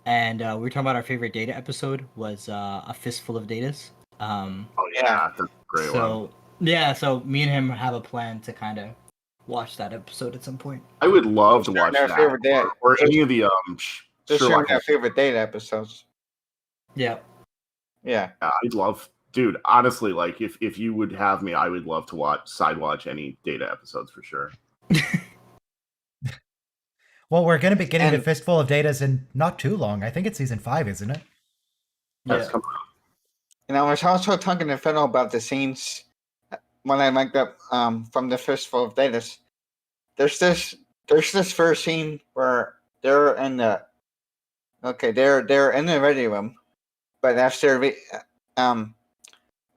and we were talking about our favorite data episode was A Fistful of Datas. Oh yeah, that's a great one. So me and him have a plan to kind of watch that episode at some point. I would love to watch Our that, favorite day. or any of the Just Sherlock. our favorite data episodes. Yeah. Yeah. I'd love, dude. Honestly, like if you would have me, I would love to watch any data episodes for sure. Well, we're going to be getting a Fistful of Datas in not too long. I think it's season 5, isn't it? That's Yeah. coming up. And I was also talking to Fennel about the scenes when I looked up from the Fistful of Datas. There's this first scene where they're in the they're in the ready room, but after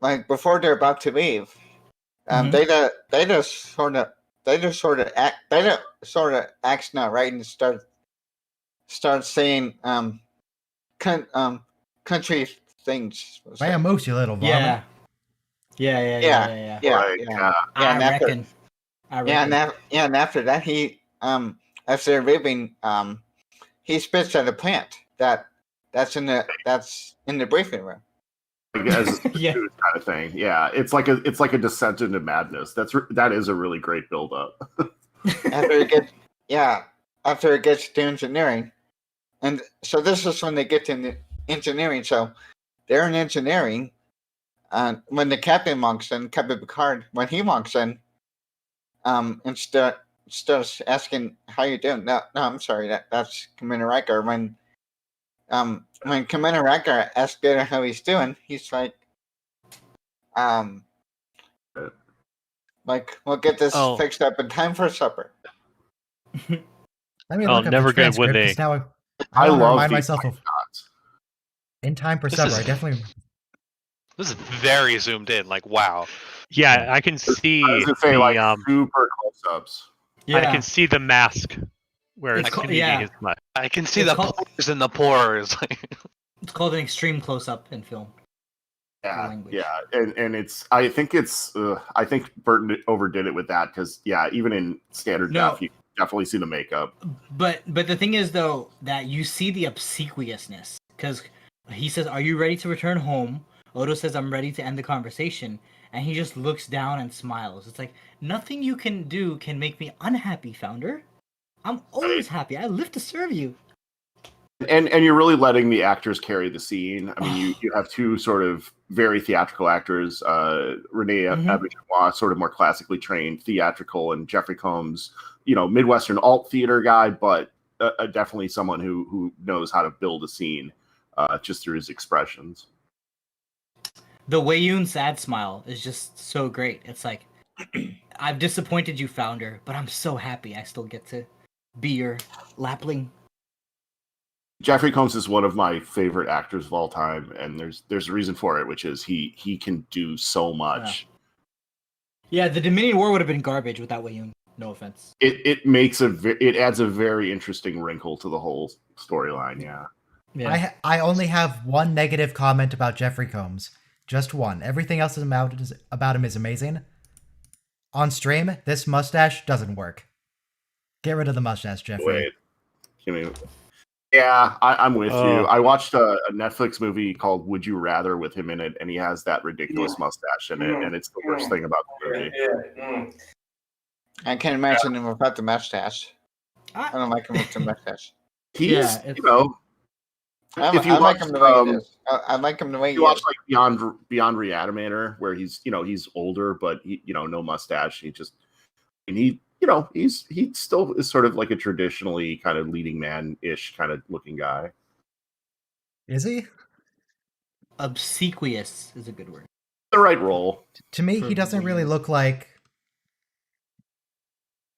like before they're about to leave, Data sort of acts not right and starts saying country things. Bam, moose, you little vomit. Yeah. And after- I reckon. and after that he after leaving he spits at a plant that's in the briefing room. Like, as Yeah. kind of thing. Yeah, it's like a descent into madness. That is a really great build up. after it gets to engineering, and so this is when they get to the engineering. So they're in engineering, and when the captain walks in, Captain Picard, when he walks in, and starts asking how you doing. No, I'm sorry, that's Commander Riker. When Commander Riker asks Data how he's doing, he's like, we'll get this fixed up in time for supper. Let me look up never the good when transcript, 'cause now I wanna love remind these myself of shots. In Time for This Supper. is- I definitely. This is very zoomed in. Like, wow. Yeah, I can see I was gonna say the like super close ups. Yeah. I can see the mask where It's it's called- meeting yeah. his mutt. I can see It's the called- pores in the pores. It's called an extreme close-up in film. Yeah, Language. yeah, and I think Burton overdid it with that because even in standard No. def, you definitely see the makeup. But the thing is though that you see the obsequiousness because he says, "Are you ready to return home?" Odo says, "I'm ready to end the conversation," and he just looks down and smiles. It's like nothing you can do can make me unhappy, Founder. I'm always happy. I live to serve you. And you're really letting the actors carry the scene. I mean, you have two sort of very theatrical actors, Renee Auberjonois, sort of more classically trained theatrical, and Jeffrey Combs, Midwestern alt theater guy, but definitely someone who knows how to build a scene just through his expressions. The Weyoun sad smile is just so great. It's like, I've disappointed you, Founder, but I'm so happy I still get to be your lapling. Jeffrey Combs is one of my favorite actors of all time, and there's a reason for it, which is he can do so much. Yeah, the Dominion War would have been garbage without Weyoun. No offense. It adds a very interesting wrinkle to the whole storyline. Yeah. I only have one negative comment about Jeffrey Combs. Just one. Everything else about him is amazing. On stream, this mustache doesn't work. Get rid of the mustache, Jeffrey. Wait. Give me. Yeah, I'm with you. I watched a Netflix movie called Would You Rather with him in it, and he has that ridiculous mustache in it, and it's the worst thing about the movie. I can't imagine him without the mustache. I don't like him with the mustache. He's, I If you like watch, him the way he is. I like him the way he you watch is. like Beyond Reanimator, where he's older, but no mustache. He still is sort of like a traditionally kind of leading man-ish kind of looking guy. Is he? Obsequious is a good word. The right role. To me, For he doesn't really Weyoun. look like.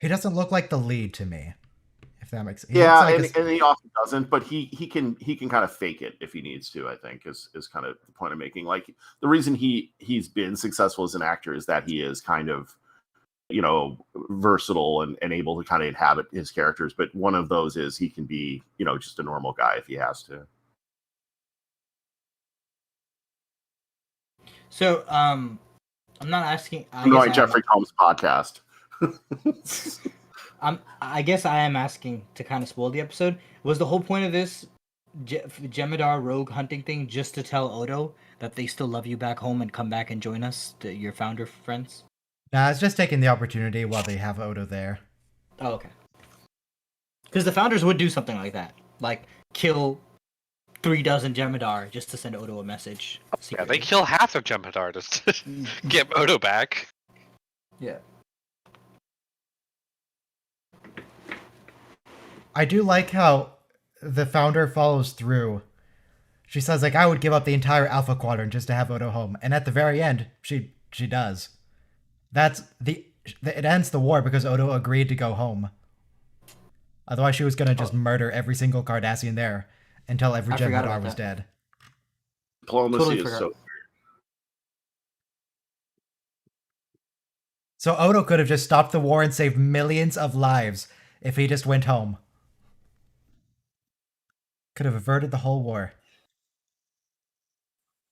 He doesn't look like the lead to me. If that makes sense. He looks like and he often doesn't, but he can kind of fake it if he needs to. I think is kind of the point I'm making. Like the reason he's been successful as an actor is that he is kind of versatile and able to kind of inhabit his characters. But one of those is he can be just a normal guy if he has to. So, I'm not asking. I'm going Jeffrey Combs podcast. I guess I am asking to kind of spoil the episode. Was the whole point of this Jem'Hadar rogue hunting thing just to tell Odo that they still love you back home and come back and join us, your founder friends? Nah, it's just taking the opportunity while they have Odo there. Oh, okay. Because the founders would do something like that, like kill 36 Jem'Hadar just to send Odo a message. Yeah, secretly. they kill half of Jem'Hadar to get Odo back. Yeah. I do like how the founder follows through. She says, like, I would give up the entire Alpha Quadrant just to have Odo home. And at the very end, she does. It ends the war because Odo agreed to go home. Otherwise, she was going to just murder every single Cardassian there until every I forgot Jem'Hadar about was that. dead. Diplomacy Totally is forgot. so. So Odo could have just stopped the war and saved millions of lives if he just went home. Could have averted the whole war.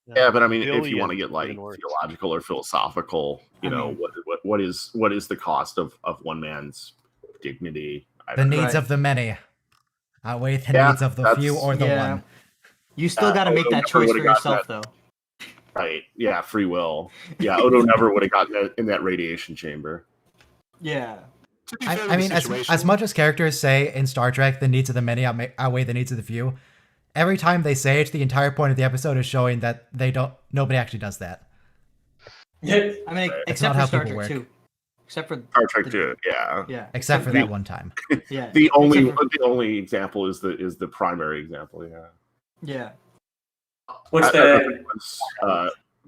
Yeah, but I mean, if you want to Billion get like wouldn't work. theological or philosophical, what is the cost of one man's dignity? I The don't know. needs of the many outweigh the Yeah, needs of the few or the Yeah. one. You still got to make Odo that never choice for would've gotten yourself, that. though. Right? Yeah, free will. Yeah, Odo never would have gotten in that radiation chamber. Yeah. To be fair to I the mean, as situation, much as characters say in Star Trek, the needs of the many outweigh the needs of the few, every time they say it, the entire point of the episode is showing that nobody actually does that. Yeah. I mean, It's except not how for Star people Trek work. 2. Except for Star Trek 2, yeah. Yeah. Except for that one time. Yeah. The only example is the primary example. Yeah. Yeah. What's the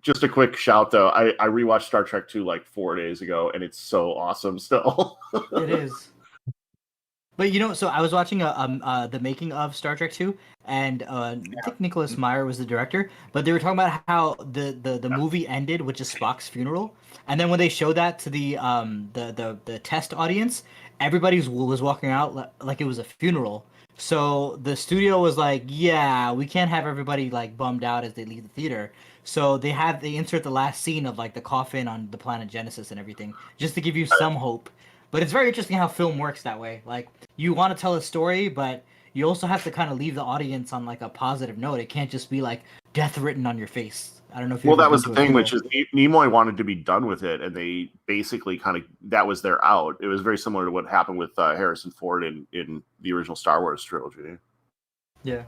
Just a quick shout though. I rewatched Star Trek 2 like 4 days ago, and it's so awesome still. It is. But so I was watching the making of Star Trek 2, and I think Nicholas Meyer was the director. But they were talking about how the movie ended with just Spock's funeral, and then when they showed that to the test audience, everybody was walking out like it was a funeral. So the studio was like, "Yeah, we can't have everybody like bummed out as they leave the theater." So they insert the last scene of like the coffin on the planet Genesis and everything, just to give you some hope. But it's very interesting how film works that way. Like, you want to tell a story, but you also have to kind of leave the audience on like a positive note. It can't just be like death written on your face. I don't know if you. Well, that was the thing, which is Nimoy wanted to be done with it, and they basically that was their out. It was very similar to what happened with Harrison Ford in the original Star Wars trilogy. Yeah.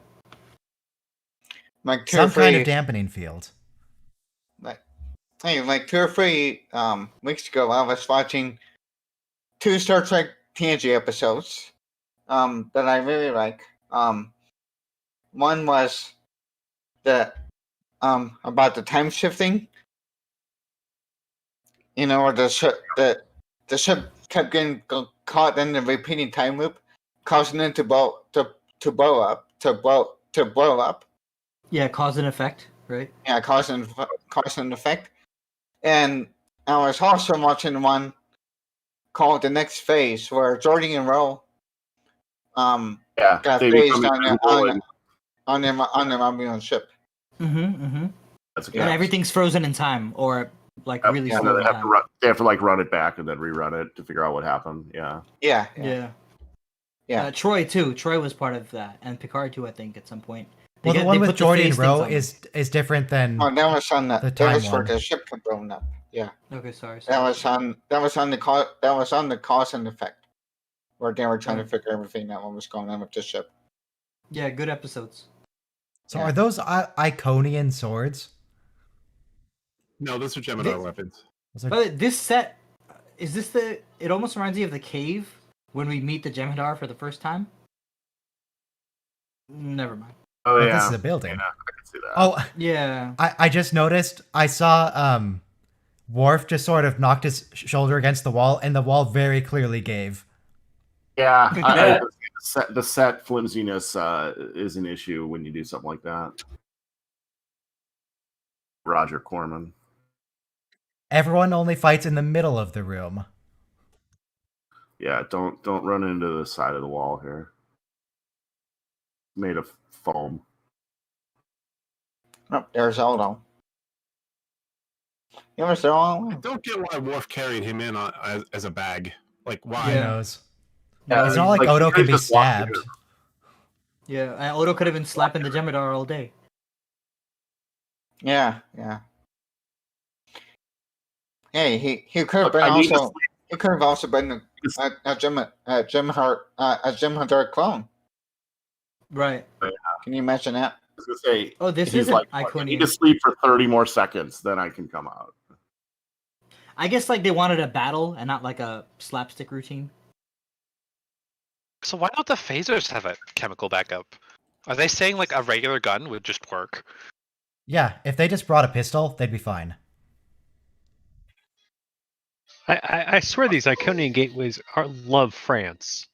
Like Some kind of dampening field. Like 2 or 3 weeks ago, I was watching 2 Star Trek TNG episodes that I really like. One was about the time shifting. Where the ship kept getting caught in the repeating time loop, causing it to blow up. Yeah, cause and effect, right? Yeah, cause and effect. And I was also watching one called The Next Phase, where Jordy and Ro got they phased become on their Romulan ship. Mm-hmm. That's a And everything's frozen in time, or like really yeah, slow they in have time. to they have to like run it back and then rerun it to figure out what happened. Yeah. Yeah. Troy too. Troy was part of that, and Picard too. I think at some point. Well, the one with Jordy and phase Ro things on is different than Oh, that was on the that time was where one. the ship got blown up. Yeah. them. Okay, sorry. That was on the cause and effect, where they were trying to figure everything out what was going on with the ship. Yeah, good episodes. So Yeah. are those Iconian swords? No, those are Gemini weapons. Those are- But this set, is this the? It almost reminds me of the cave when we meet the Jem'Hadar for the first time. Never mind. Oh But yeah, this is a building. Yeah, I can see that. Oh, Yeah. I just noticed. I saw Worf just sort of knocked his shoulder against the wall, and the wall very clearly gave. Yeah, Yeah. the set flimsiness is an issue when you do something like that. Roger Corman. Everyone only fights in the middle of the room. Yeah, don't run into the side of the wall here. Made of foam. Oh, there's Aldo. You ever saw I don't get why Worf carried him in as a bag. Like, why? Who knows? Yeah, It's not like like, Odo you can could've be just walked stabbed. in. Yeah. And Odo could have been slapping the Jem'Hadar all day. Yeah, yeah. Hey, he could have Look, been I need to also. He could have also been a Jem'Hadar clone. Right. Can you imagine that? I was gonna say, Oh, this he's isn't like, I need to Iconian. sleep for 30 more seconds, then I can come out. I guess like they wanted a battle and not like a slapstick routine. So why don't the phasers have a chemical backup? Are they saying like a regular gun would just work? Yeah, if they just brought a pistol, they'd be fine. I swear these Iconian gateways love France.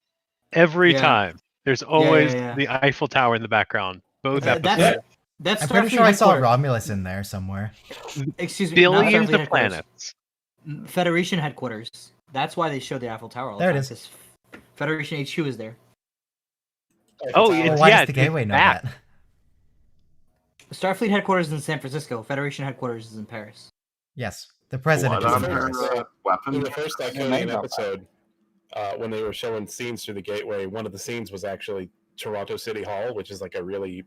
Every Yeah. time. There's always yeah. the Eiffel Tower in the background. Both That- episodes. That's I'm pretty Starfleet sure I saw headquarters. Romulus in there somewhere. Excuse me. Billions not of Starfleet headquarters. planets. Federation headquarters. That's why they show the Eiffel Tower all the There it time. is. 'Cause Federation HQ is there. Oh, Well, it's, why yeah, does the gateway it's know back. that? Starfleet headquarters is in San Francisco. Federation headquarters is in Paris. Yes, the president Blood is on in her Paris. weapon. In the first might Iconian know episode, when they were showing scenes through the gateway, one of the scenes was actually Toronto City Hall, which is like a really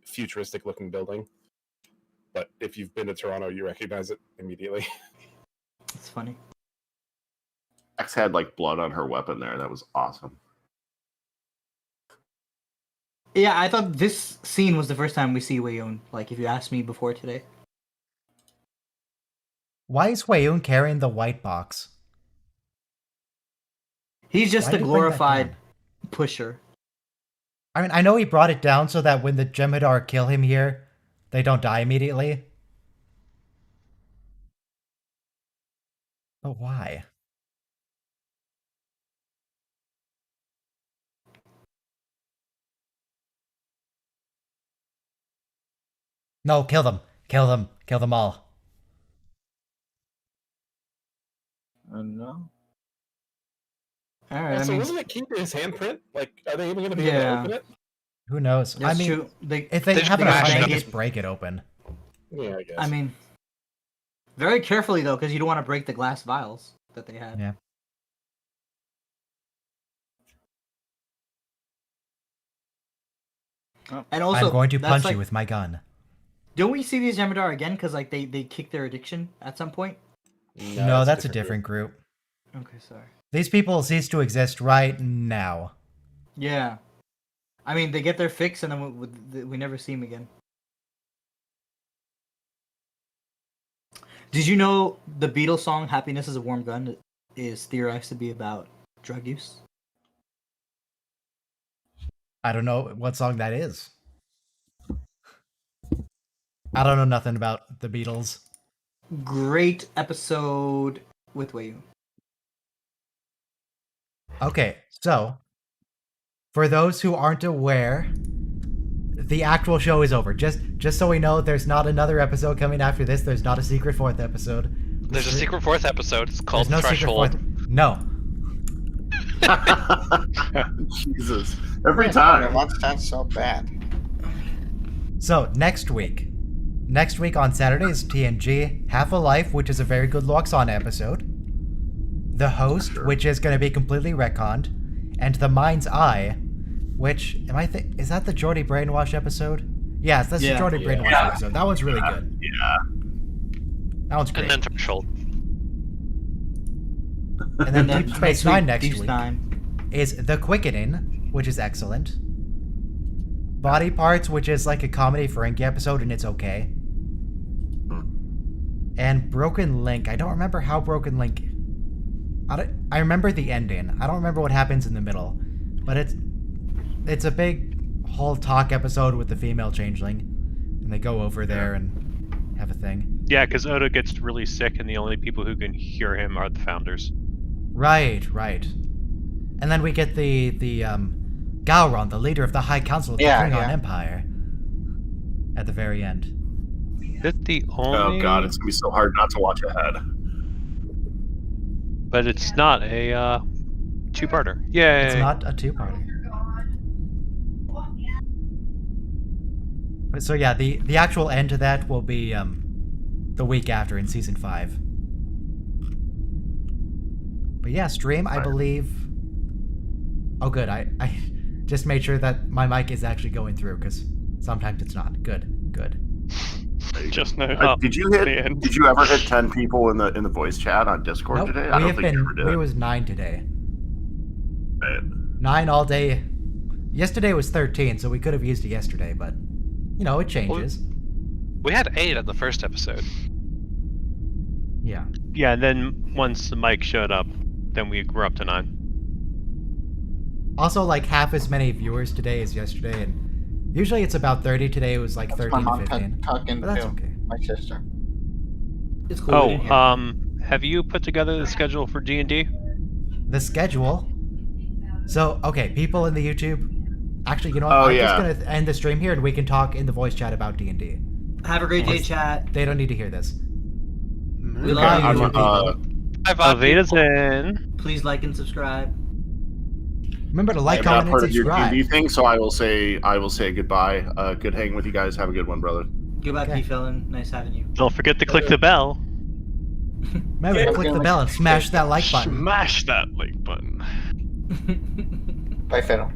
futuristic looking building. But if you've been to Toronto, you recognize it immediately. It's funny. X had like blood on her weapon there. That was awesome. Yeah, I thought this scene was the first time we see Weyoun. Like, if you asked me before today. Why is Weyoun carrying the white box? He's just Why a did he bring that glorified down? pusher. I mean, I know he brought it down so that when the Jem'Hadar kill him here, they don't die immediately. But why? No, kill them. Kill them. Kill them all. No. All right. Also, I mean, wasn't it key to his handprint? Like, are they even going to be Yeah. able to open it? Who knows? that's I mean, true. if they They have should enough mash time, it they up. just break it open. Yeah, I guess. I mean, very carefully though, because you don't want to break the glass vials that they had. Yeah. And also, I'm going to that's punch like, you with my gun. Don't we see these Jem'Hadar again? Because like they kick their addiction at some point. No, that's a different group. Okay, sorry. These people cease to exist right now. Yeah, I mean they get their fix and then we never see them again. Did you know the Beatles song "Happiness Is a Warm Gun" is theorized to be about drug use? I don't know what song that is. I don't know nothing about the Beatles. Great episode with Weyoun. Okay, so for those who aren't aware, the actual show is over. Just so we know, there's not another episode coming after this. There's not a secret fourth episode. There's a secret fourth episode. It's called There's no Threshold. secret fourth. No. Jesus. Every Why time. was that so bad? So next week on Saturday is TNG, Half a Life, which is a very good Loxon episode. The Host, which is going to be completely retconned, and The Mind's Eye, which is that the Geordie Brainwash episode? Yes, that's the Geordie Brainwash episode. That one's really good. Yeah. That one's great. And then Threshold. And then Deep Space Nine next Deep week Nine. is The Quickening, which is excellent. Body Parts, which is like a comedy Ferengi episode, and it's okay. And Broken Link. I don't remember how Broken Link. I remember the ending. I don't remember what happens in the middle, but it's a big whole talk episode with the female changeling, and they go over there and have a thing. Yeah, because Oda gets really sick, and the only people who can hear him are the founders. Right. And then we get the Gowron, the leader of the High Council of the Klingon Empire, at the very end. Is it the only... Oh god, it's gonna be so hard not to watch ahead. But it's not a two-parter. Yay! It's not a two-parter. So yeah, the actual end to that will be the week after in season 5. But yeah, stream, I believe. Oh, good. I just made sure that my mic is actually going through because sometimes it's not. Good. Just now. Did you ever hit 10 people in the voice chat on Discord Nope, today? I don't think you ever did. It was 9 today. Right. 9 all day. Yesterday was 13, so we could have used it yesterday, but you know, it changes. We had 8 on the first episode. Yeah. Yeah, and then once the mic showed up, then we were up to 9. Also, like half as many viewers today as yesterday, and usually it's about 30. Today it was like 13 to 15. Talking But that's to okay. my sister. It's cool. we didn't hear. Have you put together the schedule for D&D? The schedule. So, okay, people in the YouTube. Actually, you know what? I'm just gonna end the stream here, and we can talk in the voice chat about D&D. Have a great day, chat. They don't need to hear this. We love you, people. Aveda's in. Please like and subscribe. Remember to like, I'm not comment, part and of your subscribe. D&D thing, so I will say goodbye. Good hanging with you guys. Have a good one, brother. Goodbye, Okay. P-Felon. Nice having you. Don't forget to click the bell. Remember to click the bell and smash that like button. Smash that like button. Bye, Fiddle.